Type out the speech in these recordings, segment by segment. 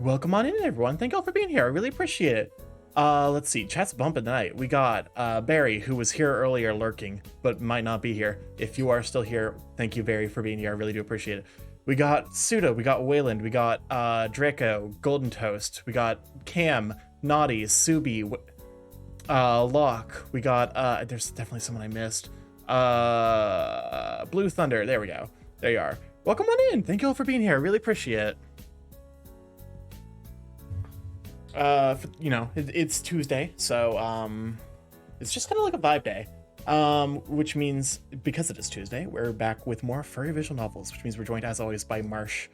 Welcome on in, everyone. Thank y'all for being here. I really appreciate it. Let's see. Chat's bumping tonight. We got Barry, who was here earlier lurking, but might not be here. If you are still here, thank you, Barry, for being here. I really do appreciate it. We got Suda, we got Wayland, we got Draco, Golden Toast, we got Cam, Naughty, Subi, Locke. We got, there's definitely someone I missed. Blue Thunder. There we go. There you are. Welcome on in. Thank you all for being here. I really appreciate it. You know, it's Tuesday, so it's just kind of like a vibe day, which means because it is Tuesday, we're back with more furry visual novels, which means we're joined as always by Marsh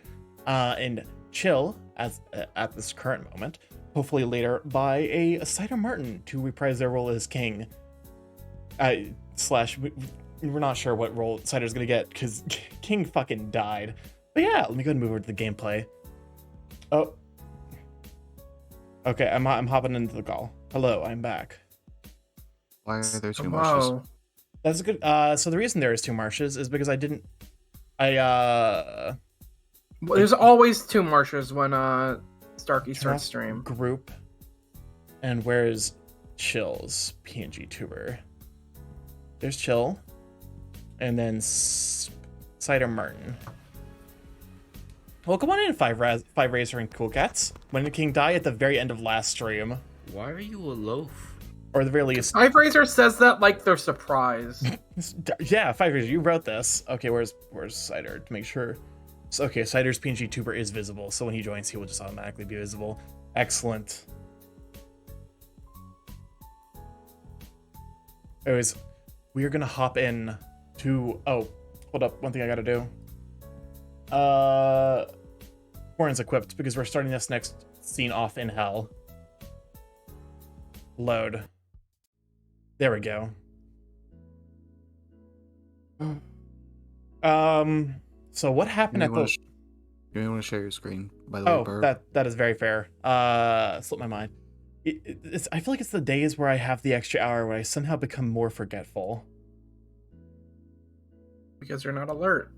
and Chill as at this current moment, hopefully later by a Cider Martin to reprise their role as king. Slash, we're not sure what role Cider's gonna get because King fucking died. But yeah, let me go ahead and move over to the gameplay. Oh. Okay, I'm hopping into the call. Hello, I'm back. Why are there two marshes? That's a good. So the reason there is two marshes is because Well, there's always two marshes when Starkey starts stream. Group. And where's Chill's PNG tuber? There's Chill, and then Cider Martin. Well, come on in, five Razor and Cool Cats. When did King die? At the very end of last stream. Why are you a loaf? Or at the very least... Five Razor says that like they're surprised. Yeah, Five Razor, you wrote this. Okay, where's Cider? To make sure... So, okay, Cider's PNG tuber is visible, so when he joins, he will just automatically be visible. Excellent. Anyways, we are gonna hop in to... Oh, hold up, one thing I gotta do. Horns equipped, because we're starting this next scene off in hell. Load. There we go. So what happened at the... You may want to share your screen, by the way, Burr. that is very fair. Slipped my mind. I feel like it's the days where I have the extra hour where I somehow become more forgetful. Because you're not alert.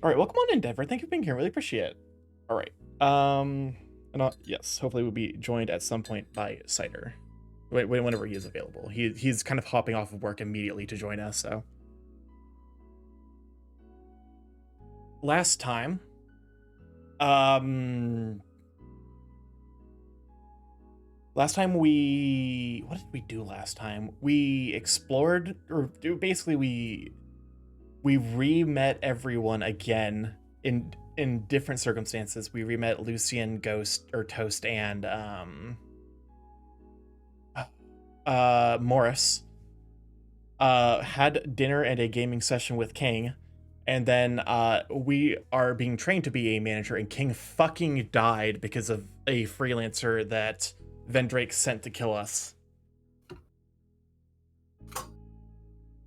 All right, well, come on in, Denver. Thank you for being here. Really appreciate it. All right. Yes, hopefully we'll be joined at some point by Cider. Whenever he is available. He's kind of hopping off of work immediately to join us, so. Last time, what did we do last time? We explored, or basically we re-met everyone again in different circumstances. We re-met Lucian, Ghost, or Toast, and Morris. Had dinner and a gaming session with King. And then we are being trained to be a manager, and King fucking died because of a freelancer that Vendrake sent to kill us.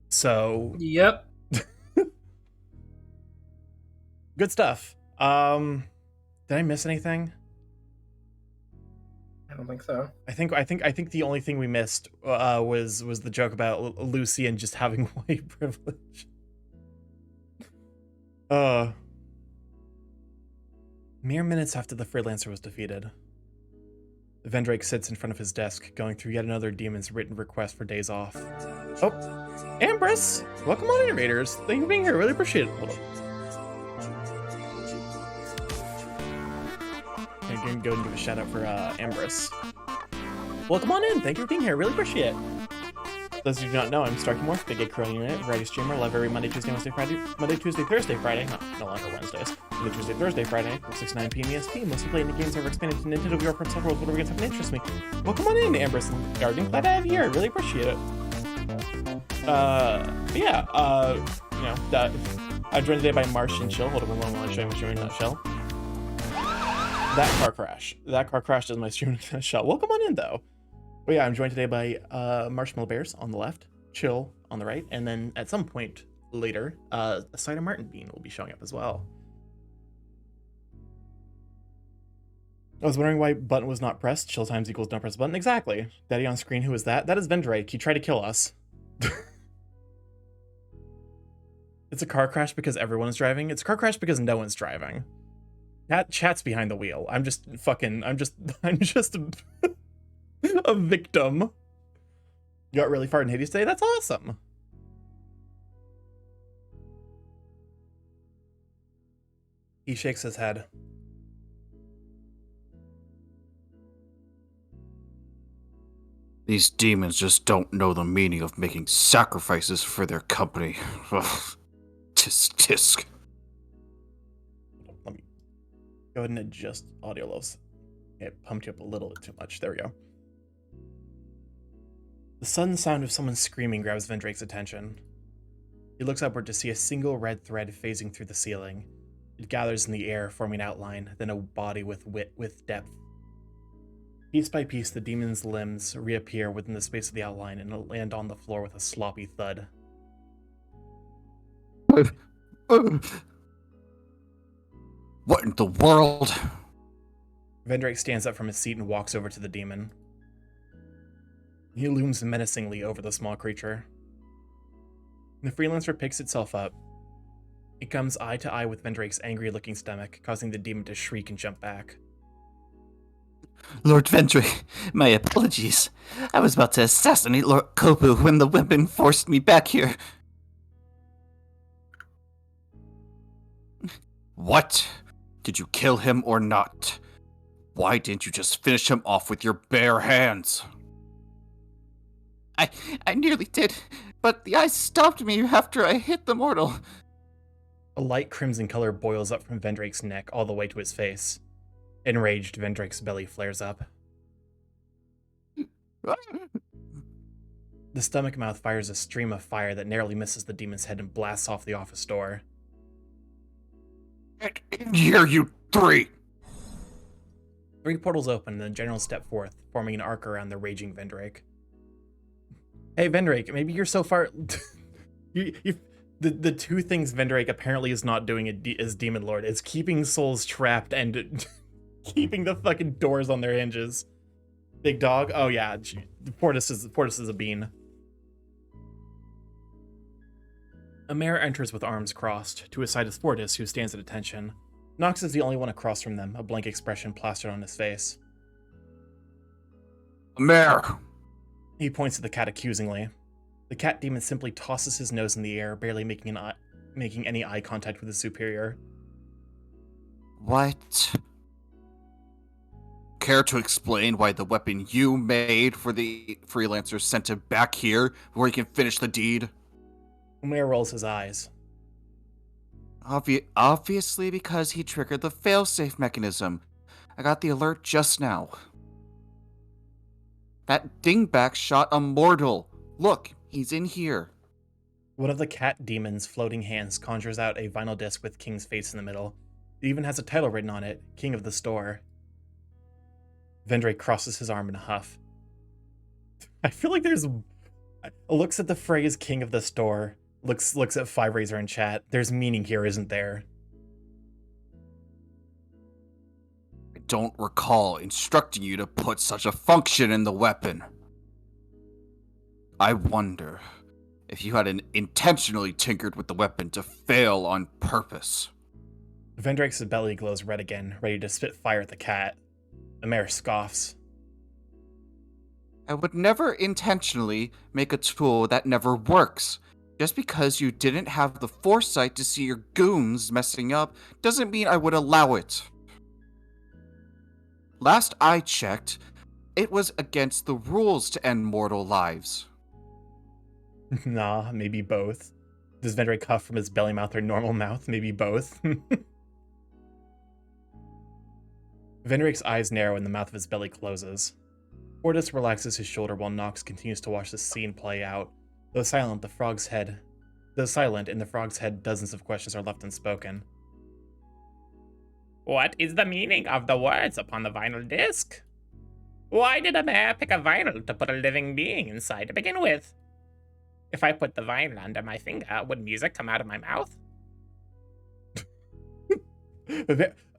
So... Yep. Good stuff. Did I miss anything? I don't think so. I think the only thing we missed was the joke about Lucian just having white privilege. Mere minutes after the freelancer was defeated, Vendrake sits in front of his desk, going through yet another demon's written request for days off. Oh, Ambrose! Welcome on in, Raiders. Thank you for being here. Really appreciate it. Hold on. I'm gonna go and give a shout out for Ambrose. Welcome on in. Thank you for being here. Really appreciate it. Those who do not know, I'm Starkymorph, Big A Crony Unit, variety streamer, live every Monday, Tuesday, Wednesday, Friday, Monday, Tuesday, Thursday, Friday, no longer Wednesdays, Monday, Tuesday, Thursday, Friday, from 6 to 9 p.m. EST, mostly playing the games ever expanded to Nintendo VR from several whatever games happen to interest me. Welcome on in, Ambrose and Gardening, glad to have you here, really appreciate it. I'm joined today by Marsh and Chill. Hold on one moment while I show you my stream in a nutshell. That car crash is my stream in a nutshell. Welcome on in, though. But yeah, I'm joined today by Marshmallow Bears on the left, Chill on the right, and then at some point later, Cider Martin Bean will be showing up as well. I was wondering why button was not pressed. Chill times equals don't press button. Exactly. Daddy on screen, who is that? That is Vendrake. He tried to kill us. It's a car crash because everyone is driving. It's a car crash because no one's driving. Chat's behind the wheel. I'm just a victim. You got really far in Hades today? That's awesome. He shakes his head. These demons just don't know the meaning of making sacrifices for their company. Tisk tisk. Let me go ahead and adjust audio levels. It pumped you up a little bit too much. There we go. The sudden sound of someone screaming grabs Vendrake's attention. He looks upward to see a single red thread phasing through the ceiling. It gathers in the air, forming outline, then a body with depth. Piece by piece, the demon's limbs reappear within the space of the outline and land on the floor with a sloppy thud. What in the world? Vendrake stands up from his seat and walks over to the demon. He looms menacingly over the small creature. The freelancer picks itself up. It comes eye to eye with Vendrake's angry-looking stomach, causing the demon to shriek and jump back. Lord Vendrake, my apologies. I was about to assassinate Lord Kopu when the weapon forced me back here. What? Did you kill him or not? Why didn't you just finish him off with your bare hands? I nearly did, but the eyes stopped me after I hit the mortal. A light crimson color boils up from Vendrake's neck all the way to his face. Enraged, Vendrake's belly flares up. The stomach mouth fires a stream of fire that narrowly misses the demon's head and blasts off the office door. Get in here, you three! 3 portals open and the generals step forth, forming an arc around the raging Vendrake. Hey Vendrake, maybe you're so far... The 2 things Vendrake apparently is not doing as Demon Lord is keeping souls trapped and keeping the fucking doors on their hinges. Big dog? Oh yeah, Portis is a bean. A mare enters with arms crossed. To his side is Fortis, who stands at attention. Nox is the only one across from them, a blank expression plastered on his face. Mare! He points at the cat accusingly. The cat demon simply tosses his nose in the air, barely making any eye contact with his superior. What? Care to explain why the weapon you made for the freelancer sent him back here where he can finish the deed? Omer rolls his eyes. Obviously because he triggered the failsafe mechanism. I got the alert just now. That dingback shot a mortal. Look, he's in here. One of the cat demon's floating hands conjures out a vinyl disc with King's face in the middle. It even has a title written on it, King of the Store. Vendrake crosses his arm in a huff. I feel like there's... Looks at the phrase King of the Store, looks at Five Razor in chat. There's meaning here, isn't there? I don't recall instructing you to put such a function in the weapon. I wonder if you had intentionally tinkered with the weapon to fail on purpose. Vendrake's belly glows red again, ready to spit fire at the cat. The mare scoffs. I would never intentionally make a tool that never works. Just because you didn't have the foresight to see your goons messing up doesn't mean I would allow it. Last I checked, it was against the rules to end mortal lives. Nah, maybe both. Does Vendrake huff from his belly mouth or normal mouth? Maybe both. Vendrake's eyes narrow and the mouth of his belly closes. Fortis relaxes his shoulder while Nox continues to watch the scene play out. Though silent, in the frog's head, dozens of questions are left unspoken. What is the meaning of the words upon the vinyl disc? Why did a mare pick a vinyl to put a living being inside to begin with? If I put the vinyl under my finger, would music come out of my mouth?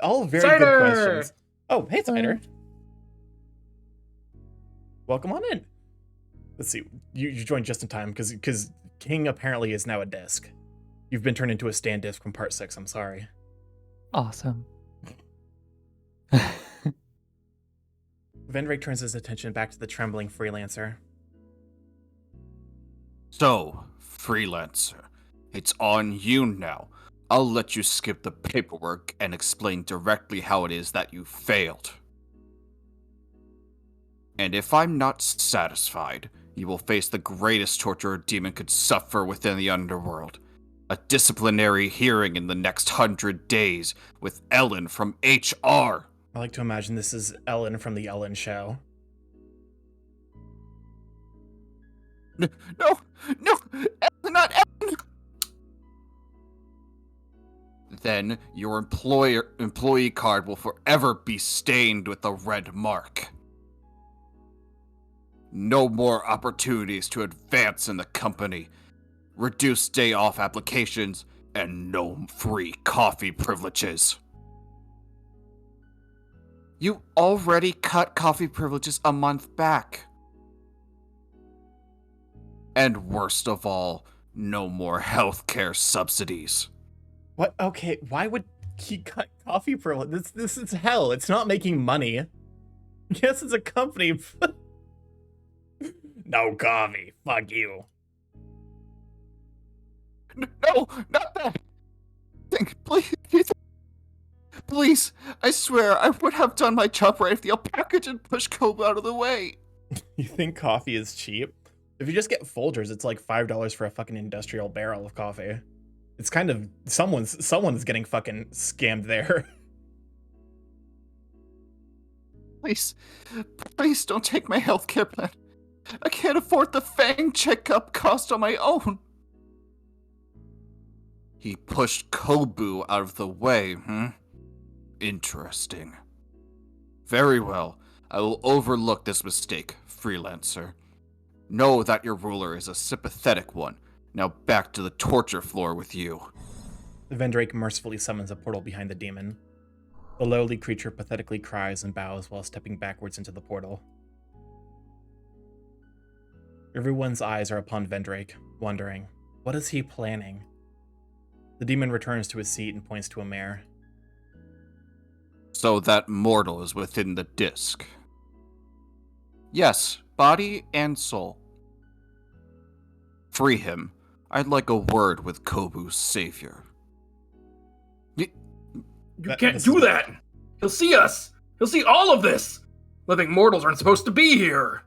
All very Cider! good questions. Oh, hey, Cider. Welcome on in. Let's see. You joined just in time because King apparently is now a disc. You've been turned into a stand disc from part 6. I'm sorry. Awesome. Vendrake turns his attention back to the trembling freelancer. So, freelancer, it's on you now. I'll let you skip the paperwork and explain directly how it is that you failed. And if I'm not satisfied, you will face the greatest torture a demon could suffer within the underworld. A disciplinary hearing in the next 100 days with Ellen from HR. I like to imagine this is Ellen from the Ellen Show. No, Ellen, not Ellen! Then your employee card will forever be stained with a red mark. No more opportunities to advance in the company, reduced day off applications, and no free coffee privileges. You already cut coffee privileges a month back. And worst of all, no more healthcare subsidies. What? Okay, why would he cut coffee for this is hell. It's not making money. Yes, it's a company. No coffee. Fuck you. No, not that. Think, please. Please, I swear I would have done my job right if the alpaca didn't push Kobe out of the way. You think coffee is cheap? If you just get Folgers, it's like $5 for a fucking industrial barrel of coffee. It's kind of someone's getting fucking scammed there. Please don't take my healthcare plan. I can't afford the Fang checkup cost on my own. He pushed Kobu out of the way, Interesting. Very well. I will overlook this mistake, freelancer. Know that your ruler is a sympathetic one. Now back to the torture floor with you. Vendrake mercifully summons a portal behind the demon. The lowly creature pathetically cries and bows while stepping backwards into the portal. Everyone's eyes are upon Vendrake, wondering, what is he planning? The demon returns to his seat and points to a mare. So that mortal is within the disc. Yes, body and soul. Free him. I'd like a word with Kobu's savior. You can't do that! He'll see us! He'll see all of this! Living mortals aren't supposed to be here!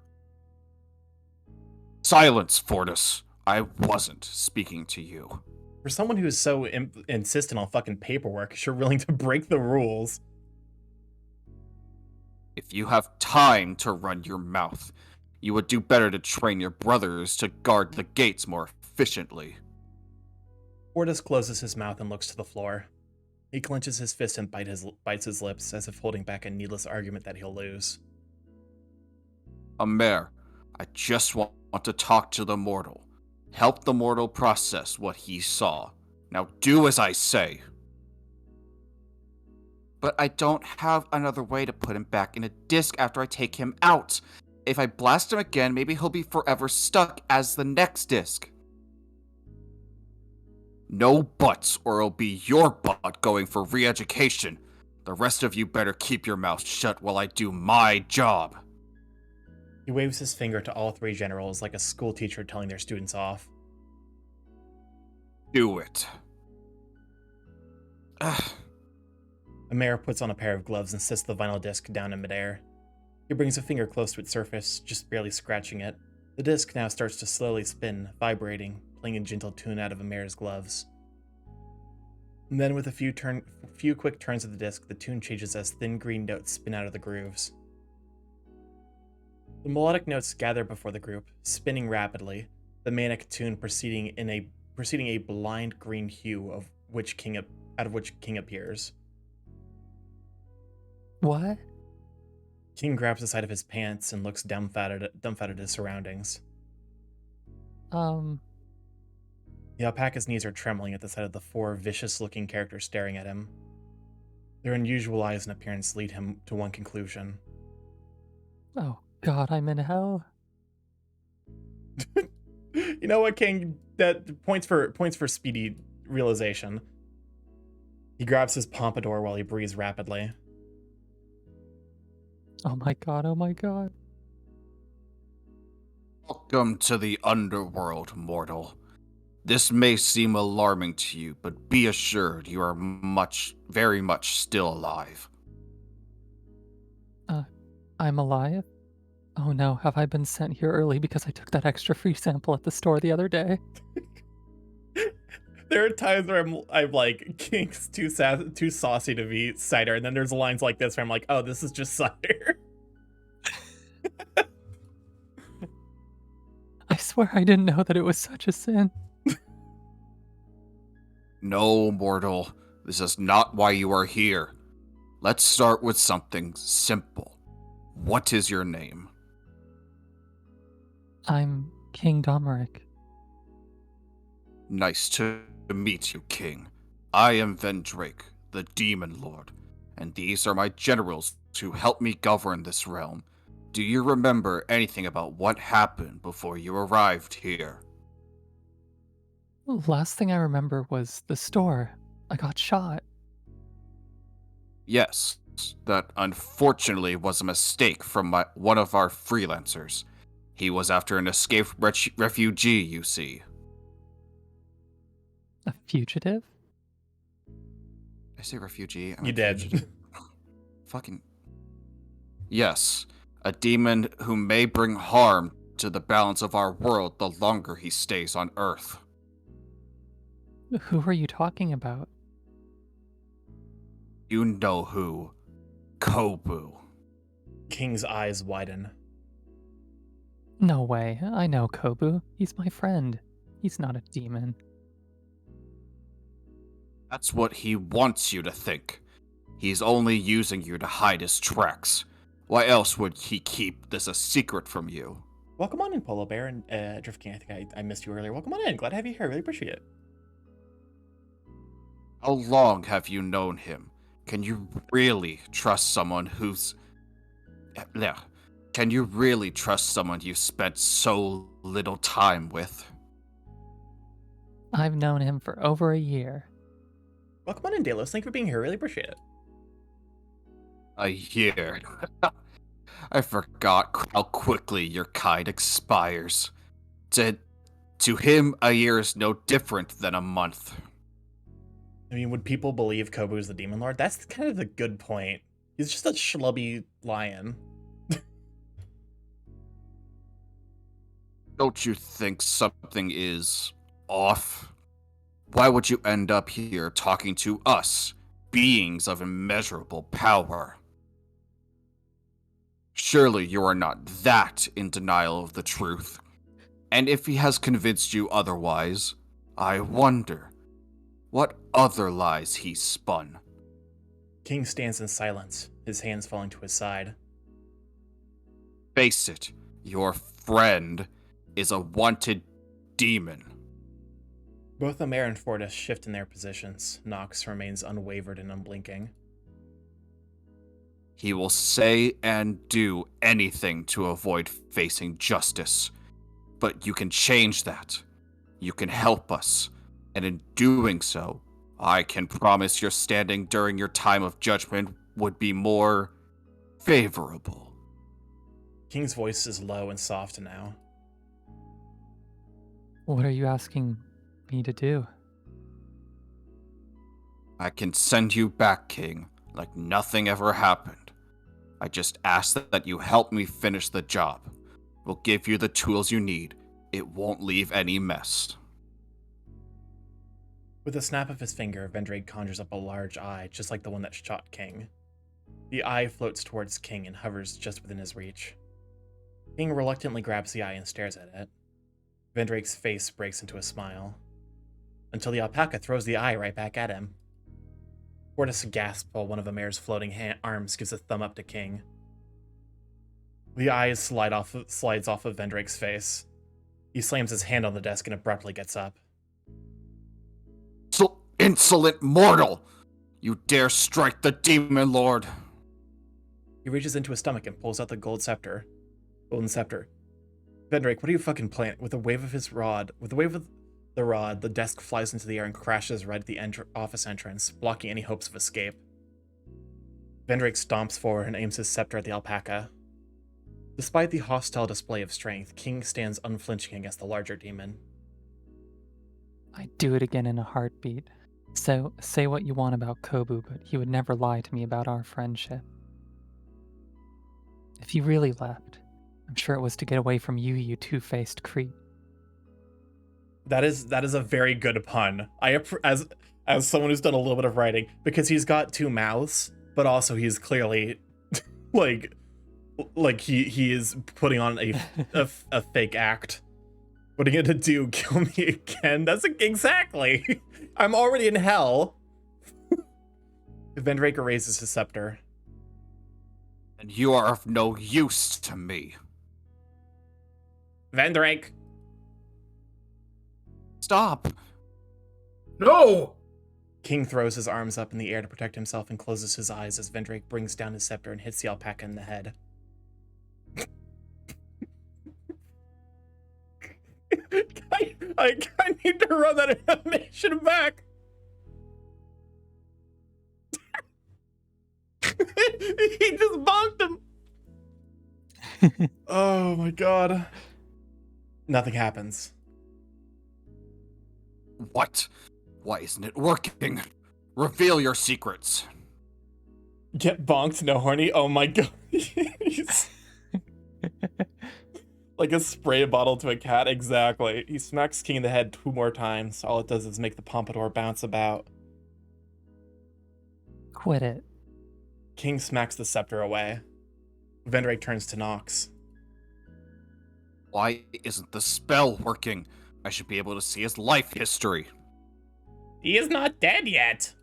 Silence, Fortis. I wasn't speaking to you. For someone who's so insistent on fucking paperwork, you're willing to break the rules. If you have time to run your mouth, you would do better to train your brothers to guard the gates more efficiently. Fortis closes his mouth and looks to the floor. He clenches his fist and bites his lips, as if holding back a needless argument that he'll lose. Amer, I just want to talk to the mortal. Help the mortal process what he saw. Now do as I say. But I don't have another way to put him back in a disc after I take him out. If I blast him again, maybe he'll be forever stuck as the next disc. No buts, or it'll be your butt going for re-education. The rest of you better keep your mouth shut while I do my job. He waves his finger to all three generals like a school teacher telling their students off. Do it. Amer puts on a pair of gloves and sits the vinyl disc down in midair. He brings a finger close to its surface, just barely scratching it. The disc now starts to slowly spin, vibrating, playing a gentle tune out of Amer's gloves. And then with a few quick turns of the disc, the tune changes as thin green notes spin out of the grooves. The melodic notes gather before the group, spinning rapidly, the manic tune proceeding a blind green hue out of which King appears. What? King grabs the side of his pants and looks dumbfounded at his surroundings. The alpaca's knees are trembling at the sight of the four vicious-looking characters staring at him. Their unusual eyes and appearance lead him to one conclusion. Oh God, I'm in hell. You know what, King? That points for speedy realization. He grabs his pompadour while he breathes rapidly. Oh my God, oh my God. Welcome to the underworld, mortal. This may seem alarming to you, but be assured you are very much still alive. I'm alive? Oh no, have I been sent here early because I took that extra free sample at the store the other day? There are times where I'm like, King's too saucy to be cider, and then there's lines like this where I'm like, oh, this is just cider. I swear I didn't know that it was such a sin. No, mortal. This is not why you are here. Let's start with something simple. What is your name? I'm King Domeric. Nice to meet you, King. I am Vendrake, the Demon Lord, and these are my generals who help me govern this realm. Do you remember anything about what happened before you arrived here? Last thing I remember was the store. I got shot. Yes, that unfortunately was a mistake from one of our freelancers. He was after an escaped refugee, you see. A fugitive? I say refugee. I You meant did. fugitive. Fucking. Yes, a demon who may bring harm to the balance of our world the longer he stays on Earth. Who are you talking about? You know who. Kobu. King's eyes widen. No way. I know Kobu. He's my friend. He's not a demon. That's what he wants you to think. He's only using you to hide his tracks. Why else would he keep this a secret from you? Welcome on in, Polo Bear and Drift King. I think I missed you earlier. Welcome on in. Glad to have you here. Really appreciate it. How long have you known him? Can you really trust someone who's... Yeah. Can you really trust someone you've spent so little time with? I've known him for over a year. Welcome on in, Delos. Thank you for being here. Really appreciate it. A year. I forgot how quickly your kind expires. To him, a year is no different than a month. I mean, would people believe Kobu's the Demon Lord? That's kind of the good point. He's just a schlubby lion. Don't you think something is off? Why would you end up here talking to us, beings of immeasurable power? Surely you are not that in denial of the truth. And if he has convinced you otherwise, I wonder, what other lies he spun? King stands in silence, his hands falling to his side. Face it, your friend is a wanted demon. Both the mayor and Fortis shift in their positions. Nox remains unwavered and unblinking. He will say and do anything to avoid facing justice. But you can change that. You can help us. And in doing so, I can promise your standing during your time of judgment would be more favorable. King's voice is low and soft now. What are you asking me to do? I can send you back, King, like nothing ever happened. I just ask that you help me finish the job. We'll give you the tools you need. It won't leave any mess. With a snap of his finger, Vendrake conjures up a large eye, just like the one that shot King. The eye floats towards King and hovers just within his reach. King reluctantly grabs the eye and stares at it. Vendrake's face breaks into a smile, until the alpaca throws the eye right back at him. Fortis gasps while one of the mayor's floating arms gives a thumb up to King. The eye slides off of Vendrake's face. He slams his hand on the desk and abruptly gets up. Insolent mortal! You dare strike the demon lord! He reaches into his stomach and pulls out the golden scepter. Vendrake, what are you fucking playing? With a wave of the rod, the desk flies into the air and crashes right at the office entrance, blocking any hopes of escape. Vendrake stomps forward and aims his scepter at the alpaca. Despite the hostile display of strength, King stands unflinching against the larger demon. I'd do it again in a heartbeat. So, say what you want about Kobu, but he would never lie to me about our friendship. If he really left, I'm sure it was to get away from you, you two-faced creep. That is a very good pun. As someone who's done a little bit of writing, because he's got two mouths, but also he's clearly like he is putting on a fake act. What are you gonna do? Kill me again? That's exactly. I'm already in hell. Vendrake raises his scepter. And you are of no use to me. Vendrake! Stop! No! King throws his arms up in the air to protect himself and closes his eyes as Vendrake brings down his scepter and hits the alpaca in the head. I need to run that animation back. He just bonked him. Oh my god. Nothing happens. What? Why isn't it working? Reveal your secrets. Get bonked, no horny. Oh my god. He's like a spray bottle to a cat. Exactly. He smacks King in the head 2 more times. All it does is make the pompadour bounce about. Quit it. King smacks the scepter away. Vendrake turns to Nox. Why isn't the spell working? I should be able to see his life history. He is not dead yet.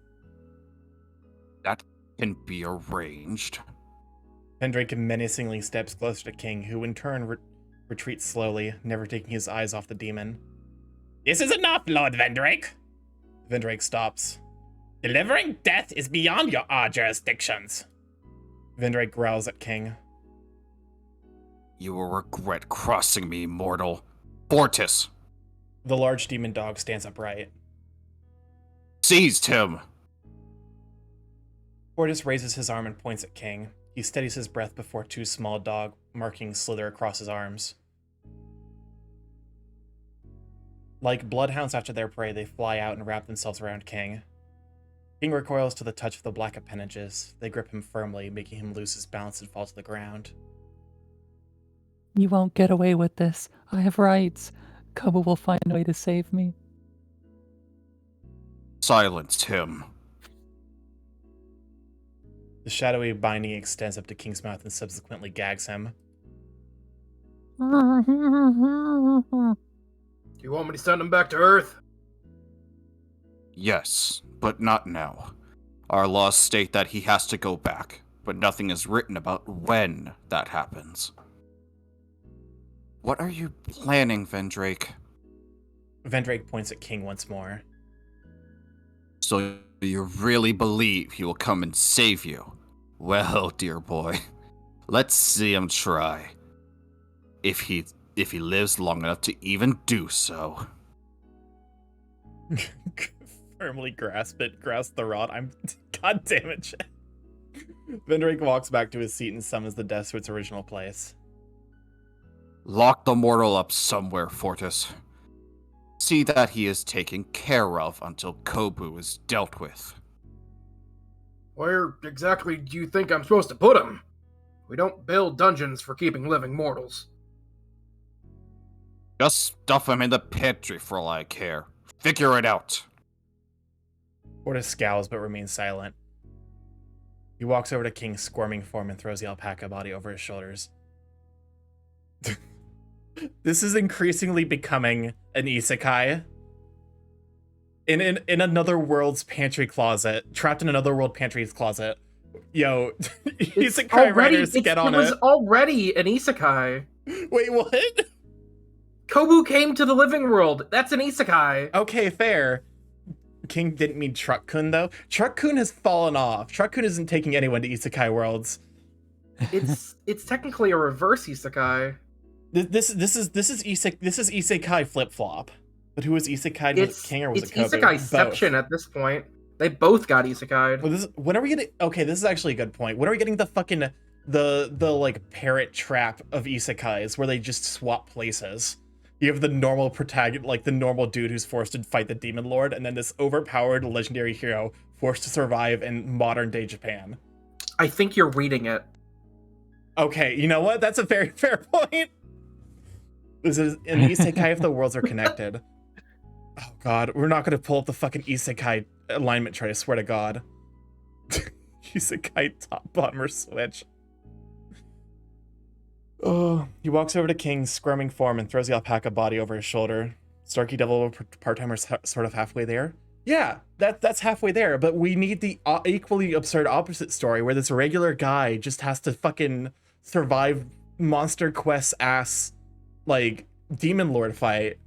That can be arranged. Vendrake menacingly steps closer to King, who in turn retreats slowly, never taking his eyes off the demon. This is enough, Lord Vendrake. Vendrake stops. Delivering death is beyond your jurisdictions. Vendrake growls at King. You will regret crossing me, mortal. Fortis! The large demon dog stands upright. Seized him! Fortis raises his arm and points at King. He steadies his breath before 2 small dog markings slither across his arms. Like bloodhounds after their prey, they fly out and wrap themselves around King. King recoils to the touch of the black appendages. They grip him firmly, making him lose his balance and fall to the ground. You won't get away with this. I have rights. Kobu will find a way to save me. Silence him. The shadowy binding extends up to King's mouth and subsequently gags him. Do you want me to send him back to Earth? Yes, but not now. Our laws state that he has to go back, but nothing is written about when that happens. What are you planning, Vendrake? Vendrake points at King once more. So you really believe he will come and save you? Well, dear boy, let's see him try. If he lives long enough to even do so. Firmly grasp the rod. God damn it, Chad. Vendrake walks back to his seat and summons the death to its original place. Lock the mortal up somewhere, Fortis. See that he is taken care of until Kobu is dealt with. Where exactly do you think I'm supposed to put him? We don't build dungeons for keeping living mortals. Just stuff him in the pantry for all I care. Figure it out. Fortis scowls but remains silent. He walks over to King's squirming form and throws the alpaca body over his shoulders. This is increasingly becoming an isekai. In another world's pantry closet, trapped in another world pantry closet. Yo, isekai writers get on it. It was already an isekai. Wait, what? Kobu came to the living world. That's an isekai. Okay, fair. King didn't mean Truck-kun, though. Truck-kun has fallen off. Truck-kun isn't taking anyone to isekai worlds. It's technically a reverse isekai. This is isekai flip-flop. But who was isekai? Was it King or was it Kobu? It's isekaiception at this point. They both got isekai'd. Well, when are we getting? Okay, this is actually a good point. When are we getting the fucking the like parrot trap of isekais where they just swap places? You have the normal protagonist, like the normal dude who's forced to fight the demon lord, and then this overpowered legendary hero forced to survive in modern day Japan. I think you're reading it. Okay, you know what? That's a very fair point. This is an isekai if the worlds are connected. Oh god, we're not gonna pull up the fucking isekai alignment chart, I swear to god. Isekai top bomber switch. Oh, he walks over to King's squirming form and throws the alpaca body over his shoulder. Starkey Devil part-timer sort of halfway there. Yeah, that's halfway there, but we need the equally absurd opposite story where this regular guy just has to fucking survive Monster Quest ass like demon lord fight.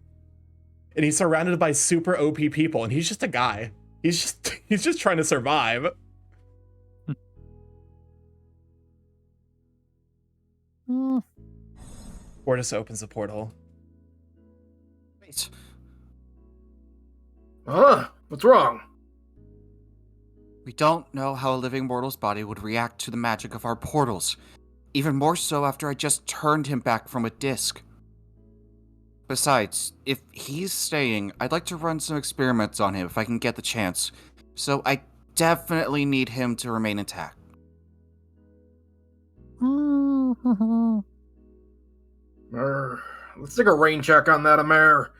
And he's surrounded by super OP people, and he's just a guy. He's just trying to survive. Fortis opens the portal. Wait. What's wrong? We don't know how a living mortal's body would react to the magic of our portals. Even more so after I just turned him back from a disc. Besides, if he's staying, I'd like to run some experiments on him if I can get the chance. So I definitely need him to remain intact. Let's take a rain check on that, Amer.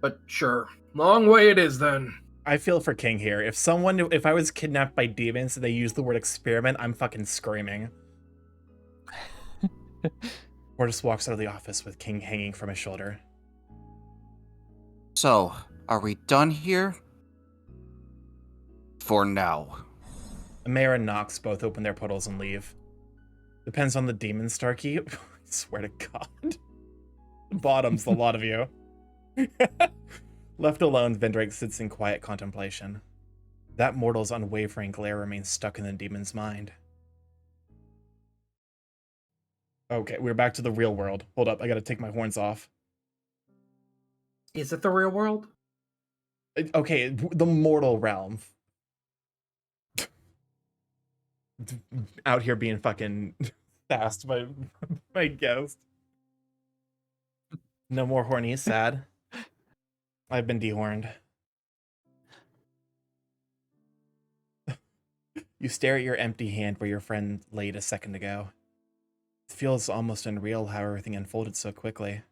But sure, long way it is then. I feel for King here. If I was kidnapped by demons and they use the word experiment, I'm fucking screaming. Mortis walks out of the office with King hanging from his shoulder. So, are we done here? For now. Amara and Nox both open their portals and leave. Depends on the demon, Starkey. I swear to God. Bottoms, the lot of you. Left alone, Vendrake sits in quiet contemplation. That mortal's unwavering glare remains stuck in the demon's mind. Okay, we're back to the real world. Hold up, I gotta take my horns off. Is it the real world? Okay, the mortal realm. Out here being fucking fast by my guest. No more horny, sad. I've been dehorned. You stare at your empty hand where your friend laid a second ago. It feels almost unreal how everything unfolded so quickly.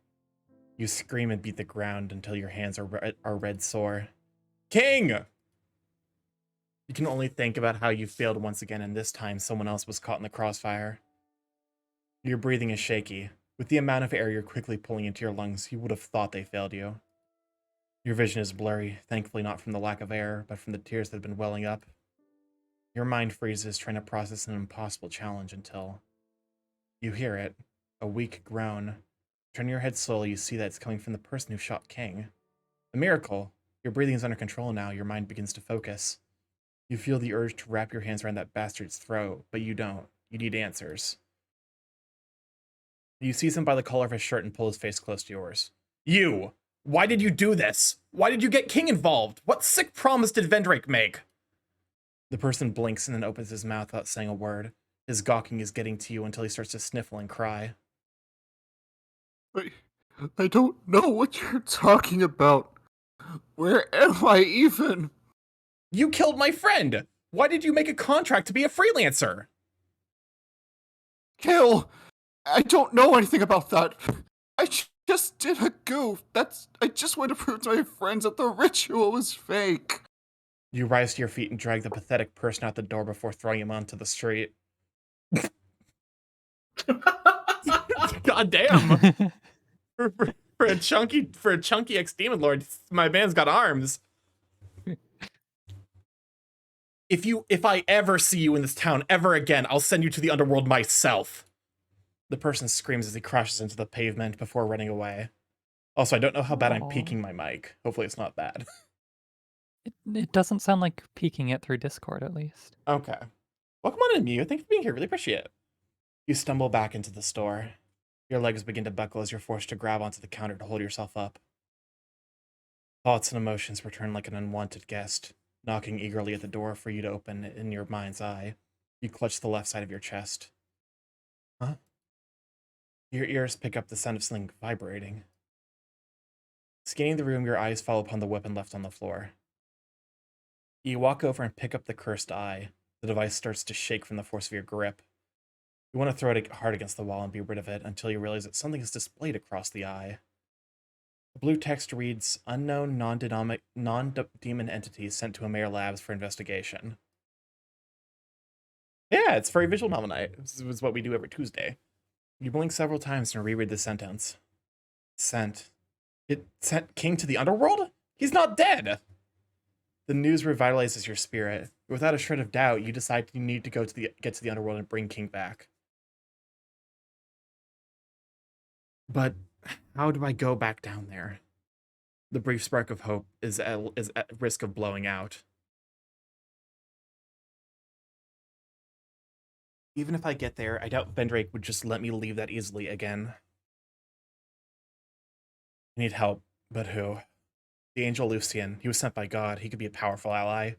You scream and beat the ground until your hands are red sore. King! You can only think about how you failed once again, and this time someone else was caught in the crossfire. Your breathing is shaky. With the amount of air you're quickly pulling into your lungs, you would have thought they failed you. Your vision is blurry, thankfully not from the lack of air, but from the tears that have been welling up. Your mind freezes, trying to process an impossible challenge until you hear it, a weak groan. Turning your head slowly, you see that it's coming from the person who shot King. A miracle! Your breathing is under control now, your mind begins to focus. You feel the urge to wrap your hands around that bastard's throat, but you don't. You need answers. You seize him by the collar of his shirt and pull his face close to yours. You! Why did you do this? Why did you get King involved? What sick promise did Vendrake make? The person blinks and then opens his mouth without saying a word. His gawking is getting to you until he starts to sniffle and cry. I don't know what you're talking about. Where am I even? You killed my friend! Why did you make a contract to be a freelancer? Kill! I don't know anything about that. I just did a goof. I just want to prove to my friends that the ritual was fake. You rise to your feet and drag the pathetic person out the door before throwing him onto the street. God damn! for a chunky ex-demon lord, my man's got arms. If I ever see you in this town ever again, I'll send you to the underworld myself. The person screams as he crashes into the pavement before running away. Also, I don't know how bad I'm peeking my mic. Hopefully it's not bad. It doesn't sound like peeking it through Discord, at least. Okay. Welcome on in, Mew. Thanks for being here. Really appreciate it. You stumble back into the store. Your legs begin to buckle as you're forced to grab onto the counter to hold yourself up. Thoughts and emotions return like an unwanted guest, knocking eagerly at the door for you to open in your mind's eye. You clutch the left side of your chest. Huh? Your ears pick up the sound of something vibrating. Scanning the room, your eyes fall upon the weapon left on the floor. You walk over and pick up the cursed eye. The device starts to shake from the force of your grip. You want to throw it hard against the wall and be rid of it until you realize that something is displayed across the eye. The blue text reads, "Unknown non-demon entities sent to Amare Labs for investigation." Yeah, it's Furry Visual Novel Night. This is what we do every Tuesday. You blink several times and reread the sentence. Sent. It sent King to the underworld? He's not dead! The news revitalizes your spirit. Without a shred of doubt, you decide you need to get to the underworld and bring King back. But how do I go back down there? The brief spark of hope is at risk of blowing out. Even if I get there, I doubt Vendrake would just let me leave that easily again. I need help, but who? The angel Lucian. He was sent by God. He could be a powerful ally.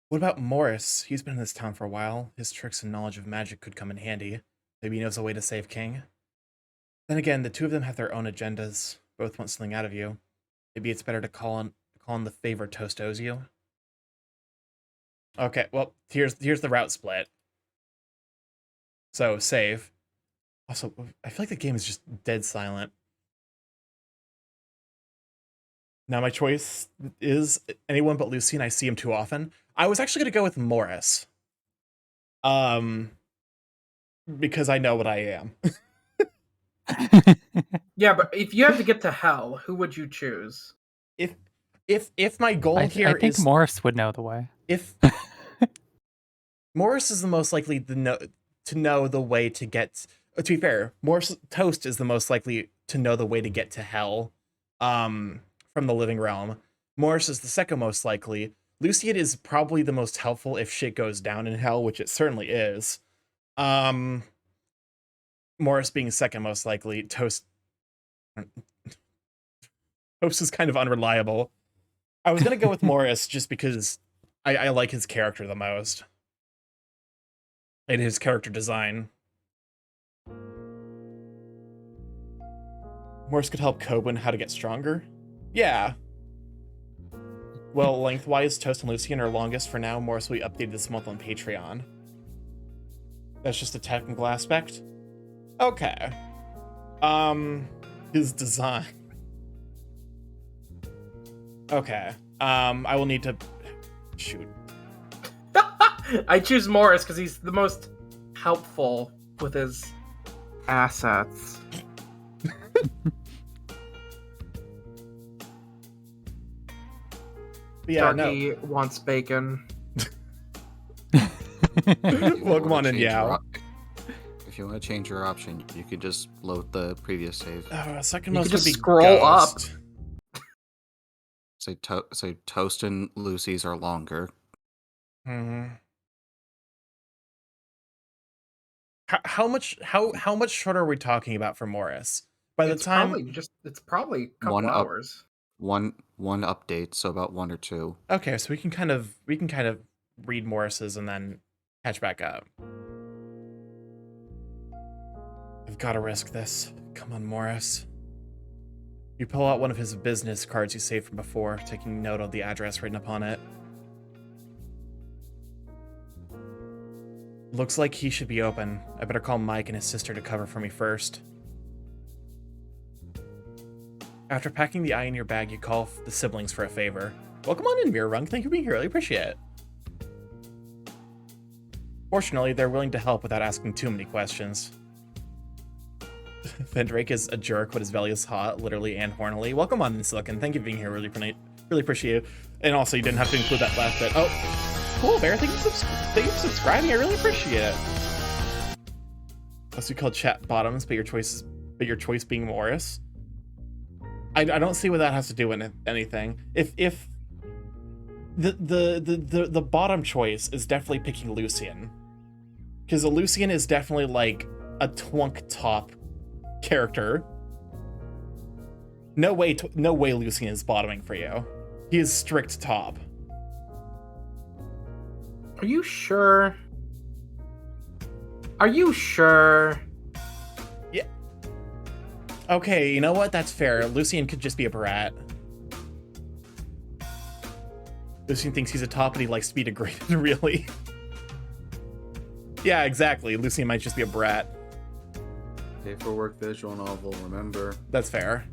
What about Morris? He's been in this town for a while. His tricks and knowledge of magic could come in handy. Maybe he knows a way to save King. Then again, the two of them have their own agendas. Both want something out of you. Maybe it's better to call on the favor Toast owes you. Okay, well, here's the route split. So save. Also, I feel like the game is just dead silent. Now my choice is anyone but Lucy, and I see him too often. I was actually gonna go with Morris. Because I know what I am. Yeah, but if you had to get to hell, who would you choose? If my goal I here think is Morris would know the way. if Morris is the most likely to know the way to get. To be fair, Morris Toast is the most likely to know the way to get to hell, from the living realm. Morris is the second most likely. Lucian is probably the most helpful if shit goes down in hell, which it certainly is. Morris being second most likely. Toast is kind of unreliable. I was gonna go with Morris just because I like his character the most. And his character design. Morris could help Kobun how to get stronger? Yeah. Well, lengthwise, Toast and Lucian are longest for now. Morris will be updated this month on Patreon. That's just a technical aspect? Okay. His design. Okay. I will need to... Shoot. I choose Morris because he's the most helpful with his assets. Yeah, Darky wants bacon. Welcome on in, yeah. If you want to change your option, you could just load the previous save. Second You most could would just be scroll Ghost. Say Toast and Lucy's are longer. Hmm. How much shorter are we talking about for Morris? By the time It's probably a couple One up. hours. One update, so about 1 or 2. okay, so we can kind of read Morris's and then catch back up. I've got to risk this. Come on, Morris. You pull out one of his business cards you saved from before, taking note of the address written upon it. Looks like he should be open. I better call Mike and his sister to cover for me first. After packing the eye in your bag, you call the siblings for a favor. Welcome on in, Mirror Thank you for being here. I really appreciate it. Fortunately, they're willing to help without asking too many questions. Vendrake is a jerk, but his belly is hot, literally and hornily. Welcome on in, Silicon. Thank you for being here. Really appreciate it. And also, you didn't have to include that last bit. Oh, cool, Bear. Thank you for subscribing. I really appreciate it. That's what we call chat bottoms, but your choice being Morris. I don't see what that has to do with anything. If the bottom choice is definitely picking Lucian, because Lucian is definitely like a twunk top character. No way Lucian is bottoming for you. He is strict top. Are you sure? Are you sure? Yeah. Okay, you know what? That's fair. Lucian could just be a brat. Lucian thinks he's a top and he likes to be degraded, really. Yeah, exactly. Lucian might just be a brat. Paperwork visual novel, remember. That's fair.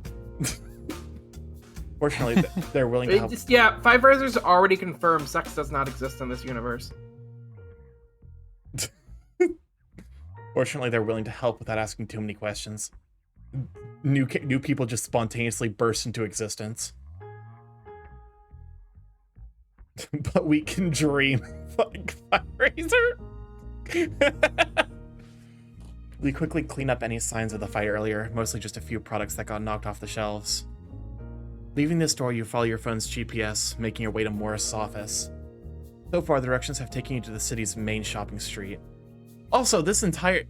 Fortunately, they're willing to help. Yeah, Five Razors already confirmed sex does not exist in this universe. Fortunately, they're willing to help without asking too many questions. New people just spontaneously burst into existence. But we can dream. Fucking Firerazor. We quickly clean up any signs of the fight earlier, mostly just a few products that got knocked off the shelves. Leaving the store, you follow your phone's GPS, making your way to Morris' office. So far, the directions have taken you to the city's main shopping street. Also, this entire...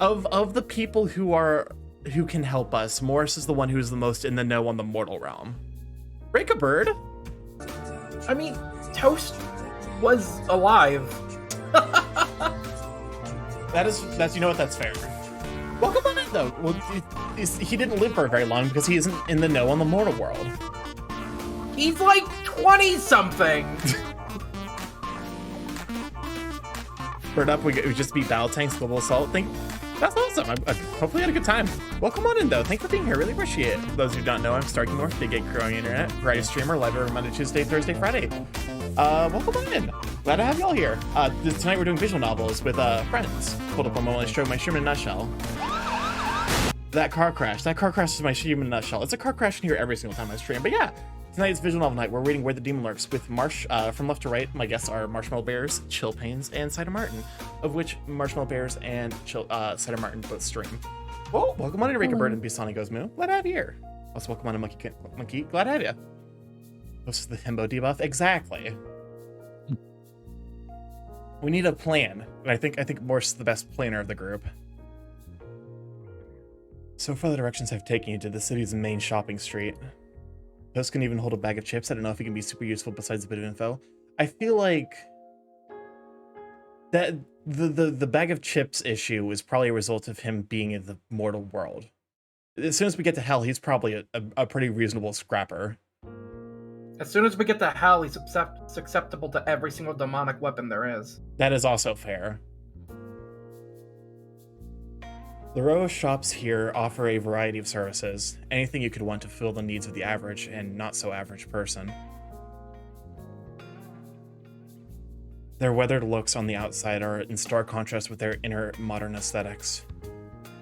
Of the people who can help us, Morris is the one who's the most in the know on the mortal realm. Break a bird? I mean, Toast was alive. That's you know what, that's fair. Welcome on in, though. Well, he didn't live for very long because he isn't in the know on the mortal world. He's like 20-something. Bird up, we just beat battle tanks, global assault. That's awesome. I hopefully had a good time. Well, come on in though. Thanks for being here. Really appreciate it. For those who don't know, I'm Starking North, Big Gate Crew on the internet, variety streamer, live every Monday, Tuesday, Thursday, Friday. Welcome on in. Glad to have y'all here. Tonight we're doing visual novels with friends. Hold up a moment, I'll show my stream in a nutshell. That car crash is my stream in a nutshell. It's a car crash in here every single time I stream, but yeah. Tonight's visual novel night. We're reading Where the Demon Lurks with Marsh. From left to right, my guests are Marshmallow Bears, Chill Pains, and Cider Martin, of which Marshmallow Bears and Cider Martin both stream. Oh, welcome on in, Rika Bird and Bisani Goes Moo. Glad to have you here. Also, welcome on in, Monkey. Glad to have you. This is the himbo debuff. Exactly. We need a plan, and I think Morse is the best planner of the group. So far, the directions have taken you to the city's main shopping street. Post can even hold a bag of chips. I don't know if he can be super useful besides a bit of info. I feel like that the bag of chips issue is probably a result of him being in the mortal world. As soon as we get to hell, he's probably a pretty reasonable scrapper. As soon as we get to hell, he's susceptible to every single demonic weapon there is. That is also fair. The row of shops here offer a variety of services, anything you could want to fill the needs of the average and not so average person. Their weathered looks on the outside are in stark contrast with their inner modern aesthetics.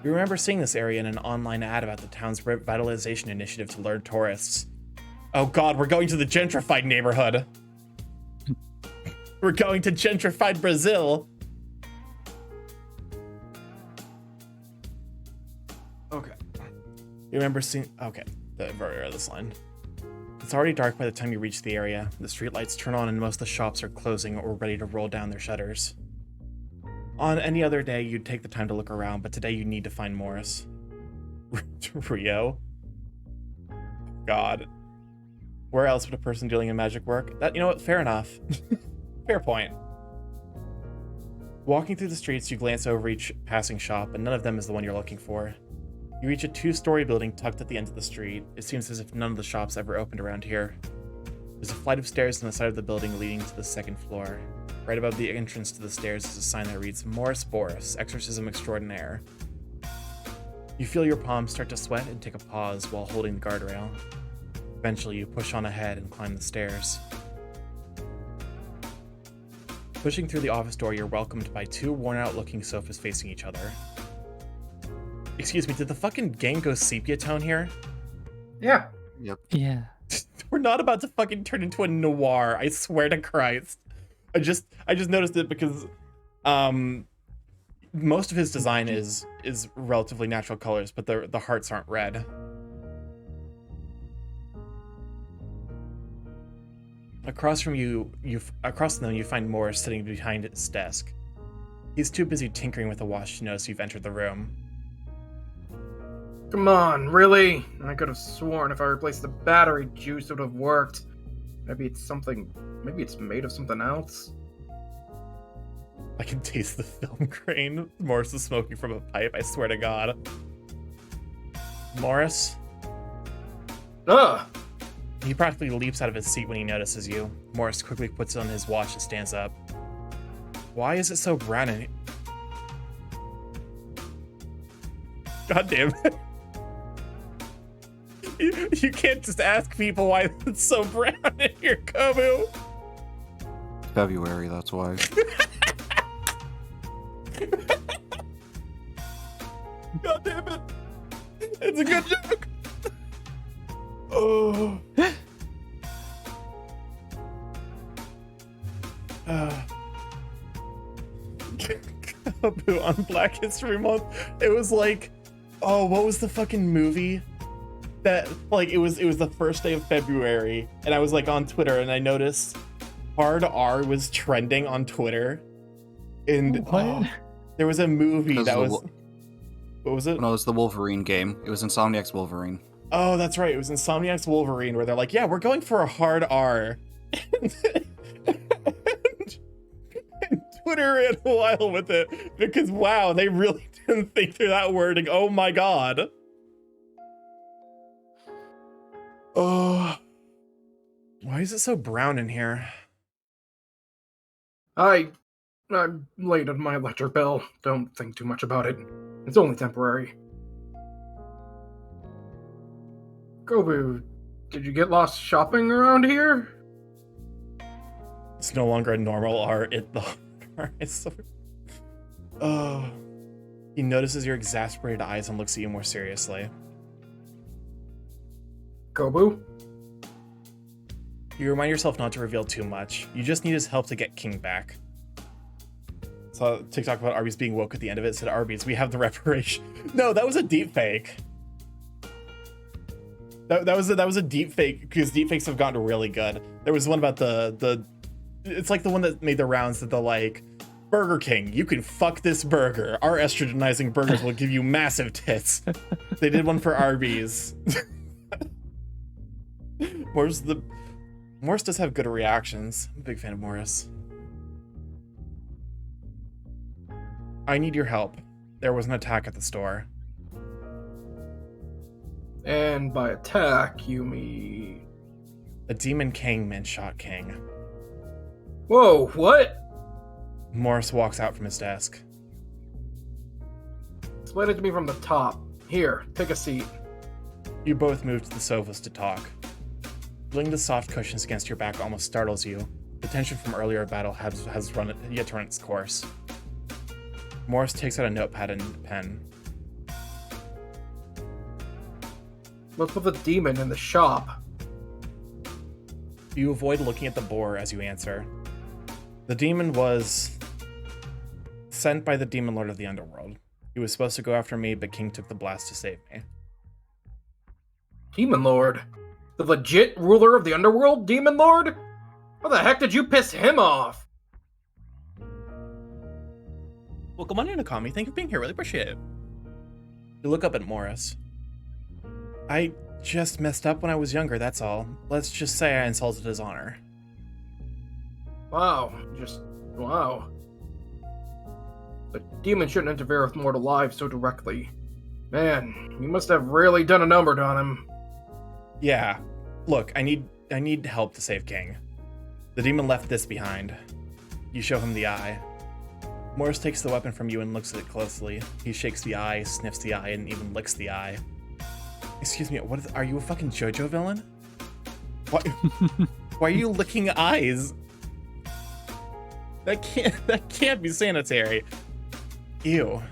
You remember seeing this area in an online ad about the town's revitalization initiative to lure tourists. Oh god, we're going to the gentrified neighborhood! We're going to gentrified Brazil! Okay. You remember seeing... Okay, the very end of this line. It's already dark by the time you reach the area. The streetlights turn on and most of the shops are closing or ready to roll down their shutters. On any other day, you'd take the time to look around, but today you need to find Morris. Rio? God. Where else would a person dealing in magic work? That, you know what, fair enough. Fair point. Walking through the streets, you glance over each passing shop, and none of them is the one you're looking for. You reach a two-story building tucked at the end of the street. It seems as if none of the shops ever opened around here. There's a flight of stairs on the side of the building leading to the second floor. Right above the entrance to the stairs is a sign that reads, Morris Boris, Exorcism Extraordinaire. You feel your palms start to sweat and take a pause while holding the guardrail. Eventually, you push on ahead and climb the stairs. Pushing through the office door, you're welcomed by two worn-out-looking sofas facing each other. Excuse me, did the fucking game go sepia tone here? Yeah. Yep. Yeah. We're not about to fucking turn into a noir, I swear to Christ. I just noticed it because most of his design is relatively natural colors, but the hearts aren't red. Across from them you find Morris sitting behind his desk. He's too busy tinkering with the watch to notice you've entered the room. Come on, really? I could have sworn if I replaced the battery juice, it would have worked. Maybe it's made of something else. I can taste the film grain. Morris is smoking from a pipe, I swear to God. Morris? Ugh! He practically leaps out of his seat when he notices you. Morris quickly puts on his watch and stands up. Why is it so brown in here? God damn it. You can't just ask people why it's so brown in here, Kobu. February, that's why. God damn it. It's a good joke. Oh. Kobu on Black History Month. It was like, oh, what was the fucking movie? That, like, it was the first day of February, and I was like on Twitter, and I noticed Hard R was trending on Twitter, and What? there was a movie that was. What was it? No, it was the Wolverine game. It was Insomniac's Wolverine. Oh, that's right. It was Insomniac's Wolverine, where they're like, yeah, we're going for a hard R. And Twitter ran wild with it because, wow, they really didn't think through that wording. Oh my God. Oh. Why is it so brown in here? I I'm late on my electric bill. Don't think too much about it. It's only temporary. Kobu, did you get lost shopping around here? It's no longer a normal art. Oh. He notices your exasperated eyes and looks at you more seriously. Kobu? You remind yourself not to reveal too much. You just need his help to get King back. Saw TikTok about Arby's being woke at the end of it. It said, Arby's, we have the reparation. No, that was a deep fake. That was a deep fake, because deep fakes have gotten really good. There was one about the it's like the one that made the rounds that the like, Burger King, you can fuck this burger. Our estrogenizing burgers will give you massive tits. They did one for Arby's. Morris does have good reactions. I'm a big fan of Morris. I need your help. There was an attack at the store. And by attack, you mean... A demon Kangman shot King. Whoa, what? Morris walks out from his desk. Explain it to me from the top. Here, take a seat. You both move to the sofas to talk. Feeling the soft cushions against your back almost startles you. The tension from earlier battle has yet to run its course. Morris takes out a notepad and pen. What's with the demon in the shop? You avoid looking at the boar as you answer. The demon was sent by the demon lord of the underworld. He was supposed to go after me, but King took the blast to save me. Demon Lord? The legit ruler of the underworld, Demon Lord? How the heck did you piss him off? Welcome on in, Akami. Thank you for being here. Really appreciate it. You look up at Morris. I just messed up when I was younger, that's all. Let's just say I insulted his honor. Wow. Wow. The demon shouldn't interfere with mortal lives so directly. Man, you must have really done a number on him. Yeah. Look, I need help to save King. The demon left this behind. You show him the eye. Morris takes the weapon from you and looks at it closely. He shakes the eye, sniffs the eye, and even licks the eye. Excuse me, are you a fucking JoJo villain? Why are you licking eyes? That can't be sanitary. Ew.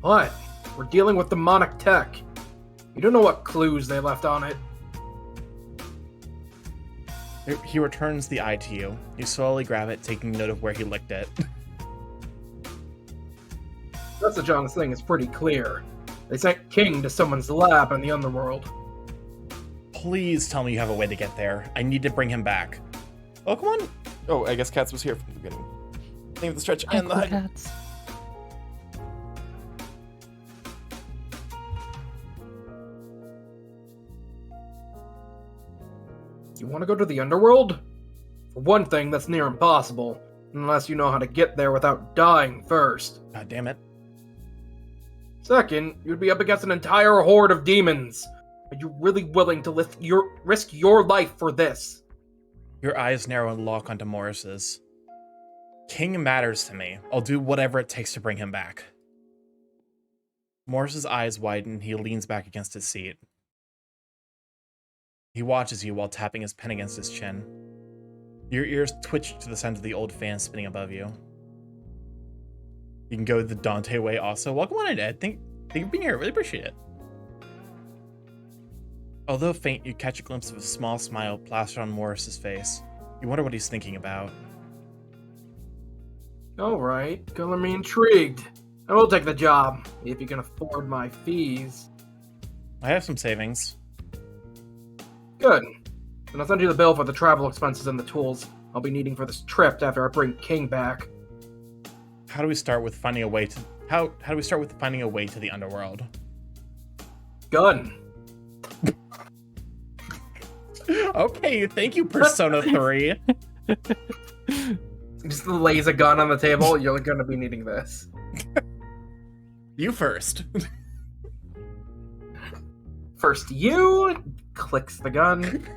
What? We're dealing with demonic tech. You don't know what clues they left on it. He returns the eye to you. You slowly grab it, taking note of where he licked it. The message on this thing is pretty clear. They sent King to someone's lab in the underworld. Please tell me you have a way to get there. I need to bring him back. Oh, come on. Oh, I guess Katz was here from the beginning. Think of the stretch and the height. Cats. You want to go to the underworld? For one thing, that's near impossible, unless you know how to get there without dying first. God damn it. Second, you'd be up against an entire horde of demons. Are you really willing to risk your life for this? Your eyes narrow and lock onto Morris's. King matters to me. I'll do whatever it takes to bring him back. Morris's eyes widen. He leans back against his seat. He watches you while tapping his pen against his chin. Your ears twitch to the sound of the old fan spinning above you. You can go the Dante way also. Welcome on in, Ed. Thank you for being here. Really appreciate it. Although faint, you catch a glimpse of a small smile plastered on Morris's face. You wonder what he's thinking about. Alright, color me intrigued. I will take the job, if you can afford my fees. I have some savings. Good. Then I'll send you the bill for the travel expenses and the tools I'll be needing for this trip after I bring King back. How do we start with finding a way to how do we start with finding a way to the underworld? Gun. Okay, thank you, Persona 3. Just lays a gun on the table. You're gonna be needing this. You first. First you. Clicks the gun.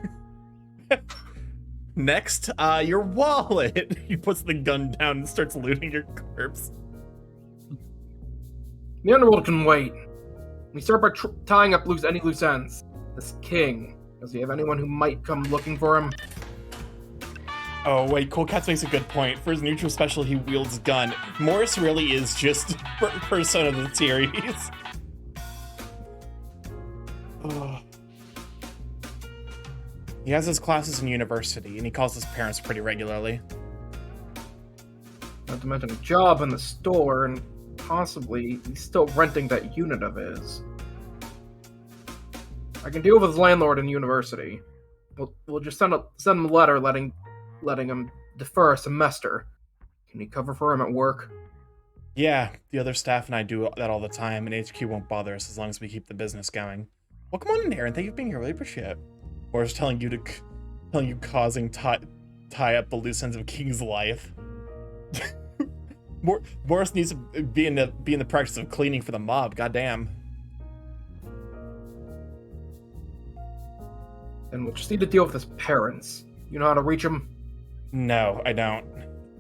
Next, your wallet. He puts the gun down and starts looting your corpse. The underworld can wait. We start by tying up any loose ends. This king, does he have anyone who might come looking for him? Oh wait, Cool Cats makes a good point. For his neutral special, he wields gun. Morris really is just Persona of the series. Ugh. He has his classes in university, and he calls his parents pretty regularly. Not to mention a job in the store, and possibly he's still renting that unit of his. I can deal with his landlord in university. We'll just send him a letter letting him defer a semester. Can he cover for him at work? Yeah, the other staff and I do that all the time, and HQ won't bother us as long as we keep the business going. Well, come on in here, and thank you for being here. Really appreciate it. Or is telling you causing tie up the loose ends of King's life. Morris needs to be in the practice of cleaning for the mob. Goddamn. And we'll just need to deal with his parents. You know how to reach him? No, I don't.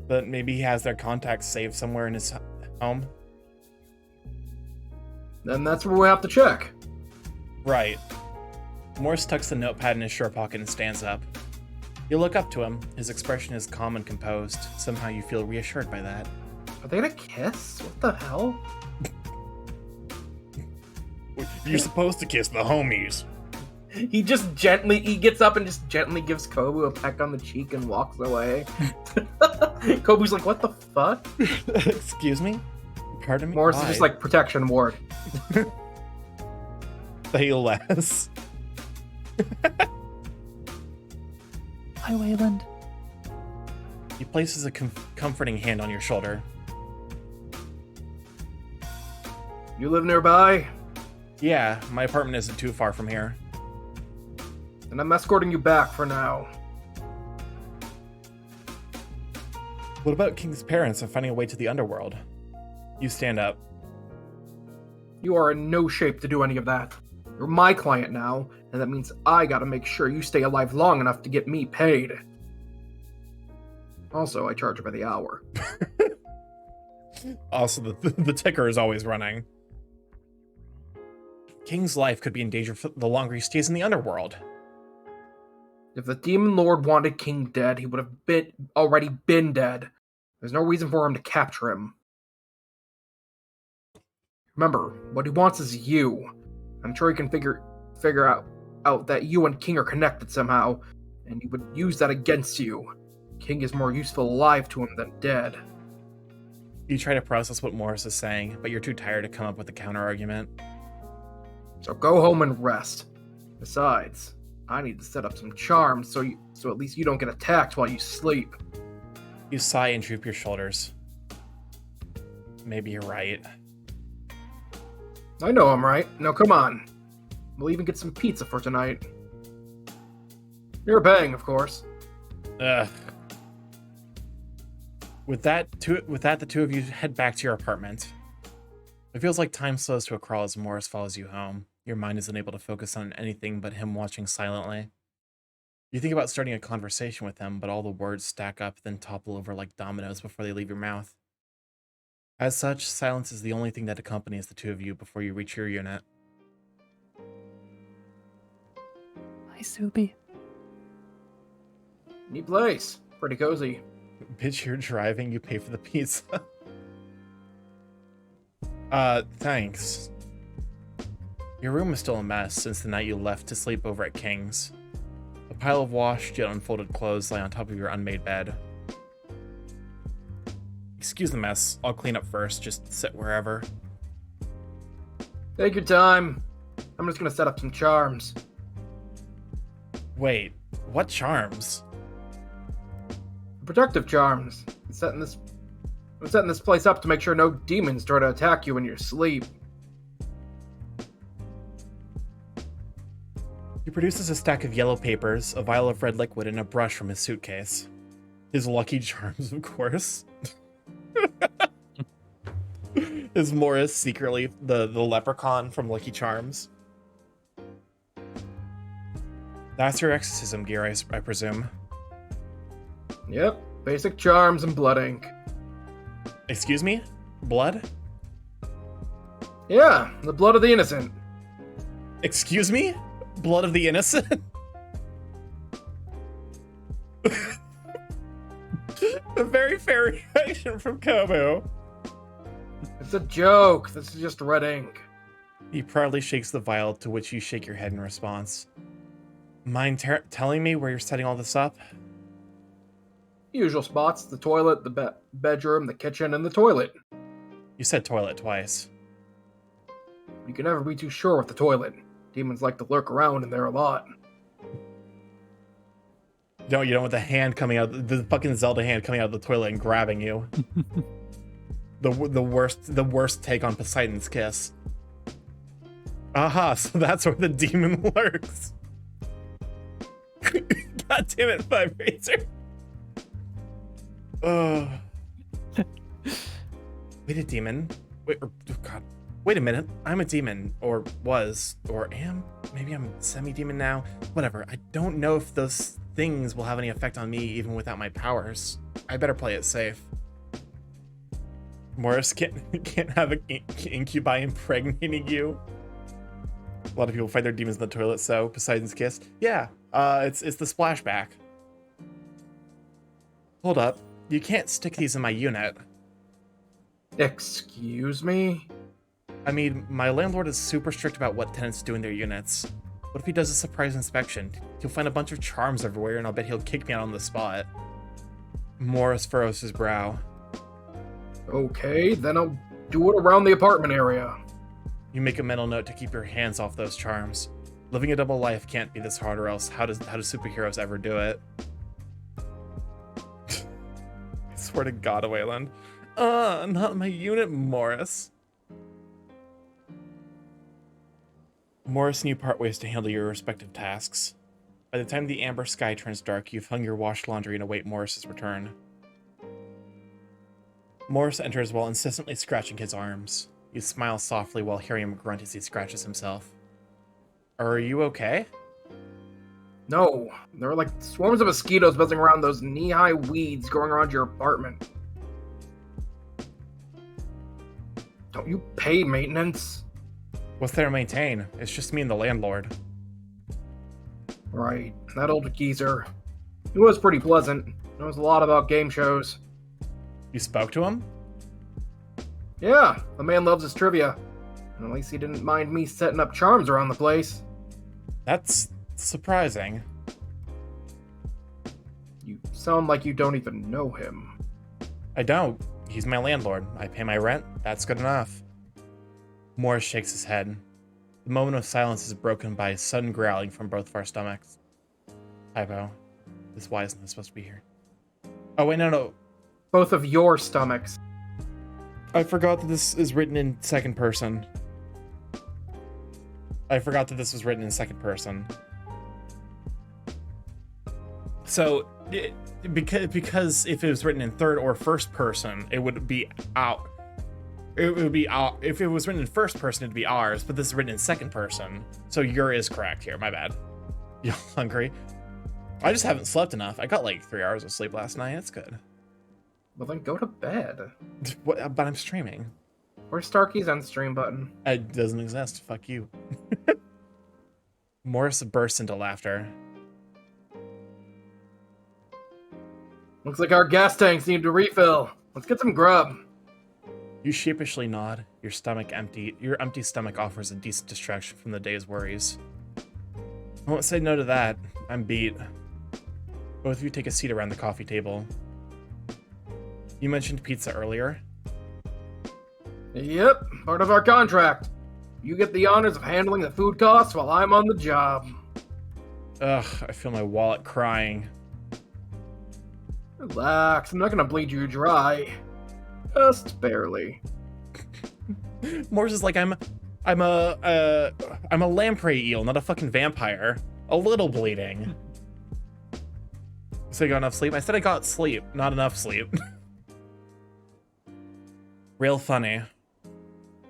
But maybe he has their contacts saved somewhere in his home. Then that's where we have to check. Right. Morris tucks the notepad in his shirt pocket and stands up. You look up to him. His expression is calm and composed. Somehow you feel reassured by that. Are they gonna kiss? What the hell? You're supposed to kiss the homies. He gets up and just gently gives Kobu a peck on the cheek and walks away. Kobu's like, what the fuck? Excuse me? Pardon me? Morris Why? is just like protection ward. Say less. Hi, Wayland. He places a comforting hand on your shoulder. You live nearby? Yeah, my apartment isn't too far from here. And I'm escorting you back for now. What about King's parents and finding a way to the underworld? You stand up. You are in no shape to do any of that. You're my client now, and that means I gotta make sure you stay alive long enough to get me paid. Also, I charge by the hour. Also, the ticker is always running. King's life could be in danger the longer he stays in the underworld. If the Demon Lord wanted King dead, he would have already been dead. There's no reason for him to capture him. Remember, what he wants is you. I'm sure he can figure out that you and King are connected somehow, and he would use that against you. King is more useful alive to him than dead. You try to process what Morris is saying, but you're too tired to come up with a counter-argument. So go home and rest. Besides, I need to set up some charms so at least you don't get attacked while you sleep. You sigh and droop your shoulders. Maybe you're right. I know I'm right. Now come on. We'll even get some pizza for tonight. You're paying, of course. Ugh. With that, the two of you head back to your apartment. It feels like time slows to a crawl as Morris follows you home. Your mind is unable to focus on anything but him watching silently. You think about starting a conversation with him, but all the words stack up, then topple over like dominoes before they leave your mouth. As such, silence is the only thing that accompanies the two of you before you reach your unit. Hi, Soupy. Neat place. Pretty cozy. Bitch, you're driving, you pay for the pizza. Thanks. Your room is still a mess since the night you left to sleep over at King's. A pile of washed yet unfolded clothes lie on top of your unmade bed. Excuse the mess, I'll clean up first, just sit wherever. Take your time. I'm just gonna set up some charms. Wait, what charms? Protective charms. I'm setting this place up to make sure no demons try to attack you in your sleep. He produces a stack of yellow papers, a vial of red liquid, and a brush from his suitcase. His lucky charms, of course. Is Morris secretly the leprechaun from Lucky Charms? That's your exorcism gear, I presume. Yep, basic charms and blood ink. Excuse me? Blood? Yeah, the blood of the innocent. Excuse me? Blood of the innocent? A very fair reaction from Kobu. It's a joke. This is just red ink. He proudly shakes the vial, to which you shake your head in response. Mind telling me where you're setting all this up? Usual spots: the toilet, the bedroom, the kitchen, and the toilet. You said toilet twice. You can never be too sure with the toilet. Demons like to lurk around in there a lot. No, you don't want the hand coming out, the fucking Zelda hand coming out of the toilet and grabbing you. the worst take on Poseidon's kiss. Aha, so that's where the demon lurks. God damn it, Vibrator. Wait, a demon? Wait, oh God. Wait a minute. I'm a demon, or was, or am. Maybe I'm semi-demon now. Whatever. I don't know if those things will have any effect on me even without my powers. I better play it safe. Morris can't have an incubi impregnating you. A lot of people fight their demons in the toilet, so Poseidon's kiss. Yeah, it's the splashback. Hold up. You can't stick these in my unit. Excuse me? I mean, my landlord is super strict about what tenants do in their units. What if he does a surprise inspection? He'll find a bunch of charms everywhere, and I'll bet he'll kick me out on the spot. Morris furrows his brow. Okay, then I'll do it around the apartment area. You make a mental note to keep your hands off those charms. Living a double life can't be this hard, or else how do superheroes ever do it? I swear to God, Wayland. Not my unit, Morris. Morris and you part ways to handle your respective tasks. By the time the amber sky turns dark, you've hung your washed laundry and await Morris's return. Morris enters while insistently scratching his arms. You smile softly while hearing him grunt as he scratches himself. Are you okay? No, there are like swarms of mosquitoes buzzing around those knee-high weeds growing around your apartment. Don't you pay maintenance? What's there to maintain? It's just me and the landlord. Right, that old geezer. He was pretty pleasant. Knows a lot about game shows. You spoke to him? Yeah, the man loves his trivia. And at least he didn't mind me setting up charms around the place. That's surprising. You sound like you don't even know him. I don't. He's my landlord. I pay my rent. That's good enough. Morris shakes his head. The moment of silence is broken by a sudden growling from both of our stomachs. Typo. This Y isn't supposed to be here. Oh, wait, no. Both of your stomachs. I forgot that this is written in second person. So, because if it was written in third or first person, it would be out. It would be out. If it was written in first person, it'd be ours, but this is written in second person. So your is correct here. My bad. You hungry? I just haven't slept enough. I got like 3 hours of sleep last night. It's good. Well, then go to bed. What, but I'm streaming. Where's Starkey's end stream button? It doesn't exist. Fuck you. Morris bursts into laughter. Looks like our gas tanks need to refill. Let's get some grub. You sheepishly nod, your stomach empty. Your empty stomach offers a decent distraction from the day's worries. I won't say no to that. I'm beat. Both of you take a seat around the coffee table. You mentioned pizza earlier. Yep, part of our contract. You get the honors of handling the food costs while I'm on the job. Ugh, I feel my wallet crying. Relax, I'm not gonna bleed you dry. Just barely. Morris is like, I'm a lamprey eel, not a fucking vampire. A little bleeding. So you got enough sleep? I said I got sleep, not enough sleep. Real funny.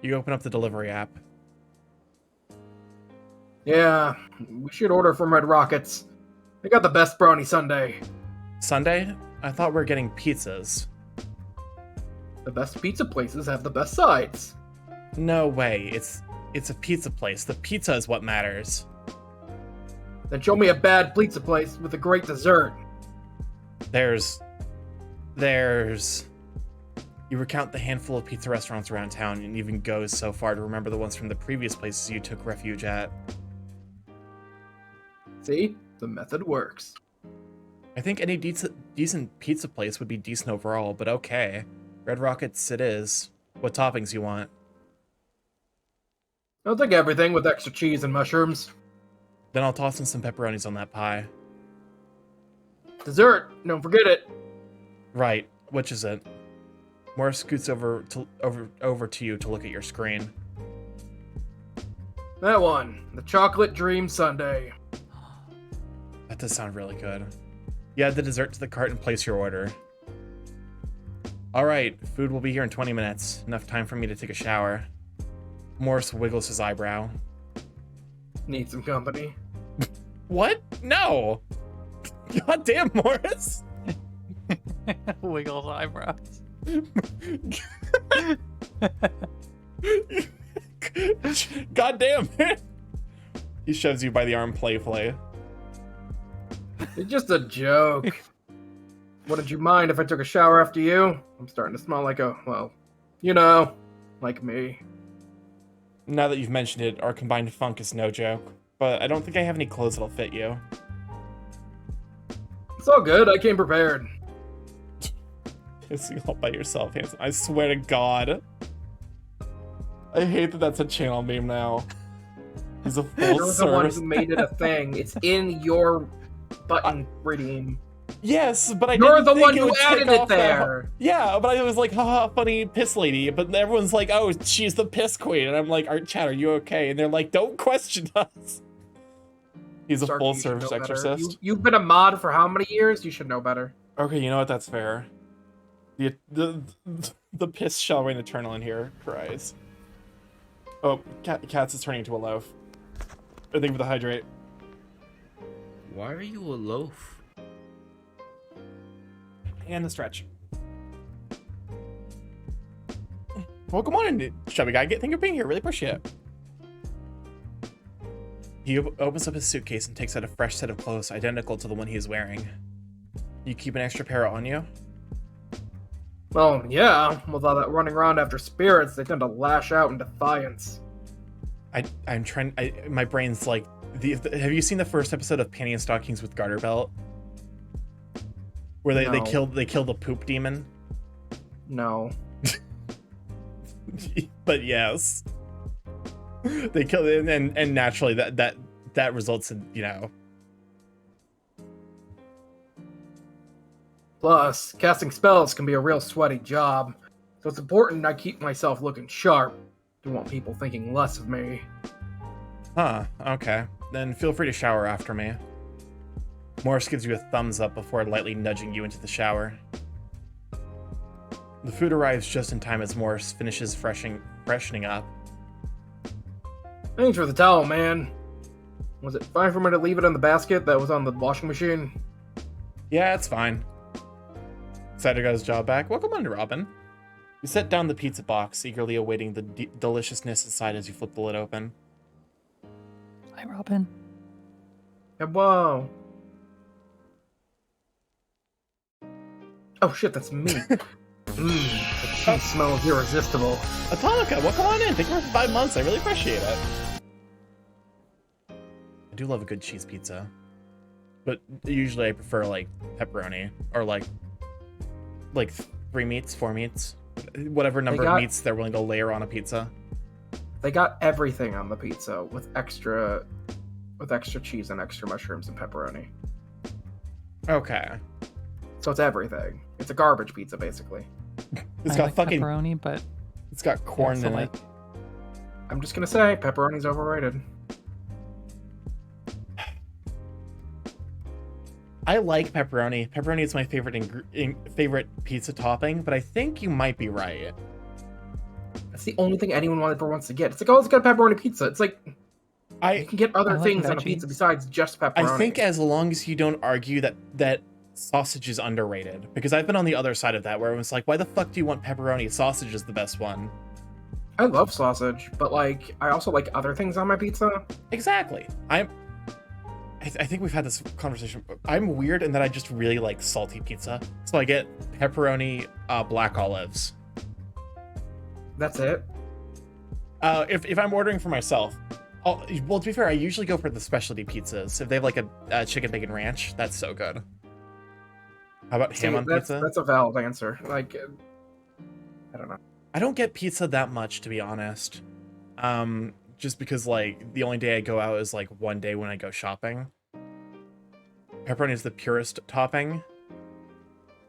You open up the delivery app. Yeah, we should order from Red Rockets. They got the best brownie sundae. Sunday? I thought we were getting pizzas. The best pizza places have the best sides. No way. It's a pizza place. The pizza is what matters. Then show me a bad pizza place with a great dessert. There's you recount the handful of pizza restaurants around town and even goes so far to remember the ones from the previous places you took refuge at. See? The method works. I think any decent pizza place would be decent overall, but okay. Red Rockets it is. What toppings you want? I'll take everything with extra cheese and mushrooms. Then I'll toss in some pepperonis on that pie. Dessert, don't forget it. Right, which is it? Morris scoots over to you to look at your screen. That one, the chocolate dream sundae. That does sound really good. You add the dessert to the cart and place your order. Alright, food will be here in 20 minutes. Enough time for me to take a shower. Morris wiggles his eyebrow. Need some company. What? No! Goddamn, Morris! Wiggles eyebrows. Goddamn! He shoves you by the arm playfully. It's just a joke. Wouldn't you mind if I took a shower after you? I'm starting to smell like a, well, you know, like me. Now that you've mentioned it, our combined funk is no joke. But I don't think I have any clothes that'll fit you. It's all good, I came prepared. Pissing all by yourself, Hanson. I swear to God. I hate that that's a channel meme now. He's a full You're the one service. who made it a thing. It's in your button redeem. Yes, but I You're didn't the think one it who would added take it off that there. Yeah, but I was like, haha, funny piss lady. But everyone's like, oh, she's the piss queen. And I'm like, Chat, are you okay? And they're like, don't question us. He's a Sarky, full you should service know better. exorcist. You've been a mod for how many years? You should know better. Okay, you know what? That's fair. The piss shall reign eternal in here. Cries. Oh, Cats is turning into a loaf. I think for the hydrate. Why are you a loaf? And the stretch. Welcome on in, chubby guy. Thank you for being here. Really appreciate it. He opens up his suitcase and takes out a fresh set of clothes identical to the one he is wearing. You keep an extra pair on you? Well, yeah. With all that running around after spirits, they tend to lash out in defiance. I'm trying. My brain's like. Have you seen the first episode of Panty and Stockings with Garter Belt? Where they No. kill the poop demon? No. But yes. They kill and naturally that results in, you know. Plus, casting spells can be a real sweaty job, so it's important I keep myself looking sharp. Don't want people thinking less of me. Huh, okay. Then feel free to shower after me. Morris gives you a thumbs up before lightly nudging you into the shower. The food arrives just in time as Morris finishes freshening up. Thanks for the towel, man. Was it fine for me to leave it in the basket that was on the washing machine? Yeah, it's fine. Cider got his job back. Welcome on, Robin. You set down the pizza box, eagerly awaiting the deliciousness inside as you flip the lid open. Hi, Robin. Yeah, whoa. Oh shit, that's me. The cheese smell is irresistible. Atomica, welcome on in. Thank you for 5 months. I really appreciate it. I do love a good cheese pizza. But usually I prefer, like, pepperoni. Or, like 3 meats, 4 meats. Whatever number of meats they're willing to layer on a pizza. They got everything on the pizza with extra cheese and extra mushrooms and pepperoni. Okay. So it's everything. It's a garbage pizza, basically. It's I got like fucking... pepperoni, but It's got corn also in like it. I'm just gonna say, pepperoni's overrated. I like pepperoni. Pepperoni is my favorite pizza topping, but I think you might be right. That's the only thing anyone ever wants to get. It's like, oh, it's got pepperoni pizza. It's like, you I can get other I like things on a veggies. pizza besides just pepperoni. think as long as you don't argue that sausage is underrated, because I've been on the other side of that where it was like, why the fuck do you want pepperoni? Sausage is the best one. I love sausage, but like I also like other things on my pizza. Exactly. I think we've had this conversation. I'm weird in that I just really like salty pizza, so I get pepperoni, black olives. That's it. If I'm ordering for myself, well, to be fair, I usually go for the specialty pizzas. If they have like a chicken bacon ranch, that's so good. How about ham on pizza? That's a valid answer. Like, I don't know. I don't get pizza that much, to be honest. Just because like the only day I go out is like one day when I go shopping. Pepperoni is the purest topping.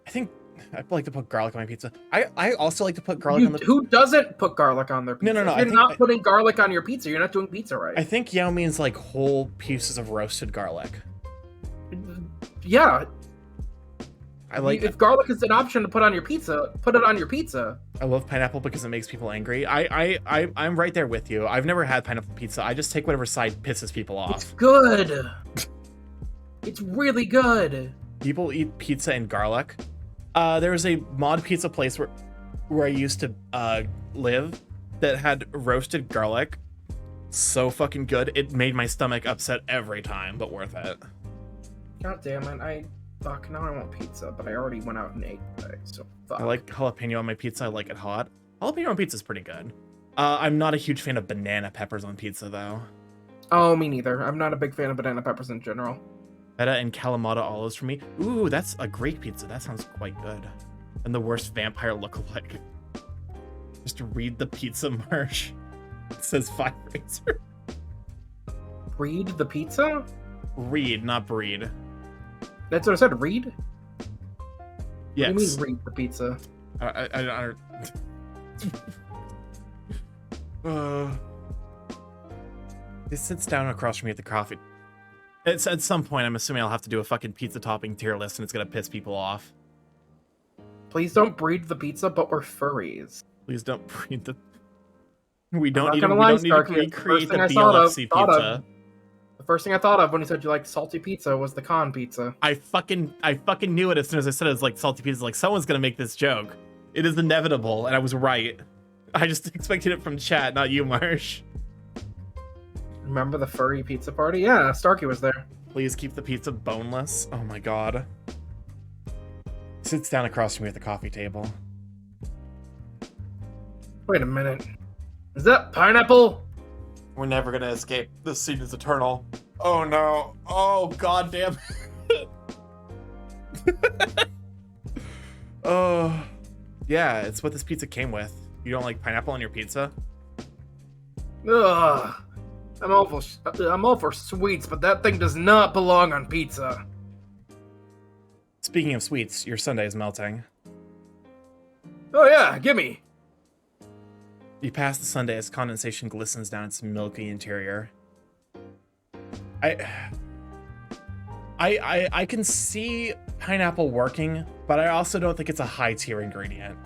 I think I like to put garlic on my pizza. I also like to put garlic on the. Who doesn't put garlic on their pizza? No. If you're not putting garlic on your pizza, you're not doing pizza right. I think yao means like whole pieces of roasted garlic. Yeah. I like. If garlic is an option to put on your pizza, put it on your pizza. I love pineapple because it makes people angry. I'm right there with you. I've never had pineapple pizza. I just take whatever side pisses people off. It's good. It's really good. People eat pizza and garlic. There was a mod pizza place where I used to live that had roasted garlic. So fucking good. It made my stomach upset every time, but worth it. God damn it. Fuck, now I want pizza, but I already went out and ate today, so fuck. I like jalapeno on my pizza. I like it hot. Jalapeno on pizza is pretty good. I'm not a huge fan of banana peppers on pizza, though. Oh, me neither. I'm not a big fan of banana peppers in general. Feta and Kalamata olives for me. Ooh, that's a Greek pizza. That sounds quite good. And the worst vampire lookalike. Just read the pizza merch. It says Fire Razor. Read the pizza? Read, not breed. That's what I said, read? Yes. What do you mean read the pizza? I It sits down across from me at the coffee. At some point, I'm assuming I'll have to do a fucking pizza topping tier list, and it's gonna piss people off. Please don't breed the pizza, but we're furries. Please don't breed the. We don't not need to. gonna We lie, don't need to Starkey, recreate the first thing I BLFC thought of- pizza. The first thing I thought of when you said you like salty pizza was the con pizza. I fucking knew it as soon as I said it was like salty pizza. Like someone's gonna make this joke. It is inevitable, and I was right. I just expected it from chat, not you, Marsh. Remember the furry pizza party? Yeah, Starkey was there. Please keep the pizza boneless. Oh my god. Sits down across from me at the coffee table. Wait a minute. Is that pineapple? We're never gonna escape. This scene is eternal. Oh no. Oh god damn. Oh. Yeah, it's what this pizza came with. You don't like pineapple on your pizza? Ugh. I'm all for sweets, but that thing does not belong on pizza. Speaking of sweets, your sundae is melting. Oh yeah, gimme. You pass the sundae as condensation glistens down its milky interior. I can see pineapple working, but I also don't think it's a high tier ingredient.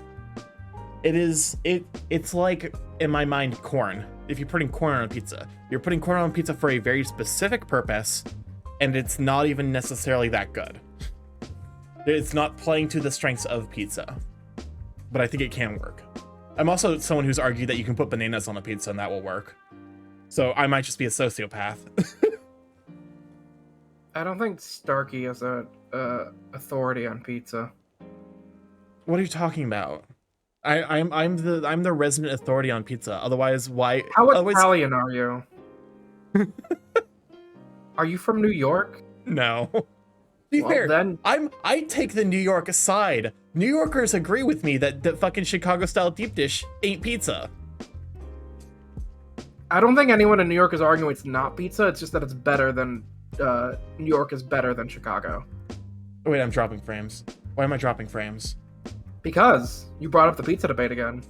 It's like, in my mind, corn. If you're putting corn on a pizza, you're putting corn on pizza for a very specific purpose, and it's not even necessarily that good. It's not playing to the strengths of pizza, but I think it can work. I'm also someone who's argued that you can put bananas on a pizza and that will work. So I might just be a sociopath. I don't think Starkey is a authority on pizza. What are you talking about? I'm the resident authority on pizza. Otherwise, why? How otherwise, Italian are you? Are you from New York? no. To be Well, fair, then- I take the New York side. New Yorkers agree with me that fucking Chicago style deep dish ain't pizza. I don't think anyone in New York is arguing it's not pizza. It's just that it's better than New York is better than Chicago. Oh, wait, I'm dropping frames. Why am I dropping frames? Because you brought up the pizza debate again.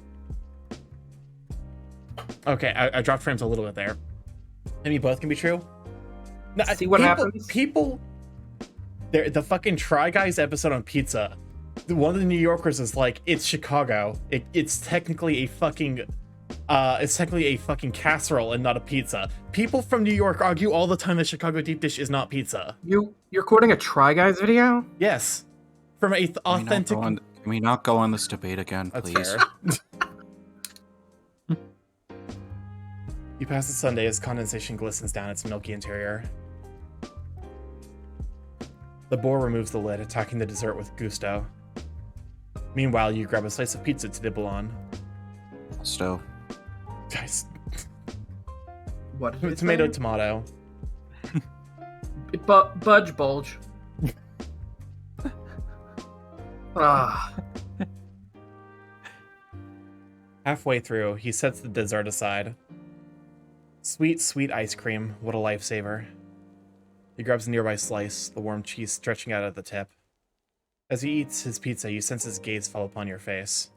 Okay, I dropped frames a little bit there. I mean, both can be true. No, See what happens? People, the fucking Try Guys episode on pizza. One of the New Yorkers is like, it's Chicago. It's technically a fucking It's technically a fucking casserole and not a pizza. People from New York argue all the time that Chicago deep dish is not pizza. You're quoting a Try Guys video? Yes. From a authentic... Can we not go on this debate again, That's please? fair. You pass the sundae as condensation glistens down its milky interior. The boar removes the lid, attacking the dessert with gusto. Meanwhile, you grab a slice of pizza to nibble on. Sto. Guys, What? did it tomato, say? tomato. Budge bulge. Ah, Halfway through, he sets the dessert aside. Sweet, sweet ice cream. What a lifesaver. He grabs a nearby slice, the warm cheese stretching out at the tip. As he eats his pizza, you sense his gaze fall upon your face.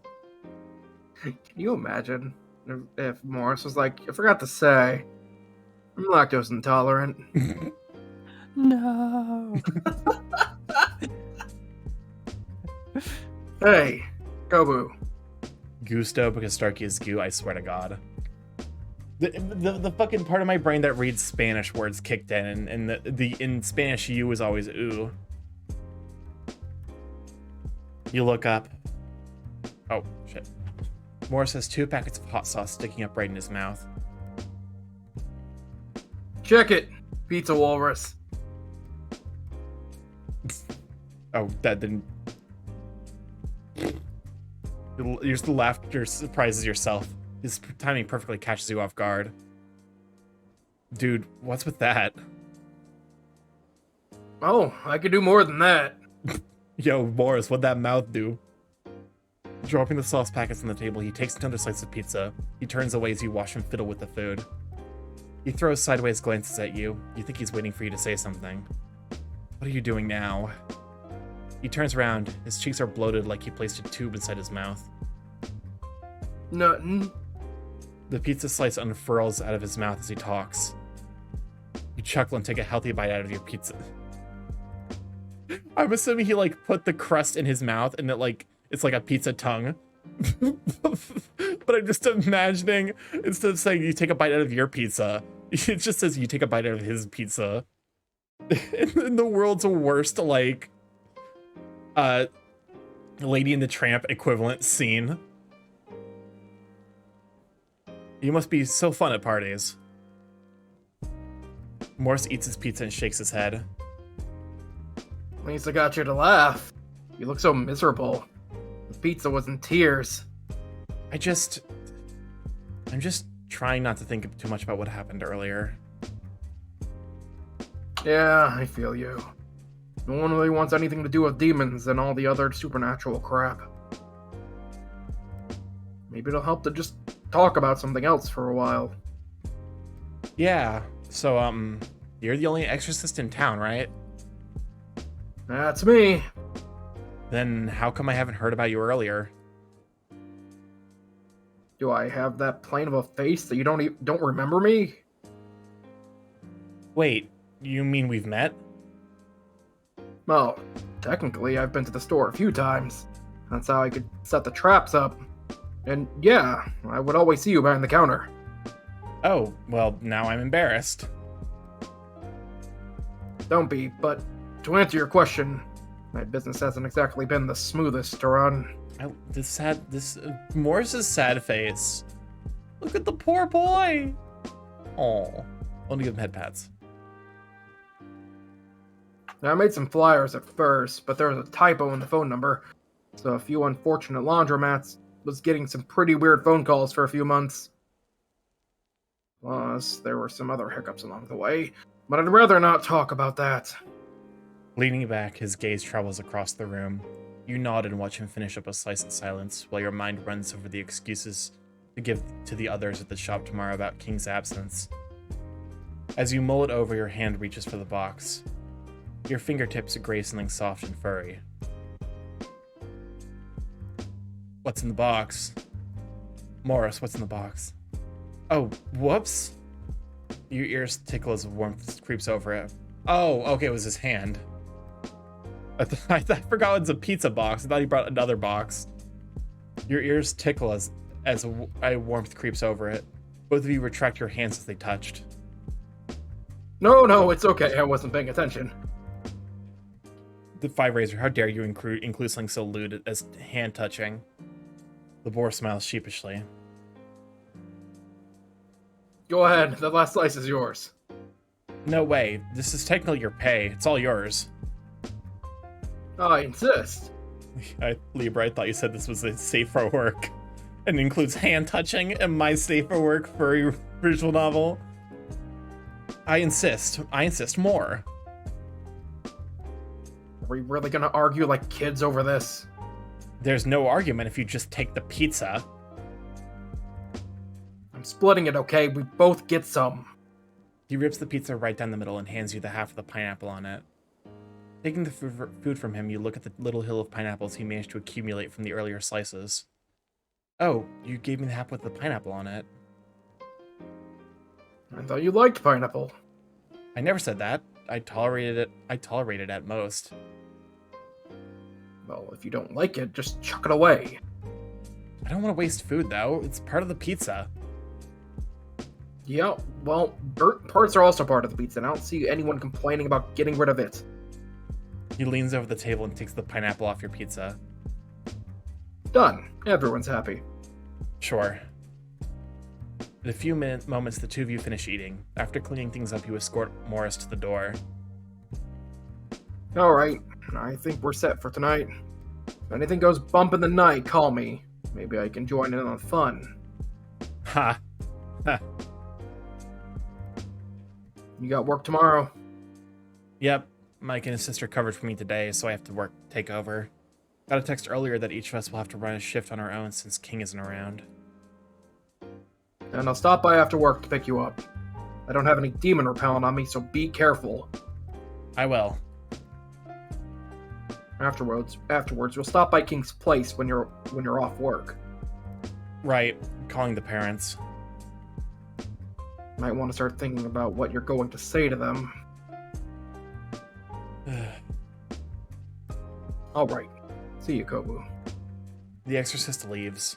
can you imagine if Morris was like, I forgot to say, I'm lactose intolerant. No. Hey, Kobu. Gusto because Starkey is goo, I swear to God. The fucking part of my brain that reads Spanish words kicked in, and the in Spanish you is always ooh. You look up. Oh, shit. Morris has 2 packets of hot sauce sticking up right in his mouth. Check it, Pizza Walrus. Oh, that didn't... Just the laughter surprises yourself. His timing perfectly catches you off guard. Dude, what's with that? Oh, I could do more than that. Yo, Morris, what'd that mouth do? Dropping the sauce packets on the table, he takes another slice of pizza. He turns away as you watch him fiddle with the food. He throws sideways glances at you. You think he's waiting for you to say something. What are you doing now? He turns around. His cheeks are bloated like he placed a tube inside his mouth. Nothing. The pizza slice unfurls out of his mouth as he talks. You chuckle and take a healthy bite out of your pizza. I'm assuming he like put the crust in his mouth and that like it's like a pizza tongue. But I'm just imagining, instead of saying you take a bite out of your pizza, it just says you take a bite out of his pizza. In the world's worst like Lady and the Tramp equivalent scene. You must be so fun at parties. Morris eats his pizza and shakes his head. At least I got you to laugh. You look so miserable. The pizza was in tears. I'm just trying not to think too much about what happened earlier. Yeah, I feel you. No one really wants anything to do with demons and all the other supernatural crap. Maybe it'll help to just talk about something else for a while. Yeah, so, you're the only exorcist in town, right? That's me. Then how come I haven't heard about you earlier? Do I have that plain of a face that you don't remember me? Wait, you mean we've met? Well, technically, I've been to the store a few times. That's how I could set the traps up. And yeah, I would always see you behind the counter. Oh, well, now I'm embarrassed. Don't be, but to answer your question, my business hasn't exactly been the smoothest to run. Morris's sad face. Look at the poor boy. Aw. Only give him head pats. Now, I made some flyers at first, but there was a typo in the phone number, so a few unfortunate laundromats was getting some pretty weird phone calls for a few months. Plus, there were some other hiccups along the way, but I'd rather not talk about that. Leaning back, his gaze travels across the room. You nod and watch him finish up a slice in silence, while your mind runs over the excuses to give to the others at the shop tomorrow about King's absence. As you mull it over, your hand reaches for the box. Your fingertips graze something soft and furry. What's in the box? Morris, what's in the box? Oh, whoops. Your ears tickle as warmth creeps over it. Oh, okay, it was his hand. I forgot it's a pizza box. I thought he brought another box. Your ears tickle as as a warmth creeps over it. Both of you retract your hands as they touched. No, it's okay. I wasn't paying attention. The Five Razor, how dare you include something so lewd as hand touching? The boar smiles sheepishly. Go ahead. The last slice is yours. No way. This is technically your pay. It's all yours. I insist. Libra, I thought you said this was a safe for work. And includes hand touching and my safe for work furry visual novel. I insist. I insist more. Are we really gonna argue like kids over this? There's no argument if you just take the pizza. I'm splitting it, okay? We both get some. He rips the pizza right down the middle and hands you the half of the pineapple on it. Taking the food from him, you look at the little hill of pineapples he managed to accumulate from the earlier slices. Oh, you gave me the half with the pineapple on it. I thought you liked pineapple. I never said that. I tolerated it at most. Well, if you don't like it, just chuck it away. I don't want to waste food, though. It's part of the pizza. Yeah, well, burnt parts are also part of the pizza, and I don't see anyone complaining about getting rid of it. He leans over the table and takes the pineapple off your pizza. Done. Everyone's happy. Sure. In a few moments, the two of you finish eating. After cleaning things up, you escort Morris to the door. Alright, I think we're set for tonight. If anything goes bump in the night, call me. Maybe I can join in on the fun. Ha! Ha. You got work tomorrow? Yep, Mike and his sister covered for me today, so I have to take over. Got a text earlier that each of us will have to run a shift on our own since King isn't around. And I'll stop by after work to pick you up. I don't have any demon repellent on me, so be careful. I will. Afterwards, we'll stop by King's place when you're off work. Right, calling the parents. Might want to start thinking about what you're going to say to them. Alright. See you, Kobu. The exorcist leaves.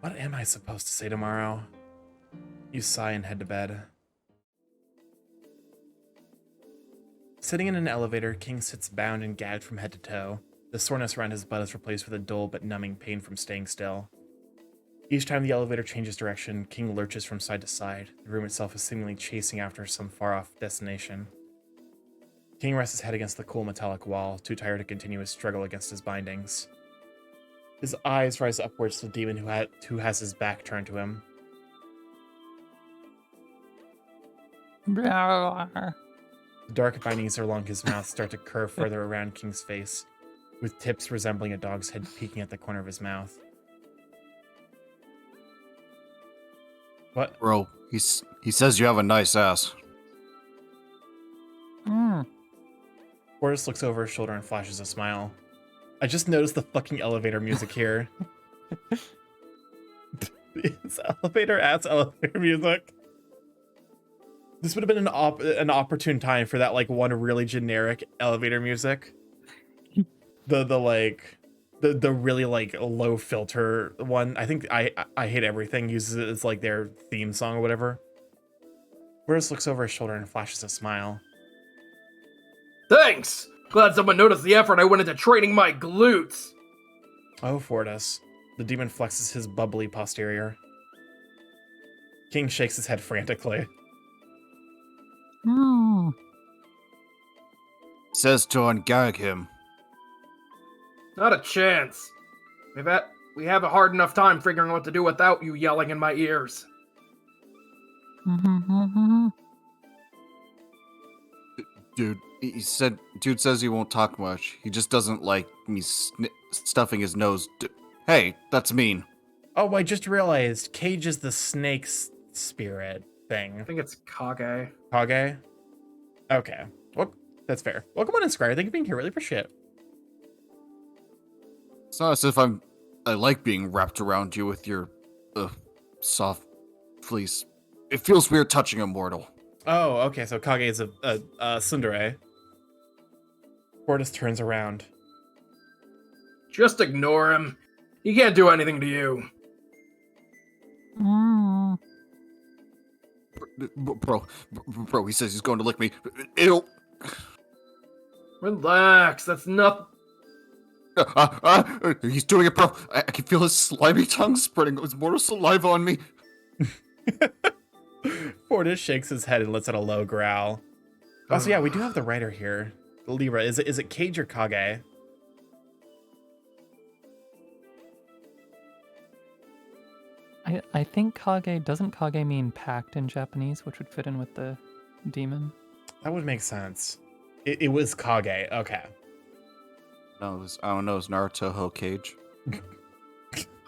What am I supposed to say tomorrow? You sigh and head to bed. Sitting in an elevator, King sits bound and gagged from head to toe. The soreness around his butt is replaced with a dull but numbing pain from staying still. Each time the elevator changes direction, King lurches from side to side. The room itself is seemingly chasing after some far-off destination. King rests his head against the cool metallic wall, too tired to continue his struggle against his bindings. His eyes rise upwards to the demon who has his back turned to him. The dark bindings along his mouth start to curve further around King's face, with tips resembling a dog's head peeking at the corner of his mouth. What? Bro, he says you have a nice ass. Boris looks over his shoulder and flashes a smile. I just noticed the fucking elevator music here. It's elevator ass elevator music. This would have been an opportune time for that like one really generic elevator music. The really like low filter one. I think I Hate Everything uses it as like their theme song or whatever. Boris looks over his shoulder and flashes a smile. Thanks! Glad someone noticed the effort I went into training my glutes! Oh, Fortis. The demon flexes his bubbly posterior. King shakes his head frantically. Says to ungag him. Not a chance. We have a hard enough time figuring what to do without you yelling in my ears. Dude says he won't talk much. He just doesn't like me stuffing his nose. Hey, that's mean. Oh, I just realized Cage is the snake's spirit thing. I think it's Kage. Kage? Okay. Well, that's fair. Welcome on Inscribe. Thank you for being here. Really appreciate it. It's not as if I like being wrapped around you with your soft fleece. It feels weird touching a mortal. Oh, okay. So Kage is a tsundere. Fortis turns around. Just ignore him. He can't do anything to you. Mm. Bro, he says he's going to lick me. Ew. Relax, that's nothing. He's doing it, bro. I can feel his slimy tongue spreading his mortal saliva on me. Fortis shakes his head and lets out a low growl. Also, yeah, we do have the writer here. Libra, is it Cage or Kage? I think Kage, doesn't Kage mean pact in Japanese, which would fit in with the demon? That would make sense. It was Kage. Okay. No, I don't know. It's Naruto Hokage.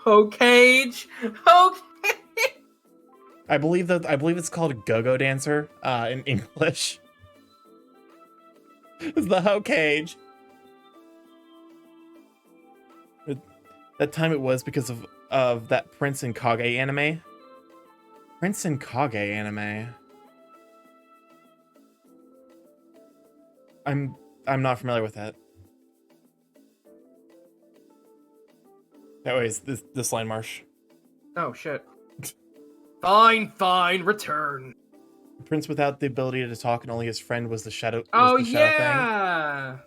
Hokage? Hokage? I believe it's called Go-Go Dancer in English. It's the Hokage. That time it was because of that Prince and Kage anime. Prince and Kage anime. I'm not familiar with that. Anyways, this line marsh. Oh, shit. Fine, return. The prince without the ability to talk and only his friend was the shadow. Was Oh, the shadow yeah! thing.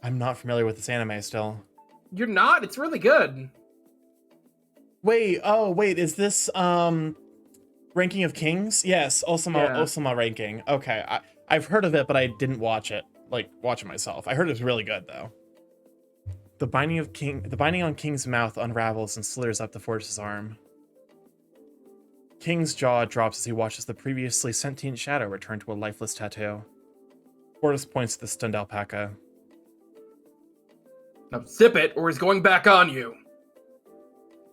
I'm not familiar with this anime still. You're not? It's really good. Wait, is this Ranking of Kings? Yes, Osama ranking. Okay, I've heard of it, but I didn't watch it. Watch it myself. I heard it was really good though. The binding on King's mouth unravels and slithers up the Fortis' arm. King's jaw drops as he watches the previously sentient shadow return to a lifeless tattoo. Fortis points to the stunned alpaca. Now zip it, or he's going back on you.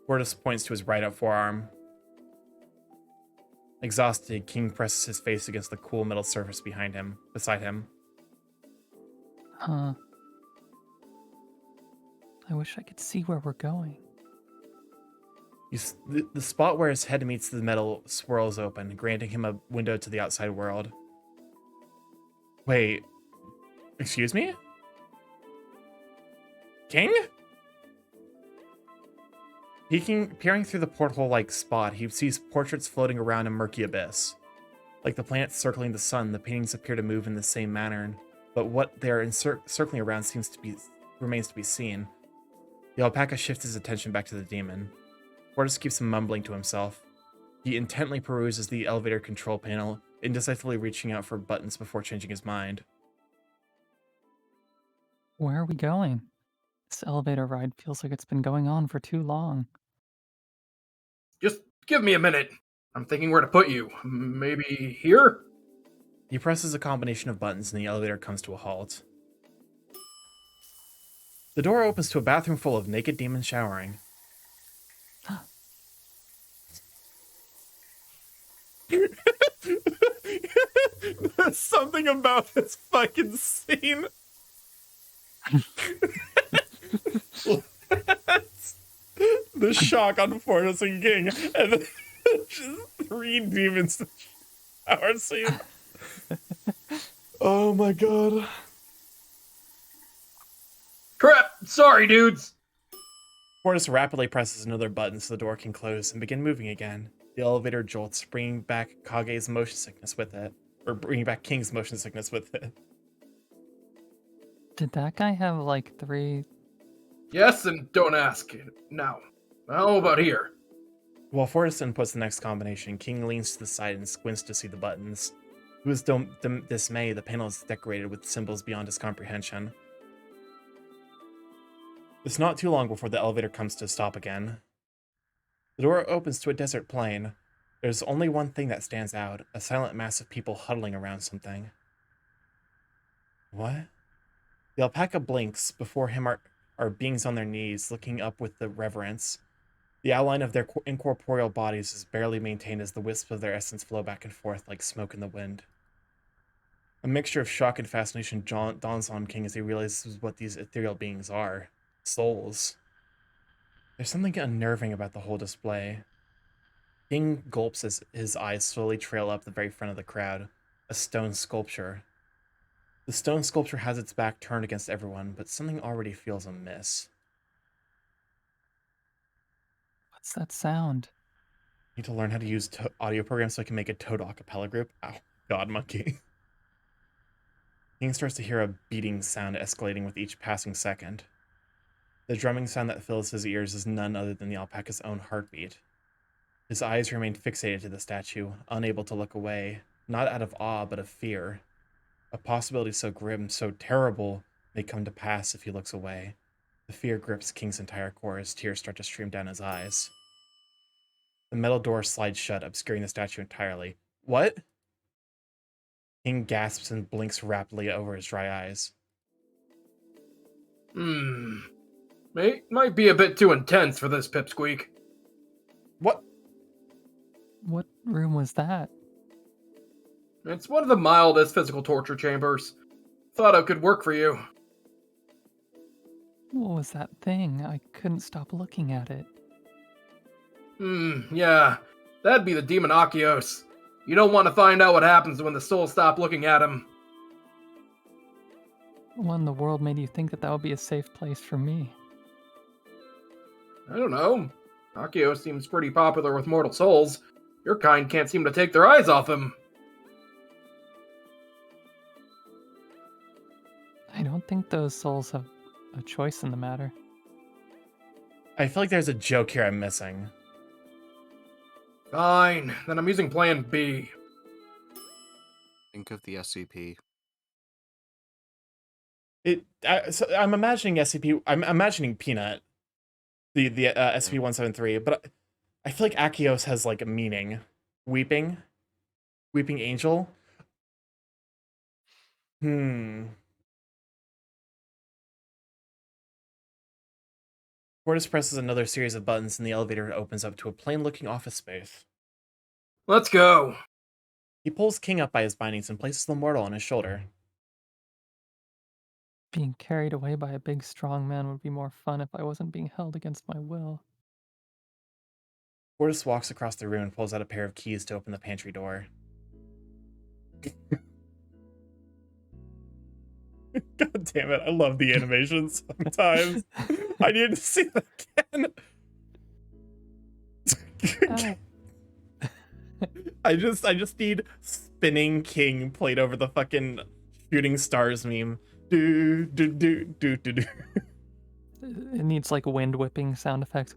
Fortis points to his right up forearm. Exhausted, King presses his face against the cool metal surface beside him. Huh. I wish I could see where we're going. The spot where his head meets the metal swirls open, granting him a window to the outside world. Wait. Excuse me? King? Peering through the porthole-like spot, he sees portraits floating around a murky abyss. Like the planets circling the sun, the paintings appear to move in the same manner, but what they are circling around remains to be seen. The alpaca shifts his attention back to the demon. Fortis keeps mumbling to himself. He intently peruses the elevator control panel, indecisively reaching out for buttons before changing his mind. Where are we going? This elevator ride feels like it's been going on for too long. Just give me a minute. I'm thinking where to put you. Maybe here? He presses a combination of buttons and the elevator comes to a halt. The door opens to a bathroom full of naked demons showering. There's something about this fucking scene. The shock on Fortis and King, and then just 3 demons in the shower scene. Oh my god. Crap! Sorry, dudes! Fortis rapidly presses another button so the door can close and begin moving again. The elevator jolts, bringing back Kage's motion sickness with it. Or bringing back King's motion sickness with it. Did that guy have like 3? Yes, and don't ask. Now, how about here? While Fortis inputs the next combination, King leans to the side and squints to see the buttons. To his dismay, the panel is decorated with symbols beyond his comprehension. It's not too long before the elevator comes to a stop again. The door opens to a desert plain. There's only one thing that stands out, a silent mass of people huddling around something. What? The alpaca blinks. Before him are beings on their knees, looking up with the reverence. The outline of their incorporeal bodies is barely maintained as the wisps of their essence flow back and forth like smoke in the wind. A mixture of shock and fascination dawns on King as he realizes what these ethereal beings are. Souls. There's something unnerving about the whole display. King gulps as his eyes slowly trail up the very front of the crowd. A stone sculpture. The stone sculpture has its back turned against everyone, but something already feels amiss. What's that sound? Need to learn how to use audio programs so I can make a Toad acapella group. Ow, God monkey. King starts to hear a beating sound escalating with each passing second. The drumming sound that fills his ears is none other than the alpaca's own heartbeat. His eyes remain fixated to the statue, unable to look away, not out of awe but of fear. A possibility so grim, so terrible, may come to pass if he looks away. The fear grips King's entire core as tears start to stream down his eyes. The metal door slides shut, obscuring the statue entirely. What? King gasps and blinks rapidly over his dry eyes. Might be a bit too intense for this pipsqueak. What? What room was that? It's one of the mildest physical torture chambers. Thought it could work for you. What was that thing? I couldn't stop looking at it. Yeah. That'd be the demon Akios. You don't want to find out what happens when the souls stop looking at him. What in the world made you think that would be a safe place for me? I don't know. Akios seems pretty popular with mortal souls. Your kind can't seem to take their eyes off him. I don't think those souls have a choice in the matter. I feel like there's a joke here I'm missing. Fine, then I'm using plan B. Think of the SCP. So I'm imagining SCP. I'm imagining Peanut, the SCP-173, but I feel like Akios has like a meaning. Weeping angel. Fortis presses another series of buttons and the elevator opens up to a plain-looking office space. Let's go. He pulls King up by his bindings and places the mortal on his shoulder. Being carried away by a big, strong man would be more fun if I wasn't being held against my will. Fortis walks across the room and pulls out a pair of keys to open the pantry door. God damn it, I love the animations sometimes. I need to see that again. I just need spinning King played over the fucking shooting stars meme. Do do do do do do. It needs like wind whipping sound effects.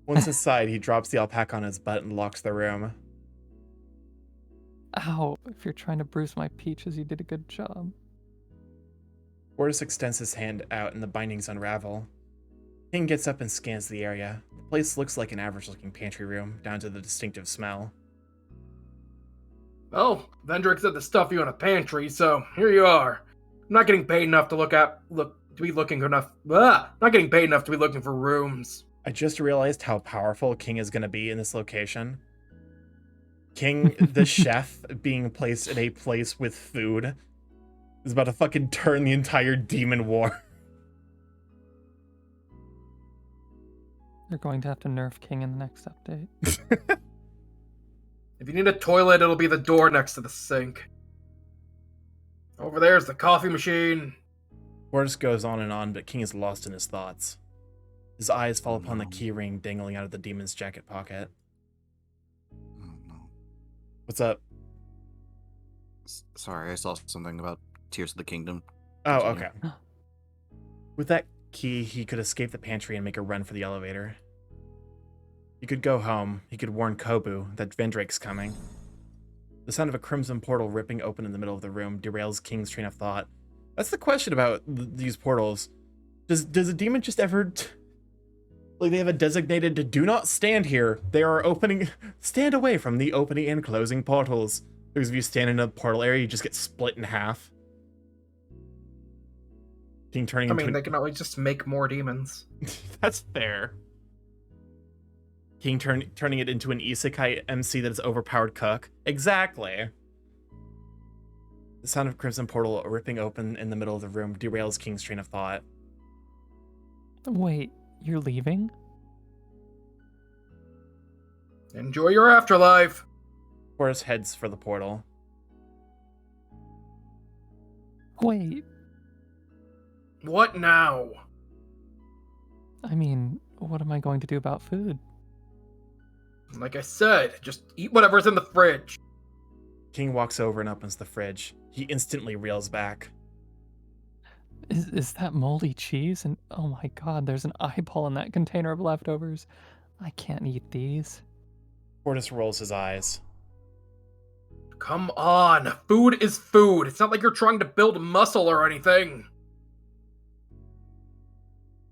Once inside, he drops the alpaca on his butt and locks the room. Ow, if you're trying to bruise my peaches, you did a good job. Fortis extends his hand out and the bindings unravel. King gets up and scans the area. The place looks like an average-looking pantry room, down to the distinctive smell. Well, Vendrick said to stuff you in a pantry, so here you are. I'm not getting paid enough to not getting paid enough to be looking for rooms. I just realized how powerful King is going to be in this location. King, the chef, being placed in a place with food, is about to fucking turn the entire demon war. You're going to have to nerf King in the next update. If you need a toilet, it'll be the door next to the sink. Over there's the coffee machine. Fortis goes on, but King is lost in his thoughts. His eyes fall upon the key ring dangling out of the demon's jacket pocket. Oh no. What's up? Sorry, I saw something about Tears of the Kingdom. Oh, Continue. okay. With that key, he could escape the pantry and make a run for the elevator. He could go home. He could warn Kobu that Vendrake's coming. The sound of a crimson portal ripping open in the middle of the room derails King's train of thought. That's the question about these portals. Does a demon just ever... like, they have a designated to do not stand here. They are opening... stand away from the opening and closing portals. Because if you stand in a portal area, you just get split in half. King turning into they can always just make more demons. That's fair. King turning it into an isekai MC that is overpowered cook. Exactly. The sound of crimson portal ripping open in the middle of the room derails King's train of thought. Wait, you're leaving? Enjoy your afterlife. Fortis heads for the portal. Wait, What now? I mean, what am I going to do about food? Like I said, just eat whatever's in the fridge. King walks over and opens the fridge. He instantly reels back. Is that moldy cheese? And oh my god, there's an eyeball in that container of leftovers. I can't eat these. Fortis rolls his eyes. Come on, food is food. It's not like you're trying to build muscle or anything.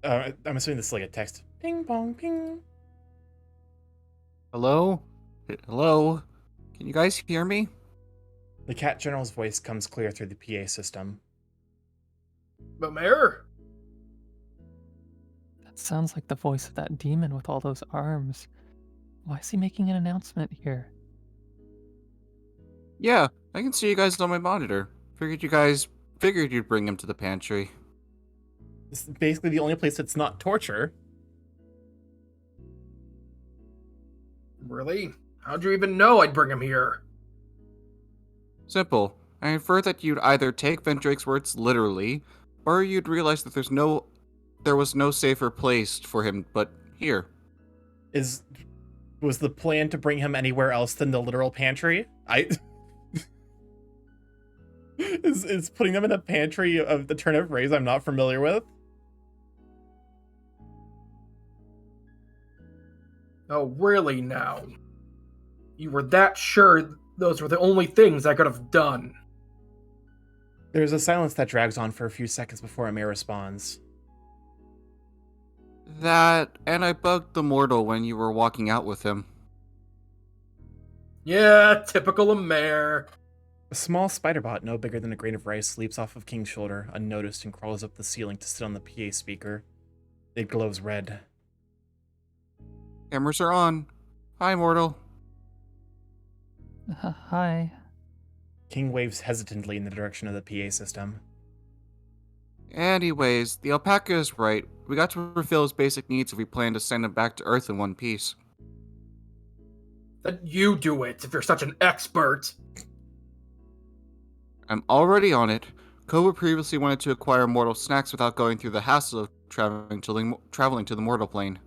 I'm assuming this is like a text. Ping pong ping. Hello? Hello? Can you guys hear me? The cat general's voice comes clear through the PA system. But Mayor? That sounds like the voice of that demon with all those arms. Why is he making an announcement here? Yeah, I can see you guys on my monitor. Figured you'd bring him to the pantry. This is basically the only place that's not torture. Really? How'd you even know I'd bring him here? Simple. I infer that you'd either take Vendrake's words literally, or you'd realize that there was no safer place for him but here. Was the plan to bring him anywhere else than the literal pantry? Is putting them in a pantry of the turn of phrase I'm not familiar with? Oh, really now? You were that sure those were the only things I could have done? There's a silence that drags on for a few seconds before Amir responds. That, and I bugged the mortal when you were walking out with him. Yeah, typical Amir. A small spider bot no bigger than a grain of rice leaps off of King's shoulder, unnoticed, and crawls up the ceiling to sit on the PA speaker. It glows red. Cameras are on. Hi, mortal. Hi. King waves hesitantly in the direction of the PA system. Anyways, the alpaca is right. We got to fulfill his basic needs if we plan to send him back to Earth in one piece. Then you do it, if you're such an expert. I'm already on it. Koba previously wanted to acquire mortal snacks without going through the hassle of traveling to the mortal plane.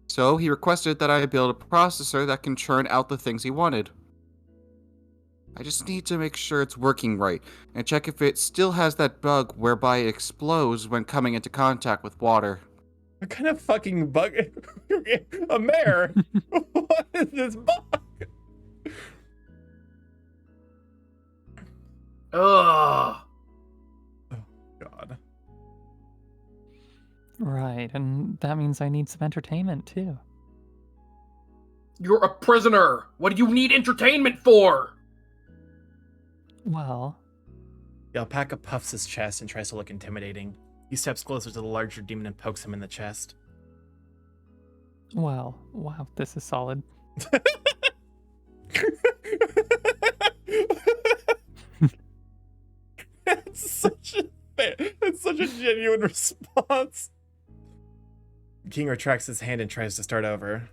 So he requested that I build a processor that can churn out the things he wanted. I just need to make sure it's working right, and check if it still has that bug whereby it explodes when coming into contact with water. What kind of fucking bug? Amir! What is this bug? Ugh. God. Right, and that means I need some entertainment too. You're a prisoner. What do you need entertainment for? Well, The alpaca puffs his chest and tries to look intimidating. He steps closer to the larger demon and pokes him in the chest. wow, this is solid. That's such a genuine response. King retracts his hand and tries to start over.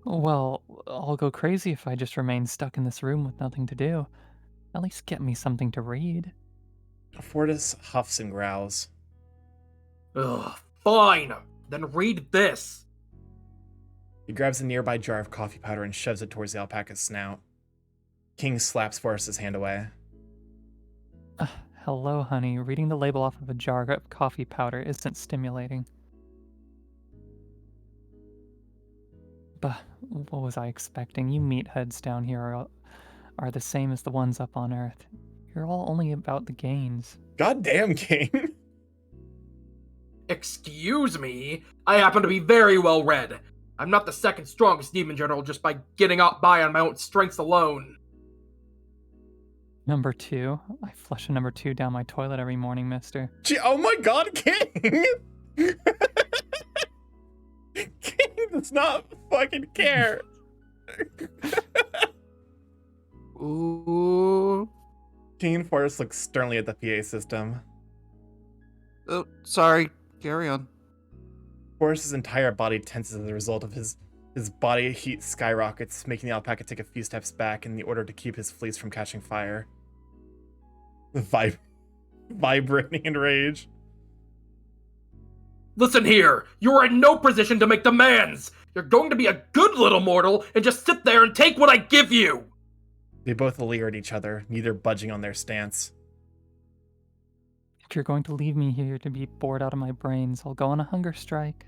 Well, I'll go crazy if I just remain stuck in this room with nothing to do. At least get me something to read. Fortis huffs and growls. Ugh, fine. Then read this. He grabs a nearby jar of coffee powder and shoves it towards the alpaca's snout. King slaps Fortis's hand away. Hello, honey. Reading the label off of a jar of coffee powder isn't stimulating. But what was I expecting? You meatheads down here are the same as the ones up on Earth. You're all only about the gains. Goddamn, King. Excuse me? I happen to be very well read. I'm not the second strongest demon general just by getting out by on my own strengths alone. Number 2. I flush a number 2 down my toilet every morning, mister. Gee, oh my god, King! King does not fucking care. Ooh. King and Fortis look sternly at the PA system. Oh, sorry. Carry on. Fortis's entire body tenses as a result of his body heat skyrockets, making the alpaca take a few steps back in the order to keep his fleece from catching fire. Vibrating in rage. Listen here, you are in no position to make demands. You're going to be a good little mortal and just sit there and take what I give you! They both leer at each other, neither budging on their stance. If you're going to leave me here to be bored out of my brains, I'll go on a hunger strike.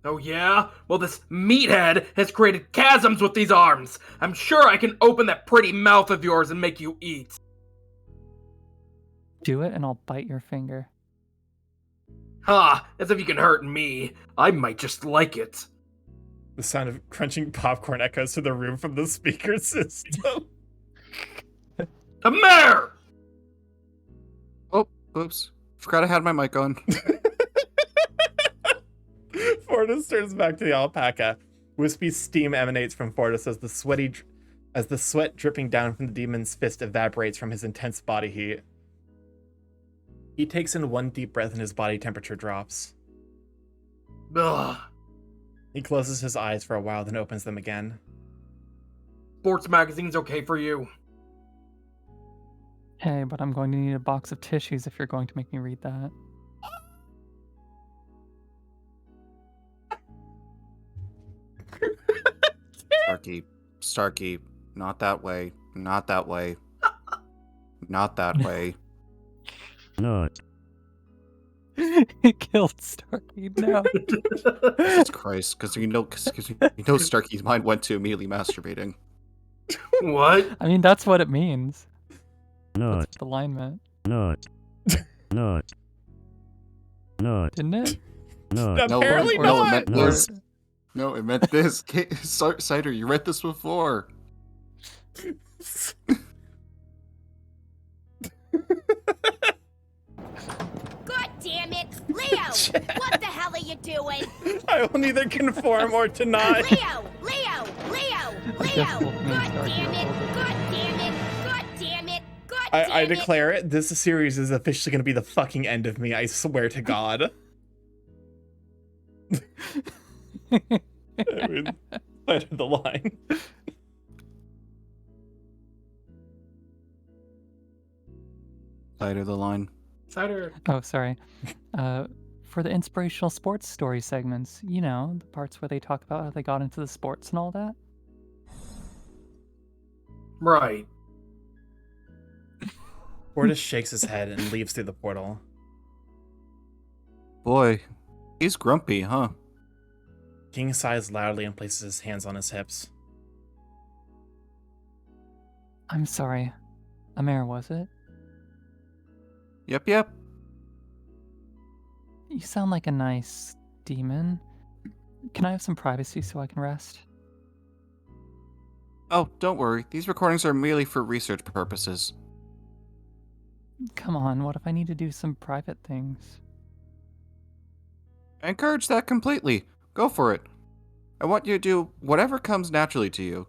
Oh yeah? Well, this meathead has created chasms with these arms. I'm sure I can open that pretty mouth of yours and make you eat. Do it and I'll bite your finger. Ha! As if you can hurt me. I might just like it. The sound of crunching popcorn echoes to the room from the speaker system. Amer! Oh, oops. Forgot I had my mic on. Fortis turns back to the alpaca. Wispy steam emanates from Fortis as the sweat dripping down from the demon's fist evaporates from his intense body heat. He takes in one deep breath and his body temperature drops. Ugh. He closes his eyes for a while, then opens them again. Sports magazine's okay for you. Hey, but I'm going to need a box of tissues if you're going to make me read that. Starkey, not that way, not that way, not that way. Not. He killed Starkey, no. Jesus Christ, because you know Starkey's mind went to immediately masturbating. What? I mean, that's what it means. Not. That's the line meant, Not. Not. Not. didn't it? Not. No, Apparently no, not. it meant No. this. No, it meant this. Cider, you read this before. God damn it! Leo! What the hell are you doing? I will neither conform or deny. Leo! Leo! Leo! guess Leo! both me and God Starkey damn are it! over. God damn it! God damn it! God damn I it! declare it, this series is officially going to be the fucking end of me, I swear to God. I mean, side of the line. Side of the line. Cider. Oh, sorry. For the inspirational sports story segments, you know, the parts where they talk about how they got into the sports and all that. Right. Fortis shakes his head and leaves through the portal. Boy, he's grumpy, huh? King sighs loudly and places his hands on his hips. I'm sorry. Amer, was it? Yep. You sound like a nice demon. Can I have some privacy so I can rest? Oh, don't worry. These recordings are merely for research purposes. Come on, what if I need to do some private things? I encourage that completely. Go for it. I want you to do whatever comes naturally to you.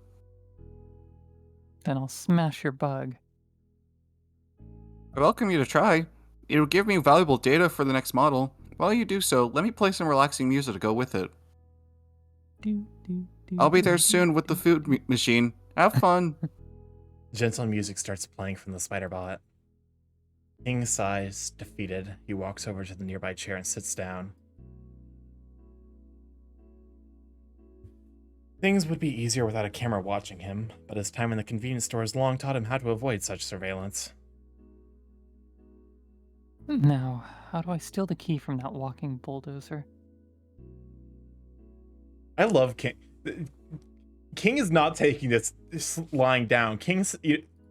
Then I'll smash your bug. I welcome you to try. It'll give me valuable data for the next model. While you do so, let me play some relaxing music to go with it. I'll be there soon with the food machine. Have fun. Gentle music starts playing from the spider bot. King sighs, defeated. He walks over to the nearby chair and sits down. Things would be easier without a camera watching him, but his time in the convenience store has long taught him how to avoid such surveillance. Now, how do I steal the key from that walking bulldozer? I love King. King is not taking this lying down.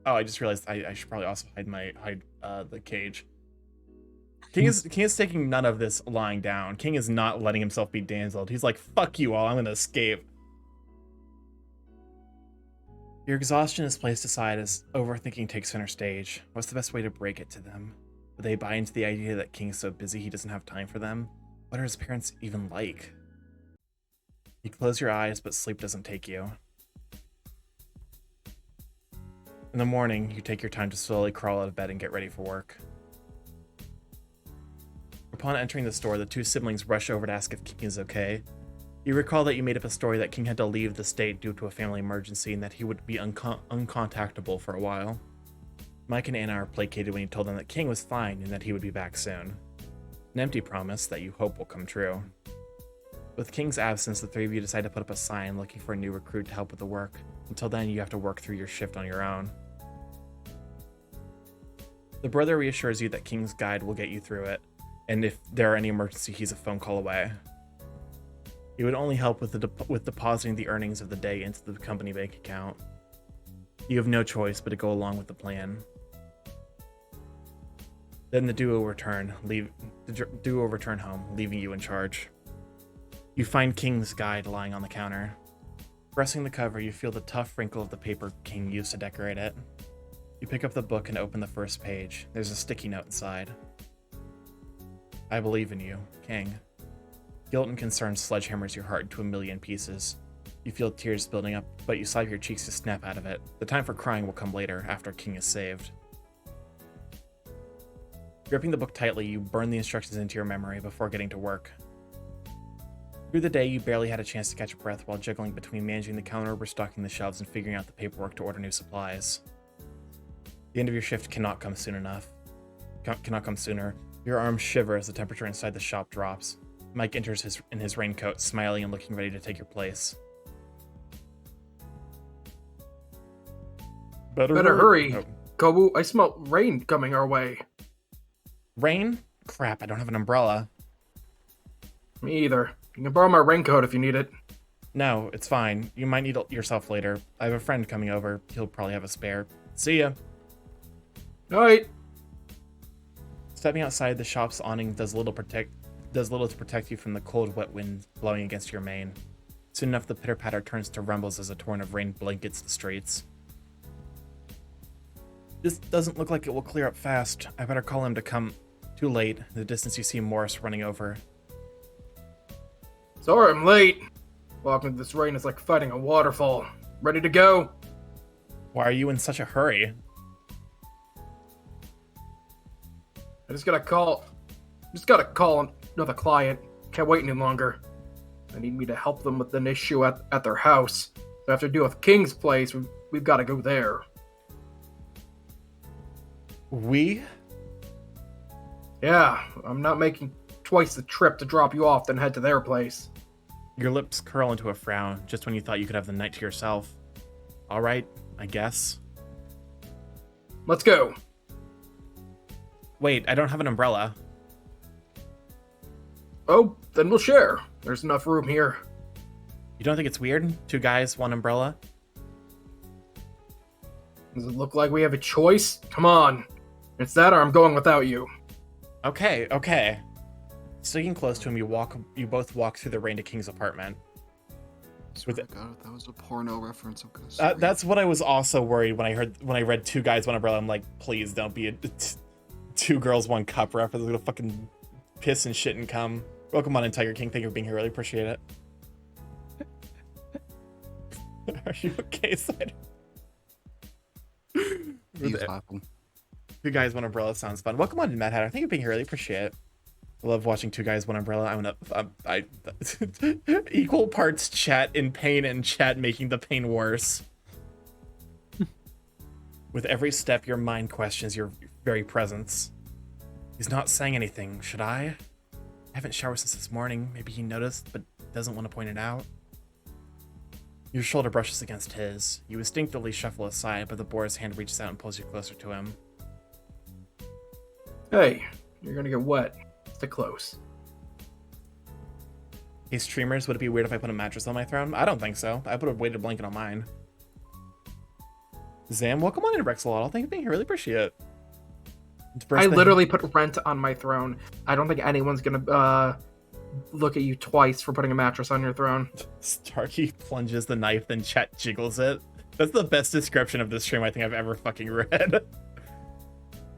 Oh, I just realized I should probably also hide the cage. King is taking none of this lying down. King is not letting himself be danzled. He's like, fuck you all, I'm gonna escape. Your exhaustion is placed aside as overthinking takes center stage. What's the best way to break it to them? Will they buy into the idea that King's so busy he doesn't have time for them? What are his parents even like? You close your eyes, but sleep doesn't take you. In the morning, you take your time to slowly crawl out of bed and get ready for work. Upon entering the store, the two siblings rush over to ask if King is okay. You recall that you made up a story that King had to leave the state due to a family emergency and that he would be uncontactable for a while. Mike and Anna are placated when you told them that King was fine and that he would be back soon. An empty promise that you hope will come true. With King's absence, the three of you decide to put up a sign looking for a new recruit to help with the work. Until then, you have to work through your shift on your own. The brother reassures you that King's guide will get you through it, and if there are any emergency, he's a phone call away. He would only help with depositing the earnings of the day into the company bank account. You have no choice but to go along with the plan. Then the duo return home, leaving you in charge. You find King's guide lying on the counter. Pressing the cover, you feel the tough wrinkle of the paper King used to decorate it. You pick up the book and open the first page. There's a sticky note inside. I believe in you, King. Guilt and concern sledgehammers your heart into a million pieces. You feel tears building up, but you slap your cheeks to snap out of it. The time for crying will come later, after King is saved. Gripping the book tightly, you burn the instructions into your memory before getting to work. Through the day, you barely had a chance to catch a breath while juggling between managing the counter, restocking the shelves, and figuring out the paperwork to order new supplies. The end of your shift cannot come sooner. Your arms shiver as the temperature inside the shop drops. Mike enters in his raincoat, smiling and looking ready to take your place. Better hurry. Oh. Kobu, I smell rain coming our way. Rain? Crap, I don't have an umbrella. Me either. You can borrow my raincoat if you need it. No, it's fine. You might need it yourself later. I have a friend coming over. He'll probably have a spare. See ya. Alright. Stepping outside the shop's awning does little to protect you from the cold, wet wind blowing against your mane. Soon enough, the pitter-patter turns to rumbles as a torrent of rain blankets the streets. This doesn't look like it will clear up fast. I better call him to come. Too late. In the distance, you see Morris running over. Sorry I'm late. Walking through this rain is like fighting a waterfall. Ready to go? Why are you in such a hurry? I just gotta call another client. Can't wait any longer. They need me to help them with an issue at their house. So after deal with King's place, we've got to go there. Yeah, I'm not making twice the trip to drop you off then head to their place. Your lips curl into a frown just when you thought you could have the night to yourself. All right, I guess. Let's go. Wait, I don't have an umbrella. Oh, then we'll share. There's enough room here. You don't think it's weird? Two guys, one umbrella? Does it look like we have a choice? Come on. It's that or I'm going without you. Okay. Sticking close to him, you both walk through the rain to King's apartment. Swear to God, if that was a porno reference, I'm gonna scream. That's what I was also worried when I read two guys, one umbrella. I'm like, please don't be a two girls, one cup reference. I'm gonna fucking piss and shit and cum. Welcome on in, Tiger King. Thank you for being here. Really appreciate it. Are you okay, Cider? He's laughing. Two guys, one umbrella sounds fun. Welcome on in, Mad Hatter. Thank you for being here. Really appreciate it. I love watching two guys, one umbrella. I equal parts chat in pain and chat making the pain worse. With every step, your mind questions your very presence. He's not saying anything. Should I? I haven't showered since this morning. Maybe he noticed, but doesn't want to point it out. Your shoulder brushes against his. You instinctively shuffle aside, but the boar's hand reaches out and pulls you closer to him. Hey, you're gonna get wet. Stick close. Hey, streamers, would it be weird if I put a mattress on my throne? I don't think so. I put a weighted blanket on mine. Zam, welcome on in, Rexalotl. Thank you for being here. Really appreciate it. I literally put rent on my throne. I don't think anyone's gonna look at you twice for putting a mattress on your throne. Starkey plunges the knife, then chat jiggles it. That's the best description of this stream I think I've ever fucking read.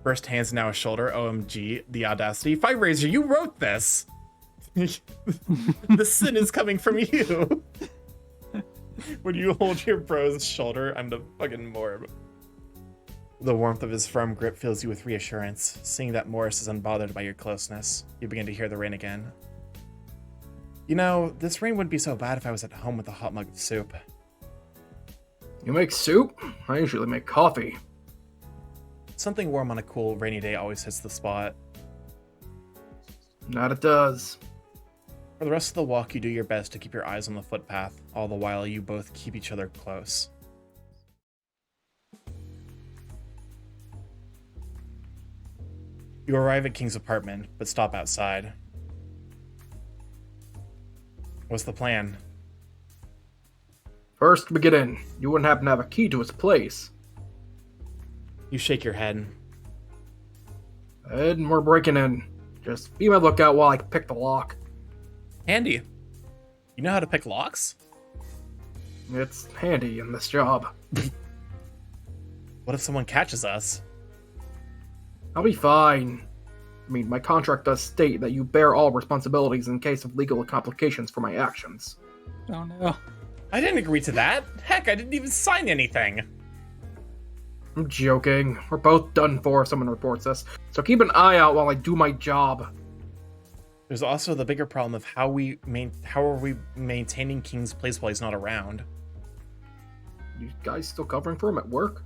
First hands, now a shoulder. OMG, the audacity. Five Razor, you wrote this. The sin is coming from you. When you hold your bro's shoulder, I'm the fucking morb. The warmth of his firm grip fills you with reassurance. Seeing that Morris is unbothered by your closeness, you begin to hear the rain again. You know, this rain wouldn't be so bad if I was at home with a hot mug of soup. You make soup? I usually make coffee. Something warm on a cool, rainy day always hits the spot. That it does. For the rest of the walk, you do your best to keep your eyes on the footpath, all the while you both keep each other close. You arrive at King's apartment, but stop outside. What's the plan? First we get in. You wouldn't happen to have a key to his place. You shake your head. And we're breaking in. Just be my lookout while I pick the lock. Handy. You know how to pick locks? It's handy in this job. What if someone catches us? I'll be fine. I mean, my contract does state that you bear all responsibilities in case of legal complications for my actions. Oh no. I didn't agree to that. Heck, I didn't even sign anything. I'm joking. We're both done for if someone reports us. So keep an eye out while I do my job. There's also the bigger problem of how are we maintaining King's place while he's not around. You guys still covering for him at work?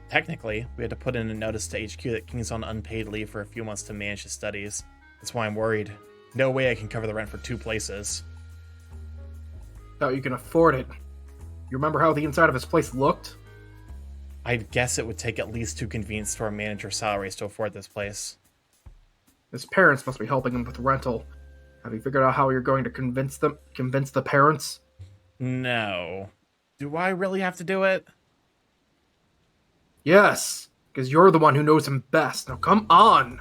Technically, we had to put in a notice to HQ that King's on unpaid leave for a few months to manage his studies. That's why I'm worried. No way I can cover the rent for 2 places. Doubt you can afford it. You remember how the inside of his place looked? I'd guess it would take at least 2 convenience store manager salaries to afford this place. His parents must be helping him with rental. Have you figured out how you're going to convince the parents? No. Do I really have to do it? Yes, because you're the one who knows him best. Now come on!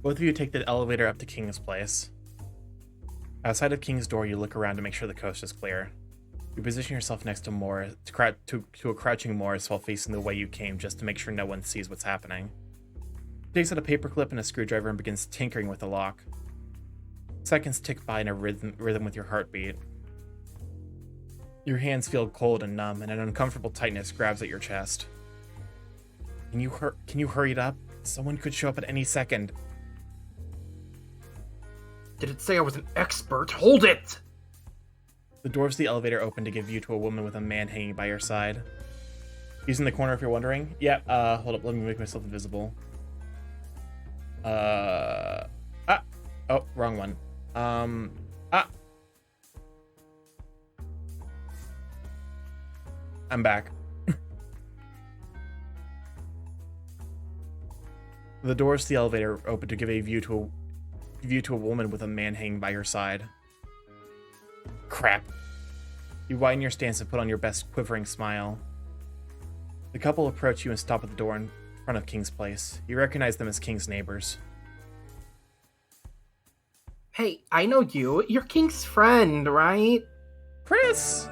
Both of you take the elevator up to King's place. Outside of King's door, you look around to make sure the coast is clear. You position yourself next to Morris, to a crouching Morris while facing the way you came, just to make sure no one sees what's happening. He takes out a paperclip and a screwdriver and begins tinkering with the lock. Seconds tick by in a rhythm with your heartbeat. Your hands feel cold and numb, and an uncomfortable tightness grabs at your chest. Can you hurry it up? Someone could show up at any second. Did it say I was an expert? Hold it! The doors of the elevator open to give view to a woman with a man hanging by your side. He's in the corner if you're wondering. Yeah, hold up, let me make myself invisible. Oh, wrong one. I'm back. The doors to the elevator open to give a view to a woman with a man hanging by her side. Crap. You widen your stance and put on your best quivering smile. The couple approach you and stop at the door in front of King's place. You recognize them as King's neighbors. Hey, I know you. You're King's friend, right? Chris!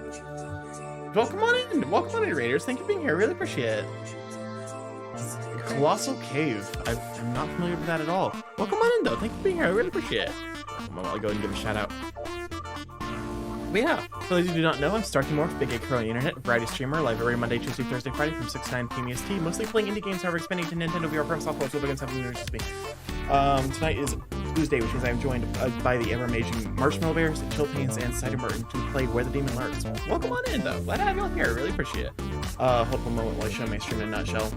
Welcome on in! Welcome on in, Raiders. Thank you for being here. I really appreciate it. Colossal Cave. I'm not familiar with that at all. Welcome on in, though. Thank you for being here. I really appreciate it. I'll go and give a shout out. But yeah, for those who do not know, I'm Starkymorph, Big A Crow on the internet, variety streamer, live every Monday, Tuesday, Thursday, Friday from 6 to 9 p.m. EST, mostly playing indie games, however, expanding to Nintendo VR Pro software, so against 7 years to me. Tonight is Tuesday, which means I'm joined by the ever-amazing Marshmallow Bears, Chillpanes, and Cider Merton to play Where the Demon Lurks. Welcome on in, though. Glad to have you all here. I really appreciate it. Hold up a moment while I show my stream in a nutshell.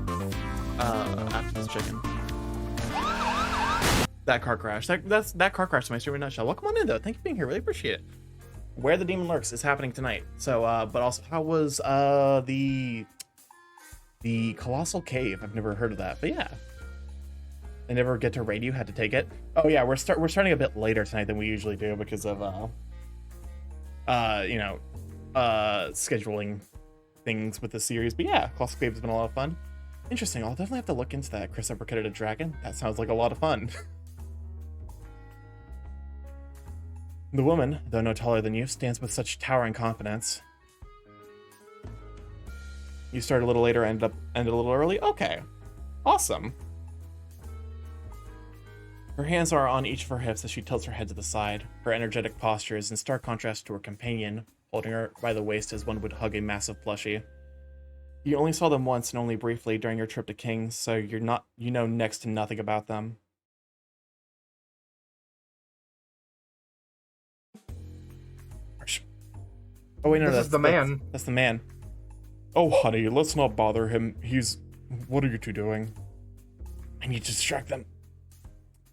After this chicken. That car crash. That car crash to my stream in a nutshell. Welcome on in, though. Thank you for being here. Really appreciate it. Where the Demon Lurks is happening tonight. So, but also, how was the Colossal Cave? I've never heard of that, but yeah. I never get to raid you. Had to take it. Oh yeah, we're starting a bit later tonight than we usually do because of scheduling things with the series. But yeah, Colossal Cave has been a lot of fun. Interesting. I'll definitely have to look into that. Chris uppercutted a dragon. That sounds like a lot of fun. The woman, though no taller than you, stands with such towering confidence. You started a little later, ended a little early? Okay. Awesome. Her hands are on each of her hips as she tilts her head to the side. Her energetic posture is in stark contrast to her companion, holding her by the waist as one would hug a massive plushie. You only saw them once and only briefly during your trip to King's, so you know next to nothing about them. Oh wait, no, This is the man. That's the man. Oh, honey, let's not bother him. What are you two doing? I need to distract them.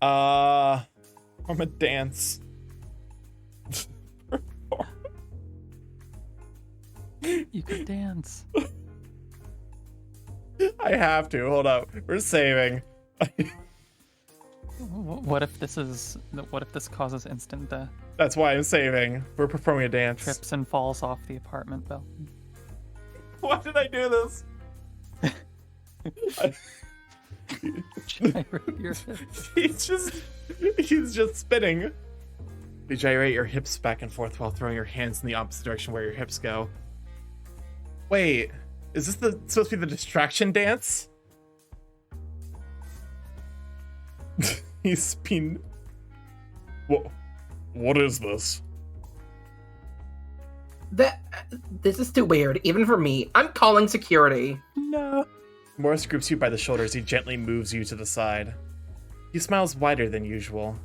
From a dance. You could dance. I have to. Hold up. We're saving. What if this causes instant death? That's why I'm saving. We're performing a dance. Trips and falls off the apartment building. Why did I do this? Gyrate your hips. He's just spinning. You gyrate your hips back and forth while throwing your hands in the opposite direction where your hips go. Wait, is this supposed to be the distraction dance? He's been... What is this? This is too weird, even for me. I'm calling security. No. Morris grips you by the shoulders. He gently moves you to the side. He smiles wider than usual.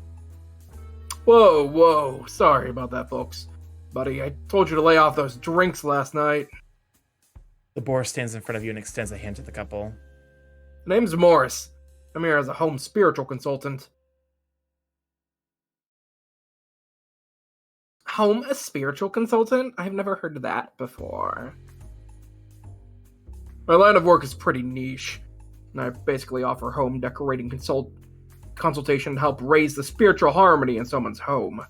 Whoa. Sorry about that, folks. Buddy, I told you to lay off those drinks last night. The boar stands in front of you and extends a hand to the couple. Name's Morris. I'm here as a home spiritual consultant. Home a spiritual consultant? I've never heard of that before. My line of work is pretty niche, and I basically offer home decorating consultation to help raise the spiritual harmony in someone's home.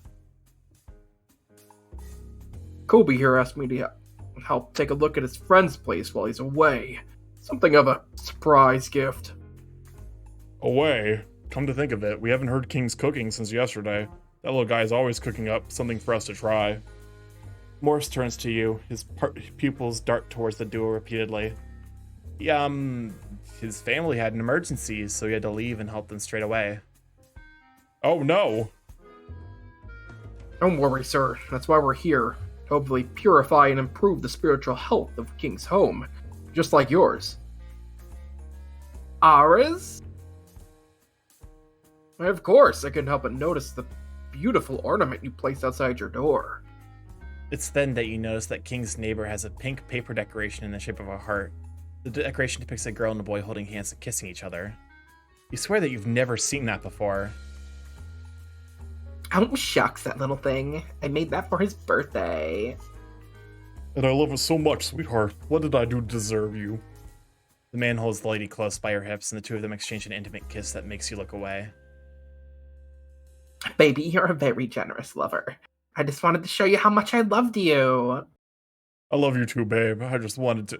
Kobe here asked me to help take a look at his friend's place while he's away. Something of a surprise gift. Away? Come to think of it, we haven't heard King's cooking since yesterday. That little guy's always cooking up something for us to try. Morris turns to you. His pupils dart towards the duo repeatedly. His family had an emergency, so he had to leave and help them straight away. Oh no! Don't worry, sir. That's why we're here. To hopefully purify and improve the spiritual health of King's home. Just like yours. Ours? Of course, I couldn't help but notice the beautiful ornament you placed outside your door. It's then that you notice that King's neighbor has a pink paper decoration in the shape of a heart. The decoration depicts a girl and a boy holding hands and kissing each other. You swear that you've never seen that before. Oh, shucks, that little thing. I made that for his birthday. And I love it so much, sweetheart. What did I do to deserve you? The man holds the lady close by her hips, and the two of them exchange an intimate kiss that makes you look away. Baby, you're a very generous lover. I just wanted to show you how much I loved you. I love you too, babe. I just wanted to...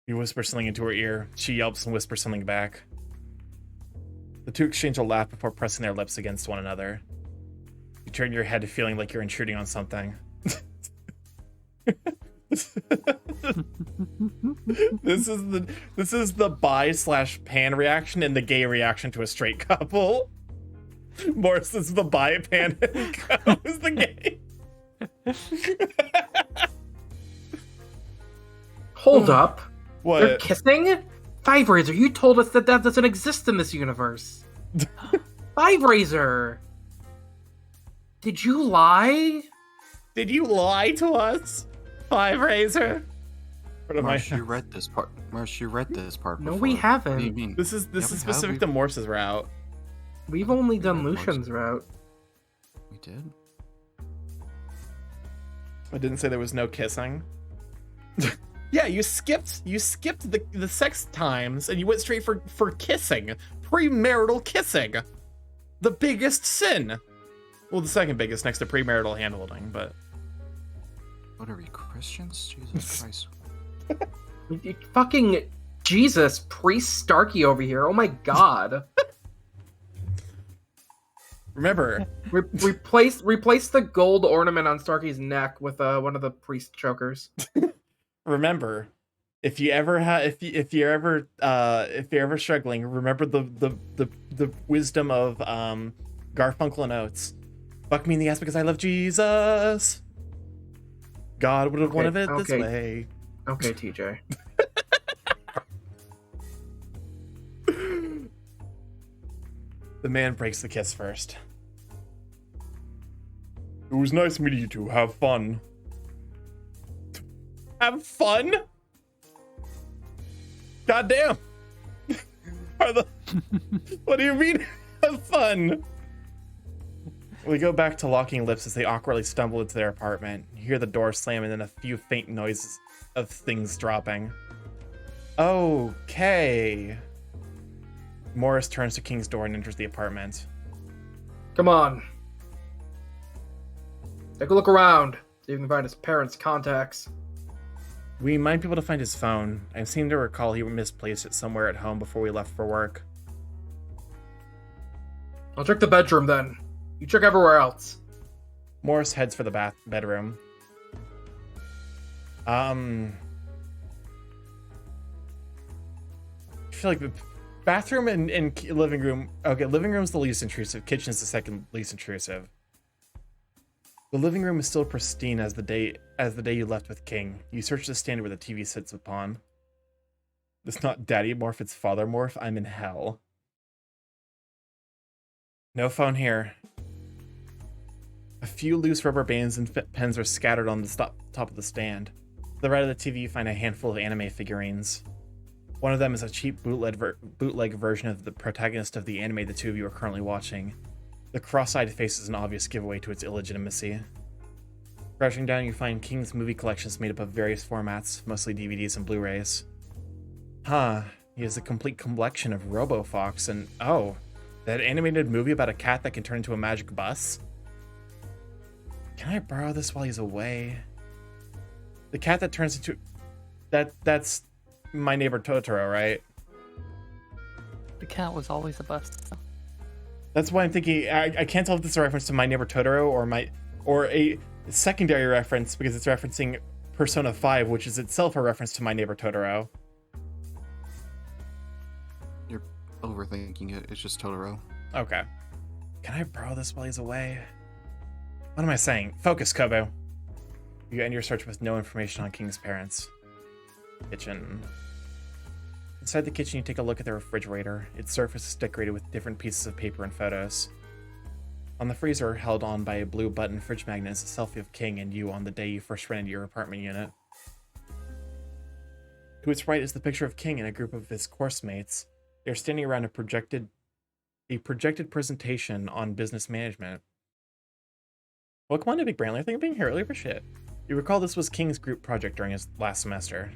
You whisper something into her ear. She yelps and whispers something back. The two exchange a laugh before pressing their lips against one another. You turn your head feeling like you're intruding on something. This is the bi/pan reaction and the gay reaction to a straight couple. Morris is the bi, pan is the gay. Hold up. What? They're kissing? Five Razor, you told us that doesn't exist in this universe. Five Razor! Did you lie? Did you lie to us? Five Razor? Marsh, you read this part. Marsh, you read this part No, before. we What do you haven't. mean? This is we specific have. to Morse's route. We've only done Morse. Lucian's route. We did. I didn't say there was no kissing. Yeah, you skipped the sex times and you went straight for kissing. Premarital kissing. The biggest sin. Well, the second biggest next to premarital handholding, but What are we, Christians? Jesus Christ. Fucking Jesus, Priest Starkey over here. Oh my god. remember, Replace the gold ornament on Starkey's neck with one of the priest chokers. remember, if you're ever struggling, remember the wisdom of Garfunkel and Oates. Fuck me in the ass because I love Jesus. God would have wanted it this way. Okay, TJ. The man breaks the kiss first. It was nice meeting you two. Have fun. Have fun? Goddamn. What do you mean have fun? We go back to locking lips as they awkwardly stumble into their apartment. You hear the door slam and then a few faint noises of things dropping. Okay. Morris turns to King's door and enters the apartment. Come on. Take a look around. See if you can find his parents' contacts. We might be able to find his phone. I seem to recall he misplaced it somewhere at home before we left for work. I'll check the bedroom then. You check everywhere else. Morris heads for the bedroom. I feel like the bathroom and living room. Okay, living room's the least intrusive. Kitchen is the second least intrusive. The living room is still pristine as the day you left with King. You search the stand where the TV sits upon. It's not Daddy Morph, it's Father Morph. I'm in hell. No phone here. A few loose rubber bands and pens are scattered on the top of the stand. To the right of the TV, you find a handful of anime figurines. One of them is a cheap bootleg version of the protagonist of the anime the two of you are currently watching. The cross-eyed face is an obvious giveaway to its illegitimacy. Crouching down, you find King's movie collections made up of various formats, mostly DVDs and Blu-rays. Huh, he has a complete collection of RoboFox and, oh, that animated movie about a cat that can turn into a magic bus? Can I borrow this while he's away? The cat that turns into... That's My Neighbor Totoro, right? The cat was always a bust. That's why I'm thinking, I can't tell if this is a reference to My Neighbor Totoro or a secondary reference because it's referencing Persona 5, which is itself a reference to My Neighbor Totoro. You're overthinking it. It's just Totoro. Okay. Can I borrow this while he's away? What am I saying? Focus, Kobo. You end your search with no information on King's parents. Kitchen. Inside the kitchen, you take a look at the refrigerator. Its surface is decorated with different pieces of paper and photos. On the freezer, held on by a blue button fridge magnet, is a selfie of King and you on the day you first rented your apartment unit. To its right is the picture of King and a group of his course mates. They are standing around a projected presentation on business management. Welcome on to Big Brantley. Thank you for being here. Really appreciate it. You recall this was King's group project during his last semester.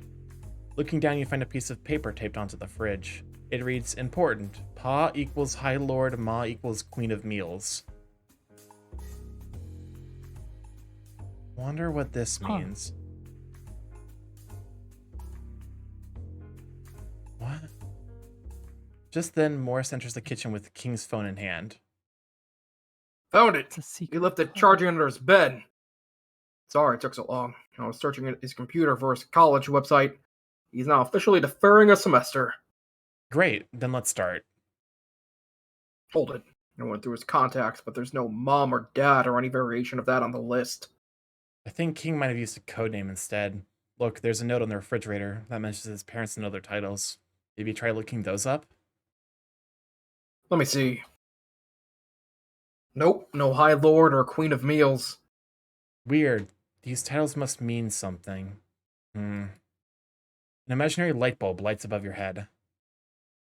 Looking down, you find a piece of paper taped onto the fridge. It reads, important, Pa equals High Lord, Ma equals Queen of Meals. Wonder what this means. What? Just then, Morris enters the kitchen with King's phone in hand. Found it! It's a secret. He left it charging under his bed. Sorry it took so long. I was searching his computer for his college website. He's now officially deferring a semester. Great, then let's start. Hold it. I went through his contacts, but there's no mom or dad or any variation of that on the list. I think King might have used a code name instead. Look, there's a note on the refrigerator that mentions his parents and other titles. Maybe try looking those up? Let me see. Nope, no High Lord or Queen of Meals. Weird. These titles must mean something. An imaginary light bulb lights above your head.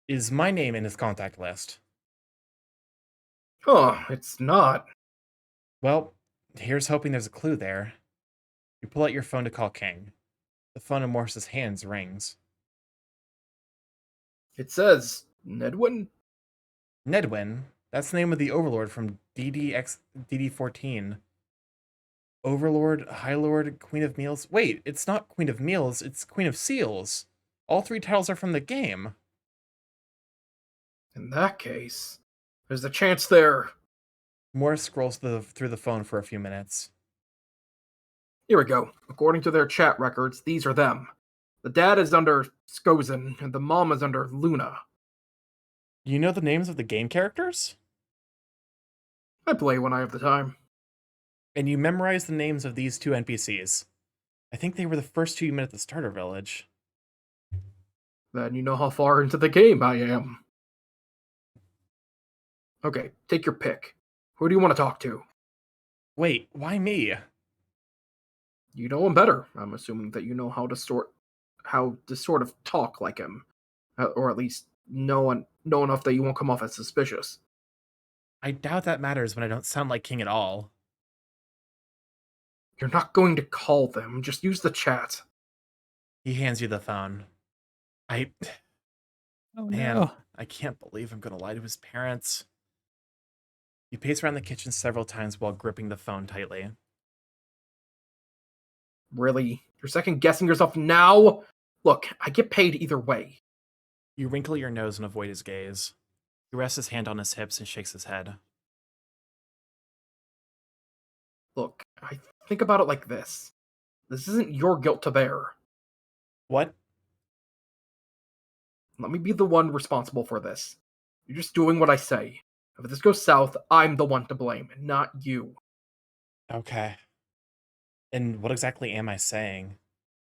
Is my name in his contact list? Huh, it's not. Well, here's hoping there's a clue there. You pull out your phone to call King. The phone in Morris's hands rings. It says Nedwin? Nedwin? That's the name of the Overlord from DD14. Overlord, High Lord, Queen of Meals. Wait, it's not Queen of Meals, it's Queen of Seals. All three titles are from the game. In that case, there's a chance there. Morris scrolls through the phone for a few minutes. Here we go. According to their chat records, these are them. The dad is under Skozen, and the mom is under Luna. You know the names of the game characters? I play when I have the time. And you memorize the names of these two NPCs. I think they were the first two you met at the starter village. Then you know how far into the game I am. Okay, take your pick. Who do you want to talk to? Wait, why me? You know him better. I'm assuming that you know how to sort of talk like him, or at least know enough that you won't come off as suspicious. I doubt that matters when I don't sound like King at all. You're not going to call them. Just use the chat. He hands you the phone. I, Oh man, no. I can't believe I'm gonna lie to his parents. You pace around the kitchen several times while gripping the phone tightly. Really? You're second guessing yourself now? Look, I get paid either way. You wrinkle your nose and avoid his gaze. He rests his hand on his hips and shakes his head. Look, I think about it like this. This isn't your guilt to bear. What? Let me be the one responsible for this. You're just doing what I say. If this goes south, I'm the one to blame, not you. Okay. And what exactly am I saying?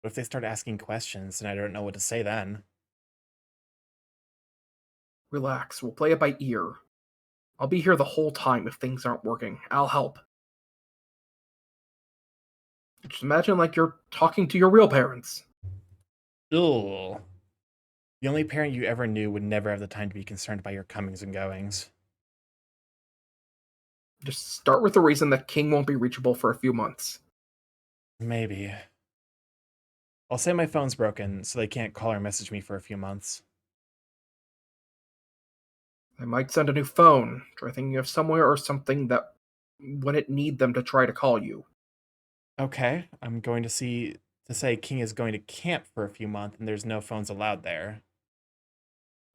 What if they start asking questions and I don't know what to say then? Relax, we'll play it by ear. I'll be here the whole time if things aren't working. I'll help. Just imagine like you're talking to your real parents. Ugh. The only parent you ever knew would never have the time to be concerned by your comings and goings. Just start with the reason that King won't be reachable for a few months. Maybe. I'll say my phone's broken, so they can't call or message me for a few months. I might send a new phone. Try thinking of somewhere or something that wouldn't need them to try to call you. Okay, I'm going to say King is going to camp for a few months and there's no phones allowed there.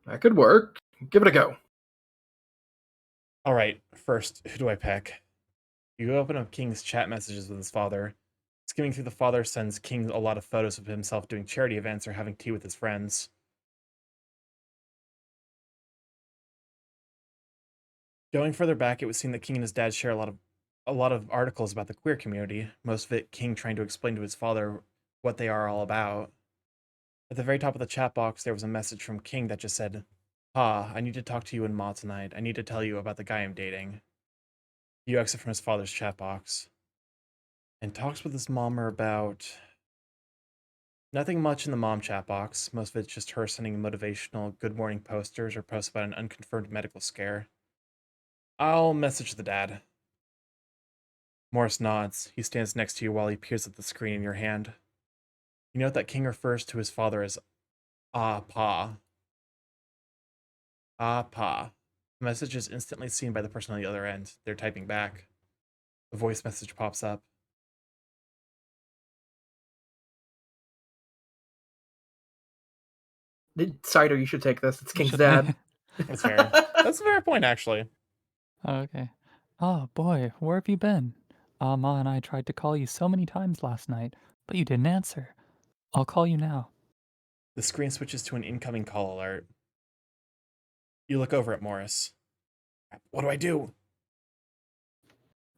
That could work. Give it a go. Alright, first, who do I pick? You open up King's chat messages with his father. Skimming through the father sends King a lot of photos of himself doing charity events or having tea with his friends. Going further back, it would seem that King and his dad share a lot of articles about the queer community, most of it King trying to explain to his father what they are all about. At the very top of the chat box, there was a message from King that just said, "Pa, I need to talk to you and Ma tonight. I need to tell you about the guy I'm dating." You exit from his father's chat box and talks with his mom are about nothing much in the mom chat box. Most of it's just her sending motivational good morning posters or posts about an unconfirmed medical scare. I'll message the dad. Morris nods. He stands next to you while he peers at the screen in your hand. You note that King refers to his father as Ah Pa. Ah Pa. The message is instantly seen by the person on the other end. They're typing back. A voice message pops up. Cider, you should take this. It's King's Should dad. That's fair. That's a fair point, actually. Okay. Oh boy, where have you been? Ma and I tried to call you so many times last night, but you didn't answer. I'll call you now. The screen switches to an incoming call alert. You look over at Morris. What do I do?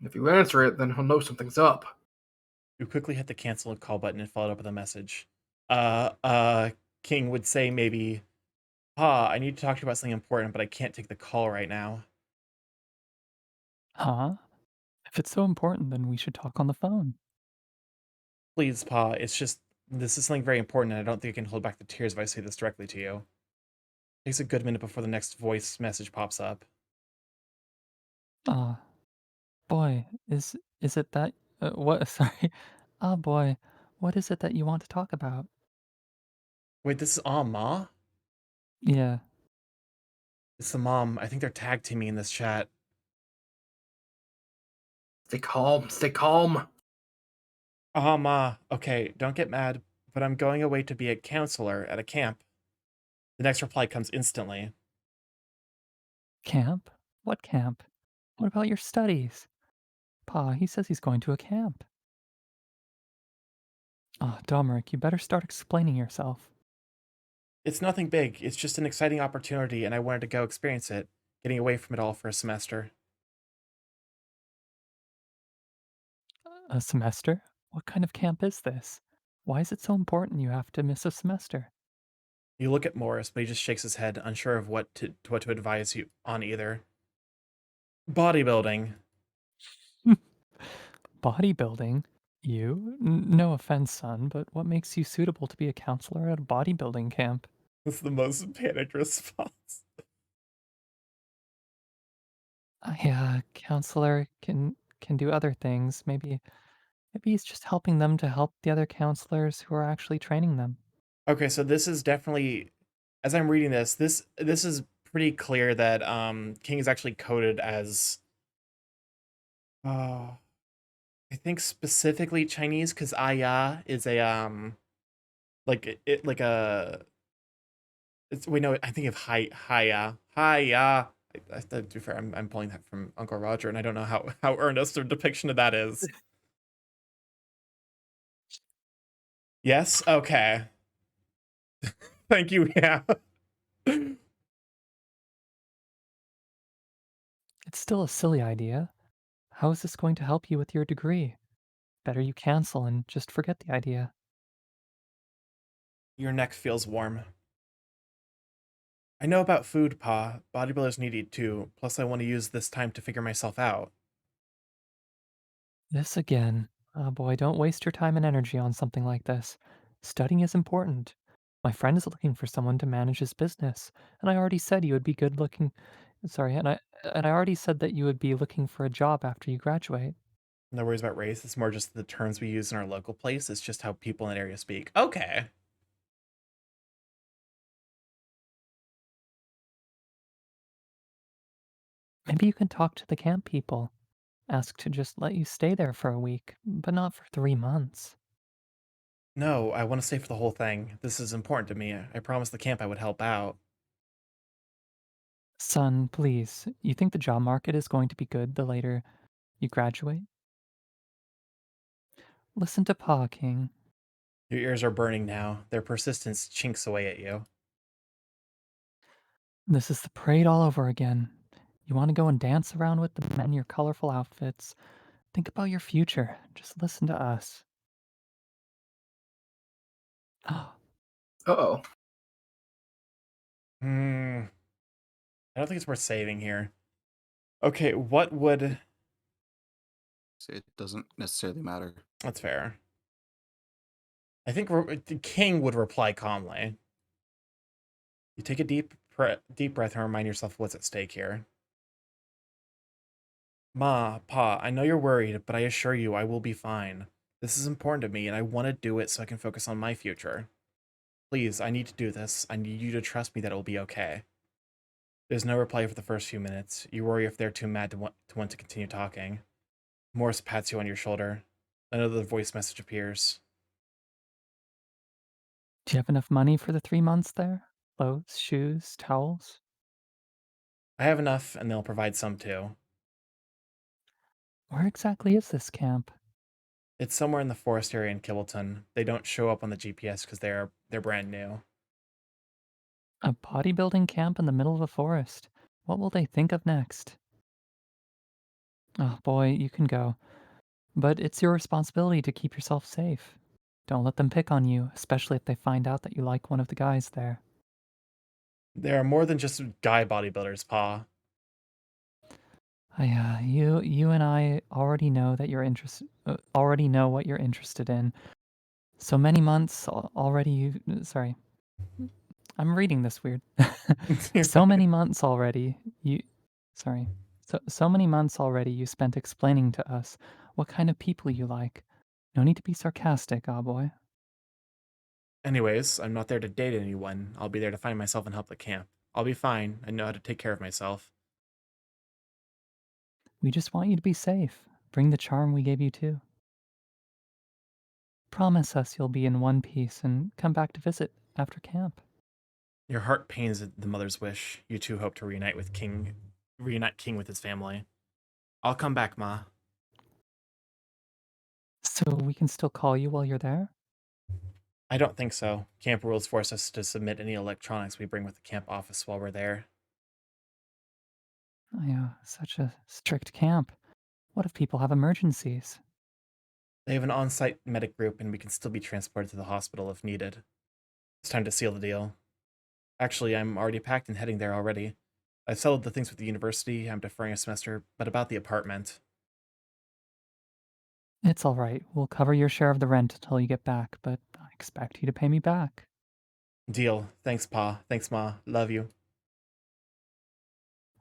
If you answer it, then he'll know something's up. You quickly hit the cancel call button and followed up with a message. King would say maybe, I need to talk to you about something important, but I can't take the call right now. Huh? If it's so important, then we should talk on the phone. Please, Pa, it's just, this is something very important, and I don't think I can hold back the tears if I say this directly to you. It takes a good minute before the next voice message pops up. Ah, boy, is it that what sorry. Ah, boy, what is it that you want to talk about? Wait, this is Ma? Yeah. It's the mom. I think they're tag teaming in this chat. Stay calm. Stay calm. Ma. Okay, don't get mad, but I'm going away to be a counselor at a camp. The next reply comes instantly. Camp? What camp? What about your studies? Pa, he says he's going to a camp. Ah, Domeric, you better start explaining yourself. It's nothing big. It's just an exciting opportunity, and I wanted to go experience it, getting away from it all for a semester. A semester? What kind of camp is this? Why is it so important you have to miss a semester? You look at Morris, but he just shakes his head, unsure of what to advise you on either. Bodybuilding. Bodybuilding? You? No offense, son, but what makes you suitable to be a counselor at a bodybuilding camp? That's the most panicked response. Yeah, counselor can do other things. Maybe he's just helping them to help the other counselors who are actually training them. Okay, so this is definitely, as I'm reading this is pretty clear that King is actually coded as uh I think specifically Chinese because Aya is a like it like a it's we know I think of Hiya. To be fair, I'm pulling that from Uncle Roger, and I don't know how earnest a depiction of that is. Yes. Okay. Thank you. Yeah. It's still a silly idea. How is this going to help you with your degree? Better you cancel and just forget the idea. Your neck feels warm. I know about food, Pa. Bodybuilders need to eat too. Plus, I want to use this time to figure myself out. This again. Oh boy, don't waste your time and energy on something like this. Studying is important. My friend is looking for someone to manage his business, and I already said you would be good looking. Sorry, and I already said that you would be looking for a job after you graduate. No worries about race. It's more just the terms we use in our local place. It's just how people in that area speak. Okay. Maybe you can talk to the camp people. Ask to just let you stay there for a week, but not for 3 months. No, I want to stay for the whole thing. This is important to me. I promised the camp I would help out. Son, please, you think the job market is going to be good the later you graduate? Listen to Pa, King. Your ears are burning now. Their persistence chinks away at you. This is the parade all over again. You want to go and dance around with the men in your colorful outfits. Think about your future. Just listen to us. Uh-oh. Hmm. I don't think it's worth saving here. Okay, what would. So it doesn't necessarily matter. That's fair. I think the king would reply calmly. You take a deep breath and remind yourself what's at stake here. Ma, Pa, I know you're worried, but I assure you I will be fine. This is important to me, and I want to do it so I can focus on my future. Please, I need to do this. I need you to trust me that it will be okay. There's no reply for the first few minutes. You worry if they're too mad to want to continue talking. Morris pats you on your shoulder. Another voice message appears. Do you have enough money for the 3 months there? Clothes, shoes, towels? I have enough, and they'll provide some too. Where exactly is this camp? It's somewhere in the forest area in Kibbleton. They don't show up on the GPS because they're brand new. A bodybuilding camp in the middle of a forest. What will they think of next? Oh boy, you can go. But it's your responsibility to keep yourself safe. Don't let them pick on you, especially if they find out that you like one of the guys there. They are more than just guy bodybuilders, Pa. You and I already know that you're already know what you're interested in. So many months already sorry. I'm reading this weird. You're So fine. many months already. Sorry. So many months already you spent explaining to us what kind of people you like. No need to be sarcastic, ah boy. Anyways, I'm not there to date anyone. I'll be there to find myself and help the camp. I'll be fine. I know how to take care of myself. We just want you to be safe. Bring the charm we gave you too. Promise us you'll be in one piece and come back to visit after camp. Your heart pains at the mother's wish. You two hope to reunite King with his family. I'll come back, Ma. So we can still call you while you're there? I don't think so. Camp rules force us to submit any electronics we bring with the camp office while we're there. Oh, yeah, such a strict camp. What if people have emergencies? They have an on-site medic group, and we can still be transported to the hospital if needed. It's time to seal the deal. Actually, I'm already packed and heading there already. I've settled the things with the university. I'm deferring a semester, but about the apartment. It's all right. We'll cover your share of the rent until you get back, but I expect you to pay me back. Deal. Thanks, Pa. Thanks, Ma. Love you.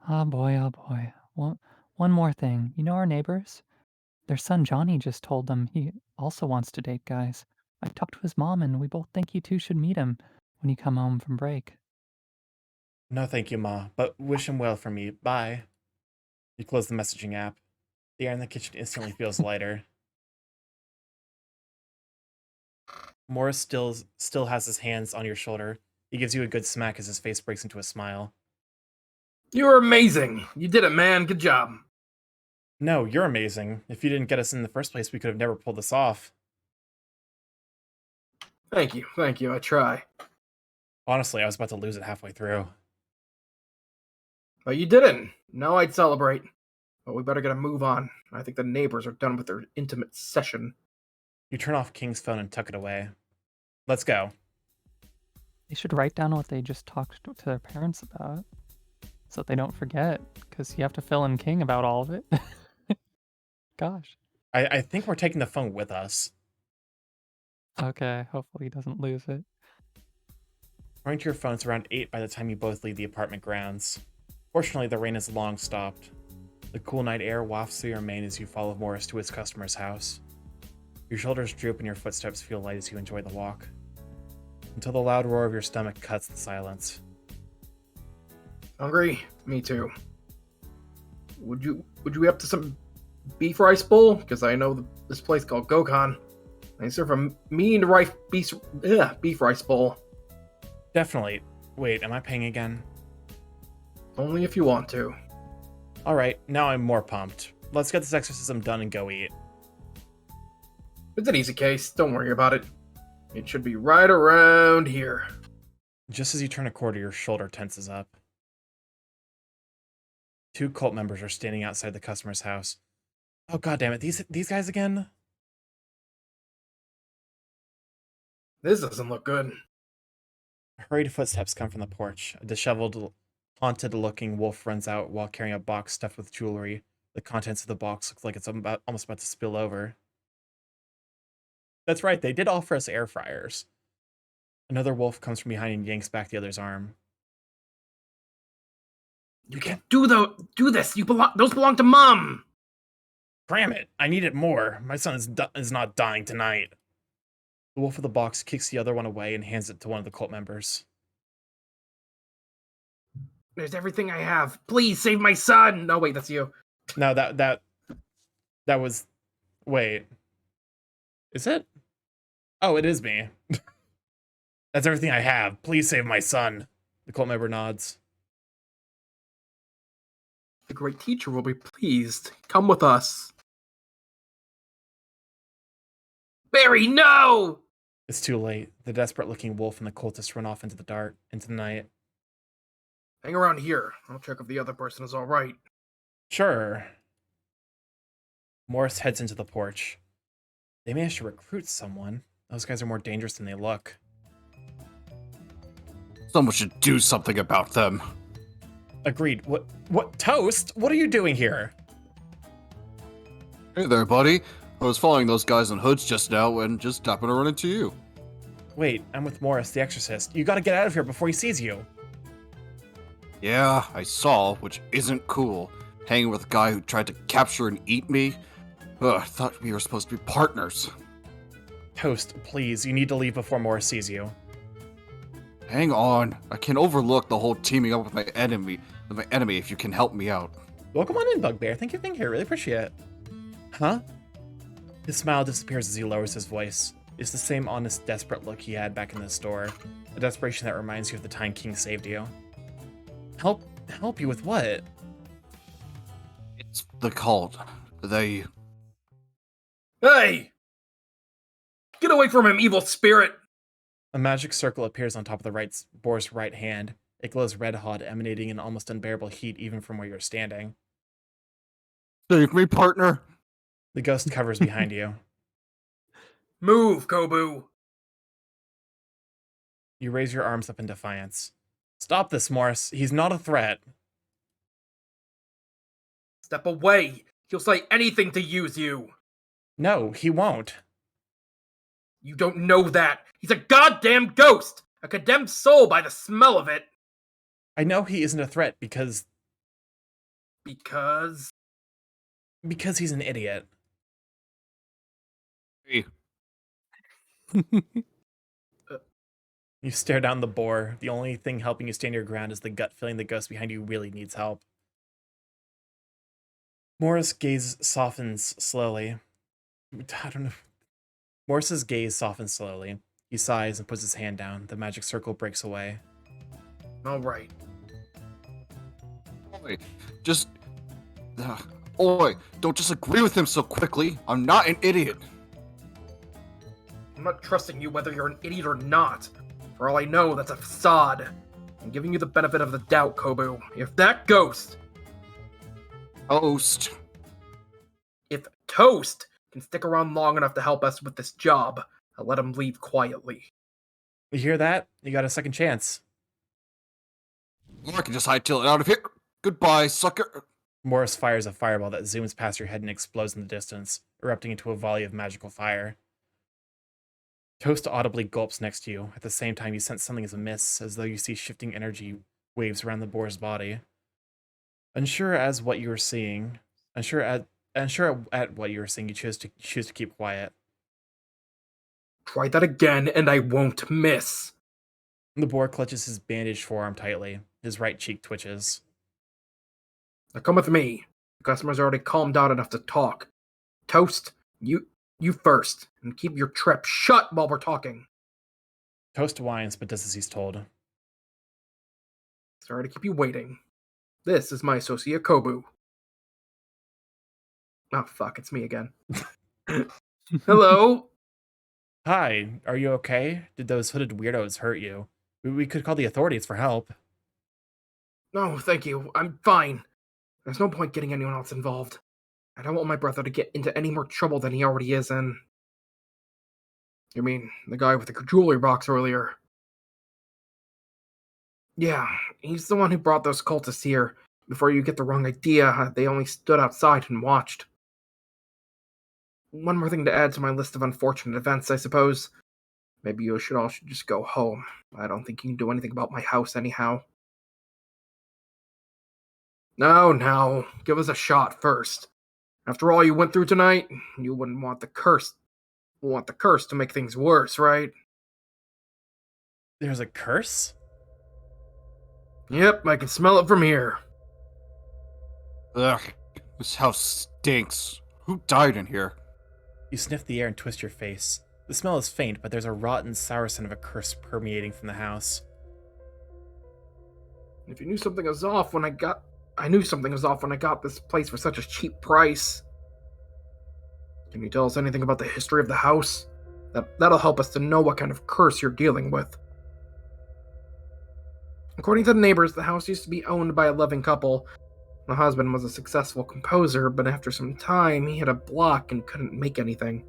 Ah boy, ah boy. one more thing. You know our neighbors? Their son Johnny just told them he also wants to date guys. I talked to his mom, and we both think you two should meet him when you come home from break. No, thank you, Ma, but wish him well for me. Bye. You close the messaging app. The air in the kitchen instantly feels lighter. Morris still has his hands on your shoulder. He gives you a good smack as his face breaks into a smile. You're amazing. You did it, man. Good job. No, you're amazing. If you didn't get us in the first place, we could have never pulled this off. Thank you. I try. Honestly, I was about to lose it halfway through. But you didn't. Now I'd celebrate. But we better get a move on. I think the neighbors are done with their intimate session. You turn off King's phone and tuck it away. Let's go. They should write down what they just talked to their parents about, so that they don't forget, because you have to fill in King about all of it. Gosh. I think we're taking the phone with us. Okay, hopefully he doesn't lose it. According to your phone, it's around 8 by the time you both leave the apartment grounds. Fortunately, the rain has long stopped. The cool night air wafts through your mane as you follow Morris to his customer's house. Your shoulders droop and your footsteps feel light as you enjoy the walk. Until the loud roar of your stomach cuts the silence. Hungry? Me too. Would you be up to some beef rice bowl? Because I know this place called Gokhan. They serve a mean beef rice bowl. Definitely. Wait, am I paying again? Only if you want to. Alright, now I'm more pumped. Let's get this exorcism done and go eat. It's an easy case. Don't worry about it. It should be right around here. Just as you turn a corner, your shoulder tenses up. 2 cult members are standing outside the customer's house. Oh god damn it, these guys again? This doesn't look good. Hurried footsteps come from the porch. A disheveled, haunted-looking wolf runs out while carrying a box stuffed with jewelry. The contents of the box look like it's almost about to spill over. That's right, they did offer us air fryers. Another wolf comes from behind and yanks back the other's arm. You can't do this. Those belong to Mom. Cram it! I need it more. My son is not dying tonight. The wolf of the box kicks the other one away and hands it to one of the cult members. There's everything I have. Please save my son. No, wait, that's you. No, that was... Wait. Is it? Oh, it is me. That's everything I have. Please save my son. The cult member nods. The great teacher will be pleased. Come with us. Barry, no! It's too late. The desperate-looking wolf and the cultist run off into the night. Hang around here. I'll check if the other person is all right. Sure. Morris heads into the porch. They managed to recruit someone. Those guys are more dangerous than they look. Someone should do something about them. Agreed. What, Toast? What are you doing here? Hey there, buddy. I was following those guys in hoods just now and just happened to run into you. Wait, I'm with Morris, the exorcist. You gotta get out of here before he sees you. Yeah, I saw, which isn't cool. Hanging with a guy who tried to capture and eat me. Ugh, I thought we were supposed to be partners. Toast, please, you need to leave before Morris sees you. Hang on, I can overlook the whole teaming up with my enemy if you can help me out. Welcome on in, Bugbear. Thank you for being here. Really appreciate it. Huh? His smile disappears as he lowers his voice. It's the same honest, desperate look he had back in the store. A desperation that reminds you of the time King saved you. Help you with what? It's the cult. They... Hey! Get away from him, evil spirit! A magic circle appears on top of the boar's right hand. It glows red hot, emanating an almost unbearable heat even from where you're standing. Save me, partner! The ghost covers behind you. Move, Kobu! You raise your arms up in defiance. Stop this, Morris. He's not a threat. Step away! He'll say anything to use you! No, he won't. You don't know that! He's a goddamn ghost! A condemned soul by the smell of it! I know he isn't a threat because Because Because he's an idiot. Hey, You stare down the boar. The only thing helping you stand your ground is the gut feeling the ghost behind you really needs help. Morris' gaze softens slowly. I don't know. Morris's gaze softens slowly. He sighs and puts his hand down. The magic circle breaks away. all right. Oi, just. Oi, don't just agree with him so quickly. I'm not an idiot. I'm not trusting you whether you're an idiot or not. For all I know, that's a facade. I'm giving you the benefit of the doubt, Kobu. If that ghost, Host. if Toast can stick around long enough to help us with this job, I'll let him leave quietly. You hear that? You got a second chance. Or I can just hightail it out of here. Goodbye, sucker. Morris fires a fireball that zooms past your head and explodes in the distance, erupting into a volley of magical fire. Toast audibly gulps next to you. At the same time, you sense something is amiss, as though you see shifting energy waves around the boar's body. Unsure at what you were seeing, you choose to keep quiet. Try that again, and I won't miss. The boar clutches his bandaged forearm tightly. His right cheek twitches. Now come with me. The customer's already calmed down enough to talk. Toast, you first, and keep your trap shut while we're talking. Toast whines, but does as he's told. Sorry to keep you waiting. This is my associate Kobu. Oh fuck, it's me again. Hello? Hi, are you okay? Did those hooded weirdos hurt you? We could call the authorities for help. No, thank you. I'm fine. There's no point getting anyone else involved. I don't want my brother to get into any more trouble than he already is in. You mean the guy with the jewelry box earlier? Yeah, he's the one who brought those cultists here. Before you get the wrong idea, they only stood outside and watched. One more thing to add to my list of unfortunate events, I suppose. Maybe you all should just go home. I don't think you can do anything about my house anyhow. No, give us a shot first. After all you went through tonight, you wouldn't want the curse to make things worse, right? There's a curse? Yep, I can smell it from here. Ugh, this house stinks. Who died in here? You sniff the air and twist your face. The smell is faint, but there's a rotten, sour scent of a curse permeating from the house. If you knew something was off when I knew something was off when I got this place for such a cheap price. Can you tell us anything about the history of the house? That'll help us to know what kind of curse you're dealing with. According to the neighbors, the house used to be owned by a loving couple. The husband was a successful composer, but after some time, he hit a block and couldn't make anything.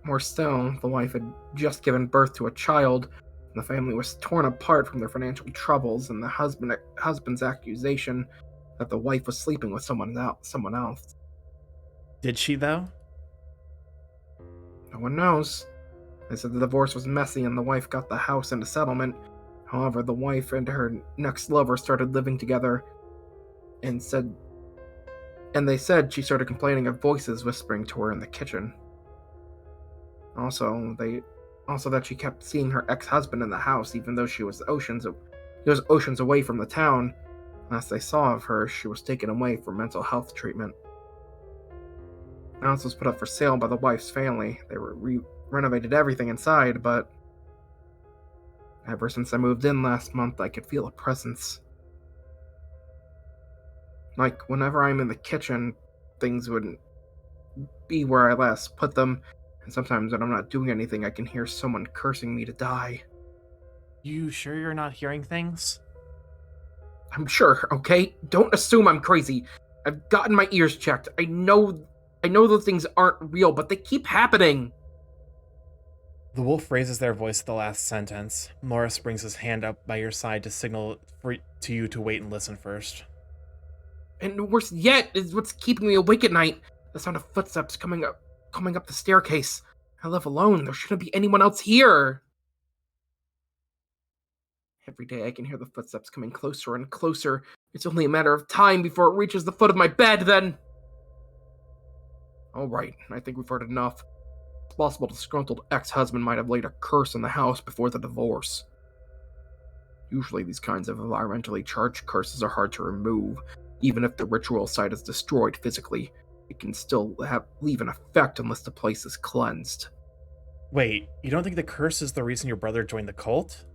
More still, the wife had just given birth to a child. The family was torn apart from their financial troubles and the husband's accusation that the wife was sleeping with someone else. Did she, though? No one knows. They said the divorce was messy and the wife got the house into settlement. However, the wife and her next lover started living together and they said she started complaining of voices whispering to her in the kitchen. Also that she kept seeing her ex-husband in the house even though he was oceans away from the town. Last they saw of her, she was taken away for mental health treatment. The house was put up for sale by the wife's family. They renovated everything inside, but ever since I moved in last month, I could feel a presence. Like, whenever I'm in the kitchen, things wouldn't be where I last put them, and sometimes when I'm not doing anything, I can hear someone cursing me to die. You sure you're not hearing things? I'm sure, okay? Don't assume I'm crazy. I've gotten my ears checked. I know those things aren't real, but they keep happening. The wolf raises their voice at the last sentence. Morris brings his hand up by your side to signal to you to wait and listen first. And worse yet is what's keeping me awake at night. The sound of footsteps coming up the staircase. I live alone. There shouldn't be anyone else here. Every day I can hear the footsteps coming closer and closer. It's only a matter of time before it reaches the foot of my bed, then. Alright, I think we've heard enough. It's possible the disgruntled ex-husband might have laid a curse on the house before the divorce. Usually these kinds of environmentally charged curses are hard to remove. Even if the ritual site is destroyed physically, it can still leave an effect unless the place is cleansed. Wait, you don't think the curse is the reason your brother joined the cult?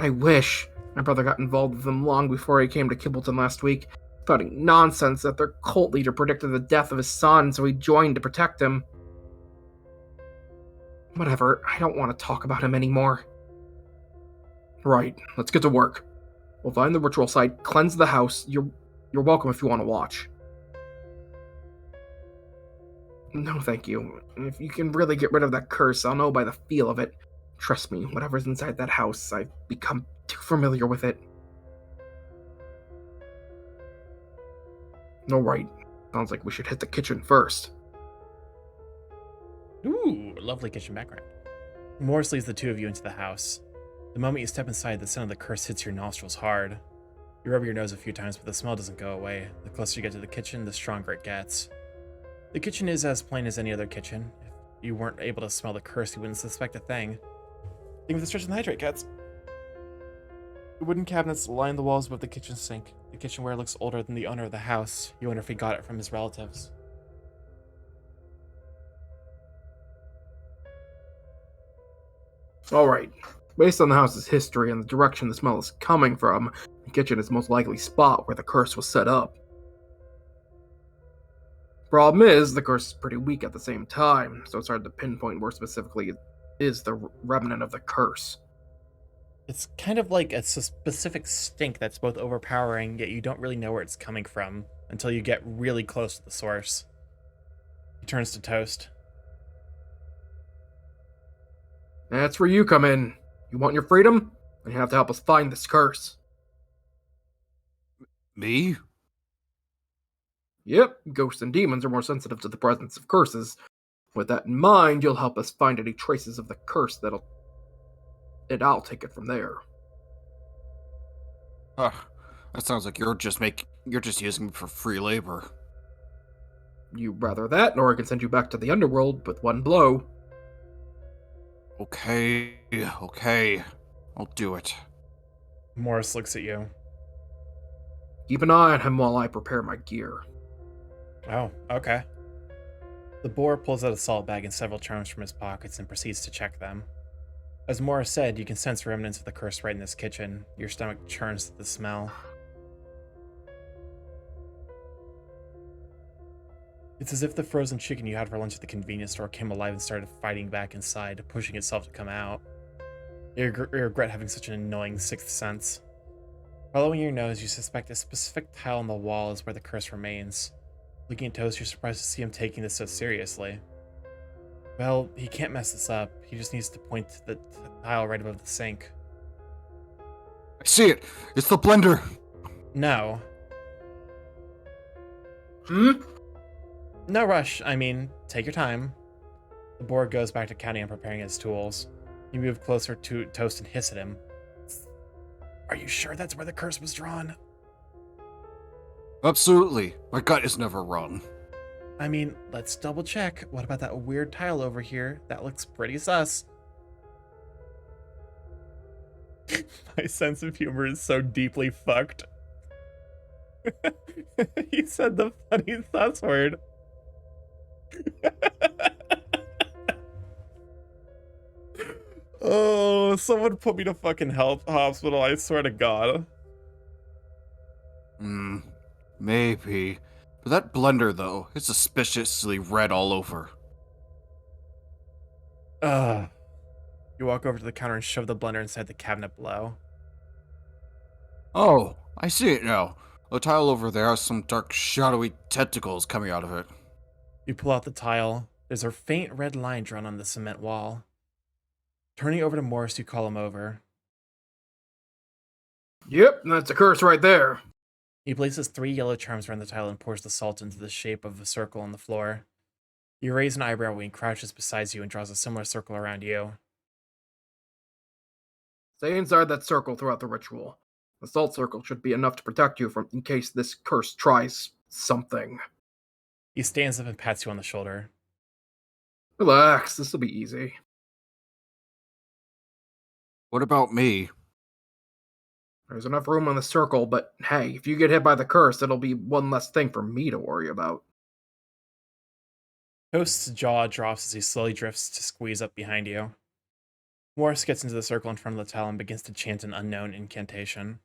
I wish. My brother got involved with them long before he came to Kibbleton last week, spouting nonsense that their cult leader predicted the death of his son, so he joined to protect him. Whatever, I don't want to talk about him anymore. Right, let's get to work. We'll find the ritual site, cleanse the house. You're welcome if you want to watch. No, thank you. If you can really get rid of that curse, I'll know by the feel of it. Trust me, whatever's inside that house, I've become too familiar with it. Alright, sounds like we should hit the kitchen first. Ooh, lovely kitchen background. Morris leads the two of you into the house. The moment you step inside, the scent of the curse hits your nostrils hard. You rub your nose a few times, but the smell doesn't go away. The closer you get to the kitchen, the stronger it gets. The kitchen is as plain as any other kitchen. If you weren't able to smell the curse, you wouldn't suspect a thing. Think of the stretch and hydrate cats. The wooden cabinets line the walls above the kitchen sink. The kitchenware looks older than the owner of the house. You wonder if he got it from his relatives. Alright, based on the house's history and the direction the smell is coming from, the kitchen is the most likely spot where the curse was set up. Problem is, the curse is pretty weak at the same time, so it's hard to pinpoint where specifically is the remnant of the curse. It's kind of like a specific stink that's both overpowering, yet you don't really know where it's coming from until you get really close to the source. He turns to Toast. That's where you come in. You want your freedom? Then you have to help us find this curse. Me? Yep, ghosts and demons are more sensitive to the presence of curses. With that in mind, you'll help us find any traces of the curse and I'll take it from there. That sounds like you're just using me for free labor. You rather that, or I can send you back to the underworld with one blow. Okay. I'll do it. Morris looks at you. Keep an eye on him while I prepare my gear. Oh, okay. The boar pulls out a salt bag and several charms from his pockets and proceeds to check them. As Morris said, you can sense remnants of the curse right in this kitchen. Your stomach churns at the smell. It's as if the frozen chicken you had for lunch at the convenience store came alive and started fighting back inside, pushing itself to come out. You regret having such an annoying sixth sense. Following your nose, you suspect a specific tile on the wall is where the curse remains. Looking at Toast, you're surprised to see him taking this so seriously. Well, he can't mess this up. He just needs to point to the tile right above the sink. I see it! It's the blender! No. No rush. I mean, take your time. The boar goes back to counting and preparing his tools. You move closer to Toast and hiss at him. Are you sure that's where the curse was drawn? Absolutely. My gut is never wrong. I mean, let's double check. What about that weird tile over here? That looks pretty sus. My sense of humor is so deeply fucked. He said the funny sus word. Oh, someone put me to fucking health hospital, I swear to God. Maybe. But that blender, though, is suspiciously red all over. You walk over to the counter and shove the blender inside the cabinet below. Oh, I see it now. The tile over there has some dark, shadowy tentacles coming out of it. You pull out the tile. There's a faint red line drawn on the cement wall. Turning over to Morris, you call him over. Yep, that's a curse right there. He places 3 yellow charms around the tile and pours the salt into the shape of a circle on the floor. You raise an eyebrow when he crouches beside you and draws a similar circle around you. Stay inside that circle throughout the ritual. The salt circle should be enough to protect you from in case this curse tries something. He stands up and pats you on the shoulder. Relax, this'll be easy. What about me? There's enough room on the circle, but hey, if you get hit by the curse, it'll be one less thing for me to worry about. Ghost's jaw drops as he slowly drifts to squeeze up behind you. Morris gets into the circle in front of the towel and begins to chant an unknown incantation.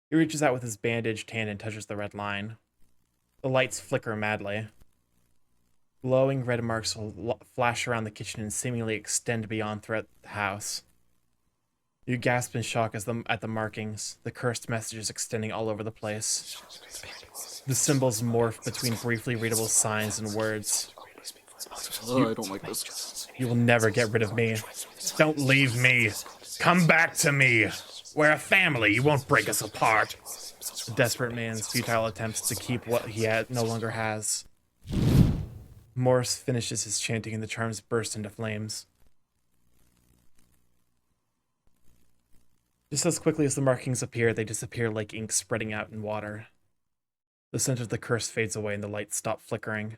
He reaches out with his bandaged hand and touches the red line. The lights flicker madly. Glowing red marks will flash around the kitchen and seemingly extend beyond throughout the house. You gasp in shock at the markings, the cursed messages extending all over the place. The symbols morph between briefly readable signs and words. I don't like this. You will never get rid of me. Don't leave me. Come back to me. We're a family. You won't break us apart. The desperate man's futile attempts to keep what he no longer has. Morris finishes his chanting and the charms burst into flames. Just as quickly as the markings appear, they disappear like ink spreading out in water. The scent of the curse fades away and the lights stop flickering.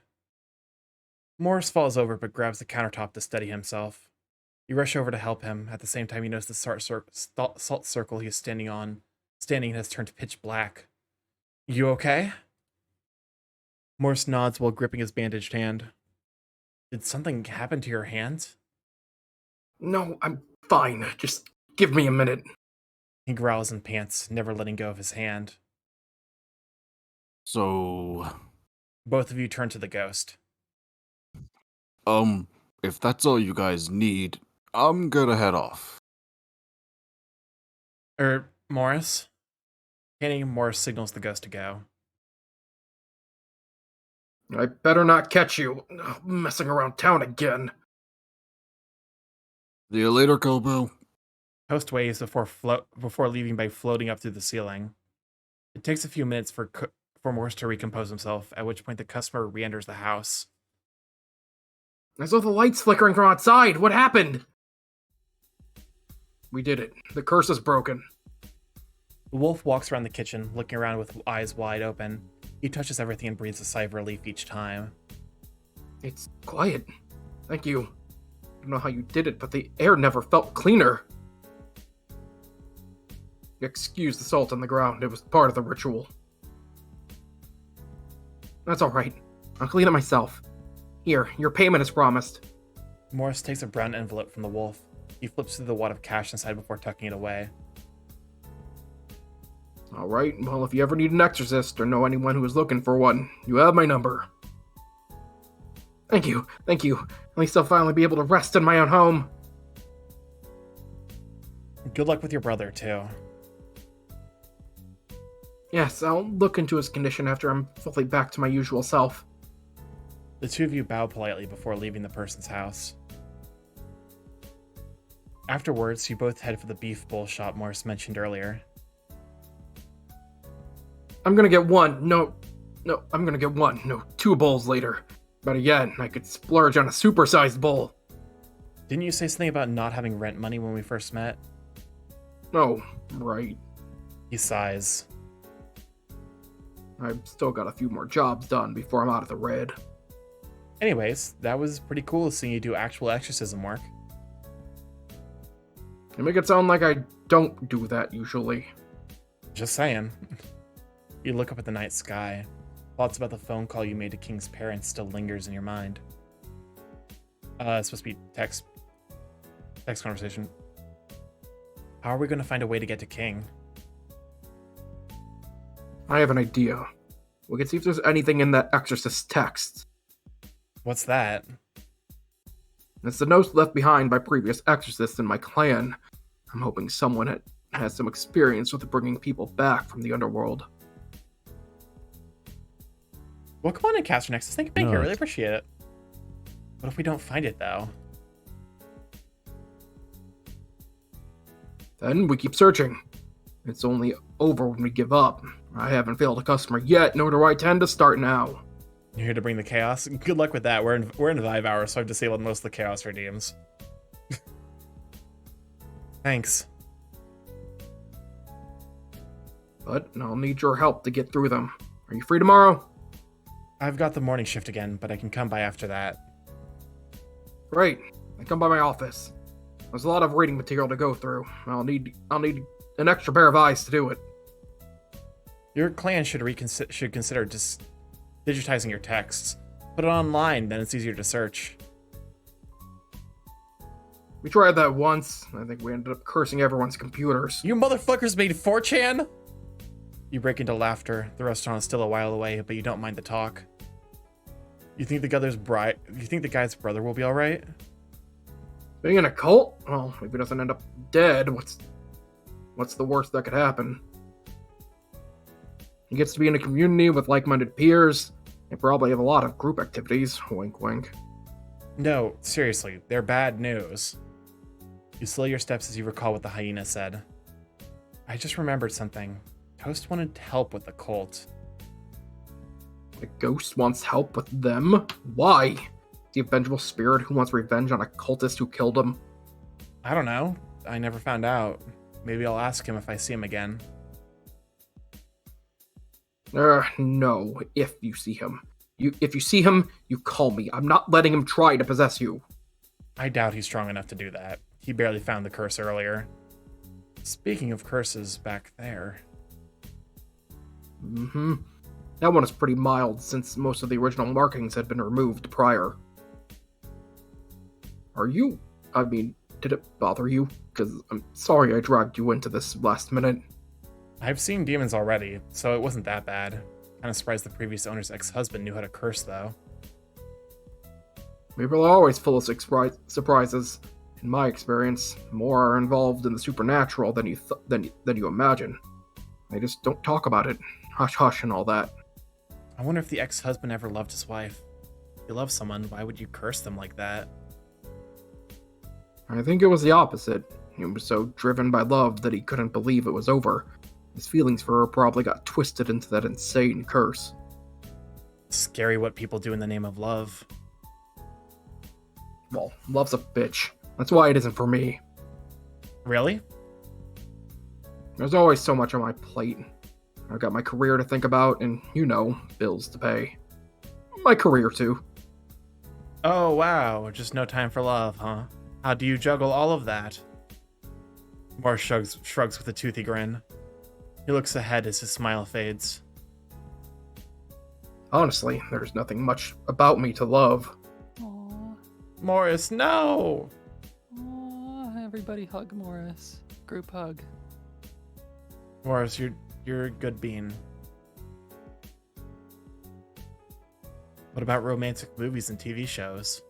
Morris falls over but grabs the countertop to steady himself. You rush over to help him. At the same time, you notice the salt circle he is standing has turned pitch black. You okay? Morris nods while gripping his bandaged hand. Did something happen to your hand? No, I'm fine. Just give me a minute. He growls and pants, never letting go of his hand. So, Both of you turn to the ghost. if that's all you guys need, I'm gonna head off. Morris? Morris signals the ghost to go. I better not catch you messing around town again. See you later, Kobo. Ghost waves before leaving by floating up through the ceiling. It takes a few minutes for Morris to recompose himself, at which point the customer re-enters the house. I saw the lights flickering from outside. What happened? We did it. The curse is broken. The wolf walks around the kitchen, looking around with eyes wide open. He touches everything and breathes a sigh of relief each time. It's quiet. Thank you. I don't know how you did it, but the air never felt cleaner. Excuse the salt on the ground. It was part of the ritual. That's alright. I'll clean it myself. Here, your payment is promised. Morris takes a brown envelope from the wolf. He flips through the wad of cash inside before tucking it away. Alright, well, if you ever need an exorcist or know anyone who is looking for one, you have my number. Thank you. At least I'll finally be able to rest in my own home. Good luck with your brother, too. Yes, I'll look into his condition after I'm fully back to my usual self. The two of you bow politely before leaving the person's house. Afterwards, you both head for the beef bowl shop Morris mentioned earlier. I'm gonna get one. No, I'm gonna get one. No, 2 bowls later. But again, I could splurge on a supersized bowl. Didn't you say something about not having rent money when we first met? Oh, right. He sighs. I've still got a few more jobs done before I'm out of the red. Anyways, that was pretty cool seeing you do actual exorcism work. You make it sound like I don't do that usually. Just saying. You look up at the night sky. Thoughts about the phone call you made to King's parents still lingers in your mind. It's supposed to be text conversation. How are we going to find a way to get to King? I have an idea. We can see if there's anything in that exorcist text. What's that? It's the notes left behind by previous exorcists in my clan. I'm hoping someone has some experience with bringing people back from the underworld. Well, come on in, Caster Nexus. Thank you for being here. No. Really appreciate it. What if we don't find it, though? Then we keep searching. It's only over when we give up. I haven't failed a customer yet, nor do I tend to start now. You're here to bring the chaos? Good luck with that. We're in 5 hours, so I've disabled most of the chaos redeems. Thanks. but I'll need your help to get through them. Are you free tomorrow? I've got the morning shift again, but I can come by after that. Great. Then come by my office. There's a lot of reading material to go through. I'll need an extra pair of eyes to do it. Your clan should consider just digitizing your texts. Put it online, then it's easier to search. We tried that once. I think we ended up cursing everyone's computers. You motherfuckers made 4chan? You break into laughter. The restaurant is still a while away, but you don't mind the talk. You think the guy's brother will be all right? Being in a cult? Well, if he doesn't end up dead, what's the worst that could happen? He gets to be in a community with like-minded peers. They probably have a lot of group activities. Wink, wink. No, seriously, they're bad news. You slow your steps as you recall what the hyena said. I just remembered something. Toast wanted help with the cult. The ghost wants help with them? Why? The vengeful spirit who wants revenge on a cultist who killed him? I don't know. I never found out. Maybe I'll ask him if I see him again. No, if you see him. If you see him, you call me. I'm not letting him try to possess you. I doubt he's strong enough to do that. He barely found the curse earlier. Speaking of curses back there. Mm-hmm. That one is pretty mild, since most of the original markings had been removed prior. Did it bother you? Because I'm sorry I dragged you into this last minute. I've seen demons already, so it wasn't that bad. Kinda surprised the previous owner's ex-husband knew how to curse, though. People are always full of surprises. In my experience, more are involved in the supernatural than you imagine. They just don't talk about it. Hush hush and all that. I wonder if the ex-husband ever loved his wife. If you love someone, why would you curse them like that? I think it was the opposite. He was so driven by love that he couldn't believe it was over. His feelings for her probably got twisted into that insane curse. Scary what people do in the name of love. Well, love's a bitch. That's why it isn't for me. Really? There's always so much on my plate. I've got my career to think about, and, bills to pay. My career, too. Oh, wow. Just no time for love, huh? How do you juggle all of that? Morris shrugs with a toothy grin. He looks ahead as his smile fades. Honestly, there's nothing much about me to love. Aww. Morris, no! Aww, everybody hug Morris. Group hug. Morris, you're a good bean. What about romantic movies and TV shows?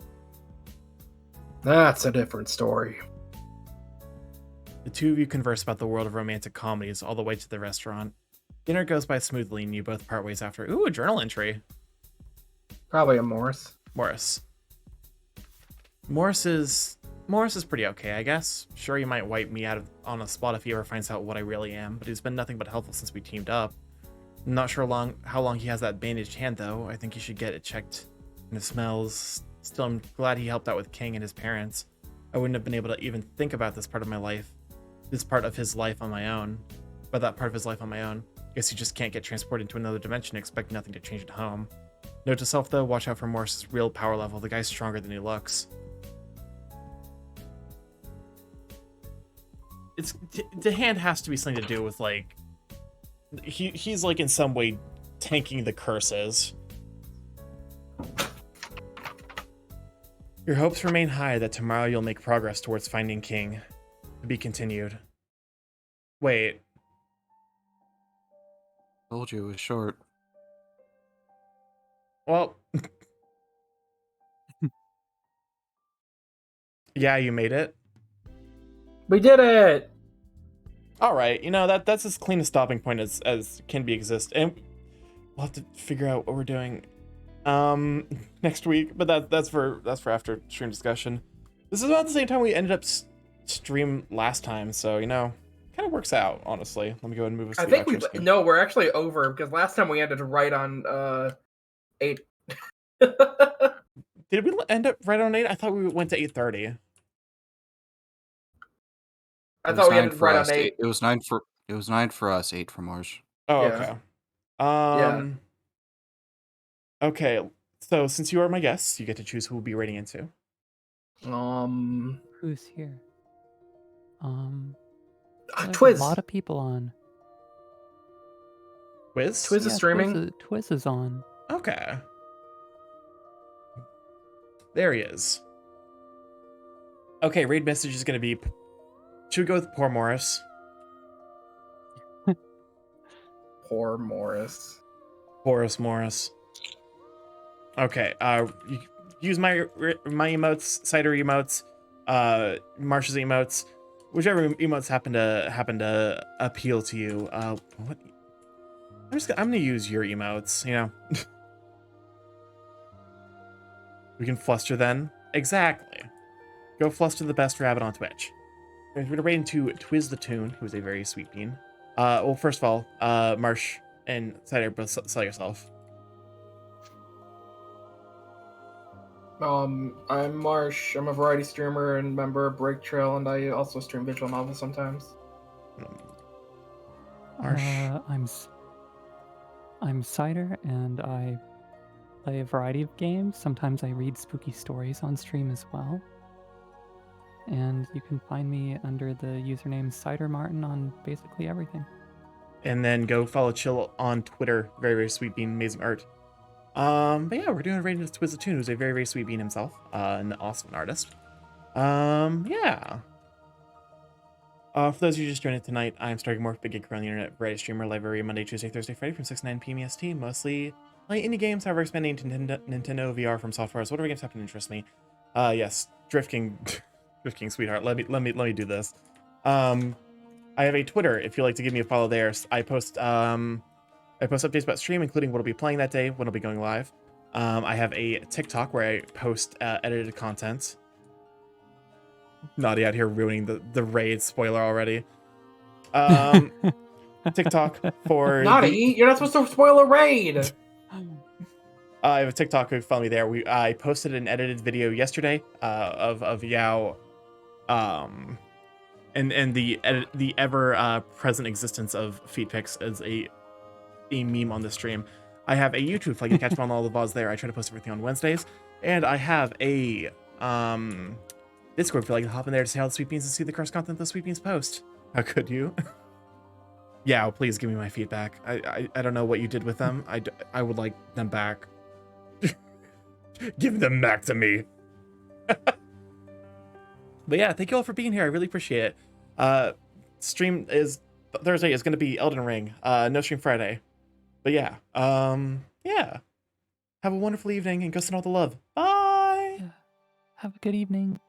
That's a different story. The two of you converse about the world of romantic comedies all the way to the restaurant. Dinner goes by smoothly and you both part ways after. Ooh, a journal entry. Probably a Morris. Morris is pretty okay, I guess. Sure, he might wipe me out on the spot if he ever finds out what I really am, but he's been nothing but helpful since we teamed up. I'm not sure how long he has that bandaged hand, though. I think he should get it checked. And it smells. Still, I'm glad he helped out with King and his parents. I wouldn't have been able to even think about this part of my life. This part of his life on my own. But that part of his life on my own. Guess you just can't get transported into another dimension and expect nothing to change at home. Note to self, though, watch out for Morris's real power level. The guy's stronger than he looks. The hand has to be something to do with, like... He's like, in some way, tanking the curses. Your hopes remain high that tomorrow you'll make progress towards finding King. To be continued. Wait. Told you it was short. Well... Yeah, you made it. We did it! Alright, that's as clean a stopping point as can be exist. And we'll have to figure out what we're doing next week, but that's for after stream discussion. This is about the same time we ended up stream last time, so kind of works out, honestly. Let me go ahead and move us to the outro screen. we're actually over, because last time we ended right on 8. Did we end up right on 8? I thought we went to 8:30. I thought we ended right on 8. It was 9 for us, 8 for Mars. Oh, Yeah. okay. Okay, so since you are my guest, you get to choose who we'll be rating into. Who's here? There's Twiz. a lot of people on. Twiz? Twiz is streaming. Twiz is on. Okay. There he is. Okay, raid message is gonna be. Should we go with poor Morris? Poor Morris. Horace Morris. Okay. You use my emotes, Cider emotes, Marsh's emotes, whichever emotes happen to appeal to you. What? I'm gonna use your emotes. You know. We can fluster then. Exactly. Go fluster the best rabbit on Twitch. We're gonna raid into Twiz the Toon, who is a very sweet bean. Well, first of all, Marsh and Cider, both sell yourself. I'm Marsh. I'm a variety streamer and member of Break Trail, and I also stream visual novels sometimes. Marsh. I'm Cider, and I play a variety of games. Sometimes I read spooky stories on stream as well. And you can find me under the username Cider Martin on basically everything. And then go follow Chill on Twitter. Very, very sweet bean, amazing art. But yeah, we're doing a rating to Twiz the Toon, who's a very, very sweet bean himself, and also an artist. Yeah. For those of you just joining tonight, I'm starting more big geek around the internet variety streamer live every Monday, Tuesday, Thursday, Friday from 6 to 9 p.m. EST. Mostly play indie games, however, expanding to Nintendo VR from software. So whatever games happen to interest me. Yes, Drift King, Drift King, sweetheart. Let me do this. I have a Twitter if you'd like to give me a follow there. I post updates about stream, including what I'll be playing that day, when I'll be going live. I have a TikTok where I post edited content. Naughty out here ruining the raid spoiler already. TikTok for Naughty, you're not supposed to spoil a raid. I have a TikTok. Follow me there. I posted an edited video yesterday of Yao, and the ever present existence of feed pics as a meme on the stream. I have a YouTube if I can catch up on all the VODs there. I try to post everything on Wednesdays, and I have a Discord if you like to hop in there to see how the Sweet Beans and see the curse content the Sweet Beans post. How could you? Yeah, please give me my feedback. I don't know what you did with them. I would like them back. Give them back to me. But yeah, thank you all for being here. I really appreciate it. Stream is Thursday is going to be Elden Ring. No stream Friday. But yeah, yeah. Have a wonderful evening and go send all the love. Bye. Yeah. Have a good evening.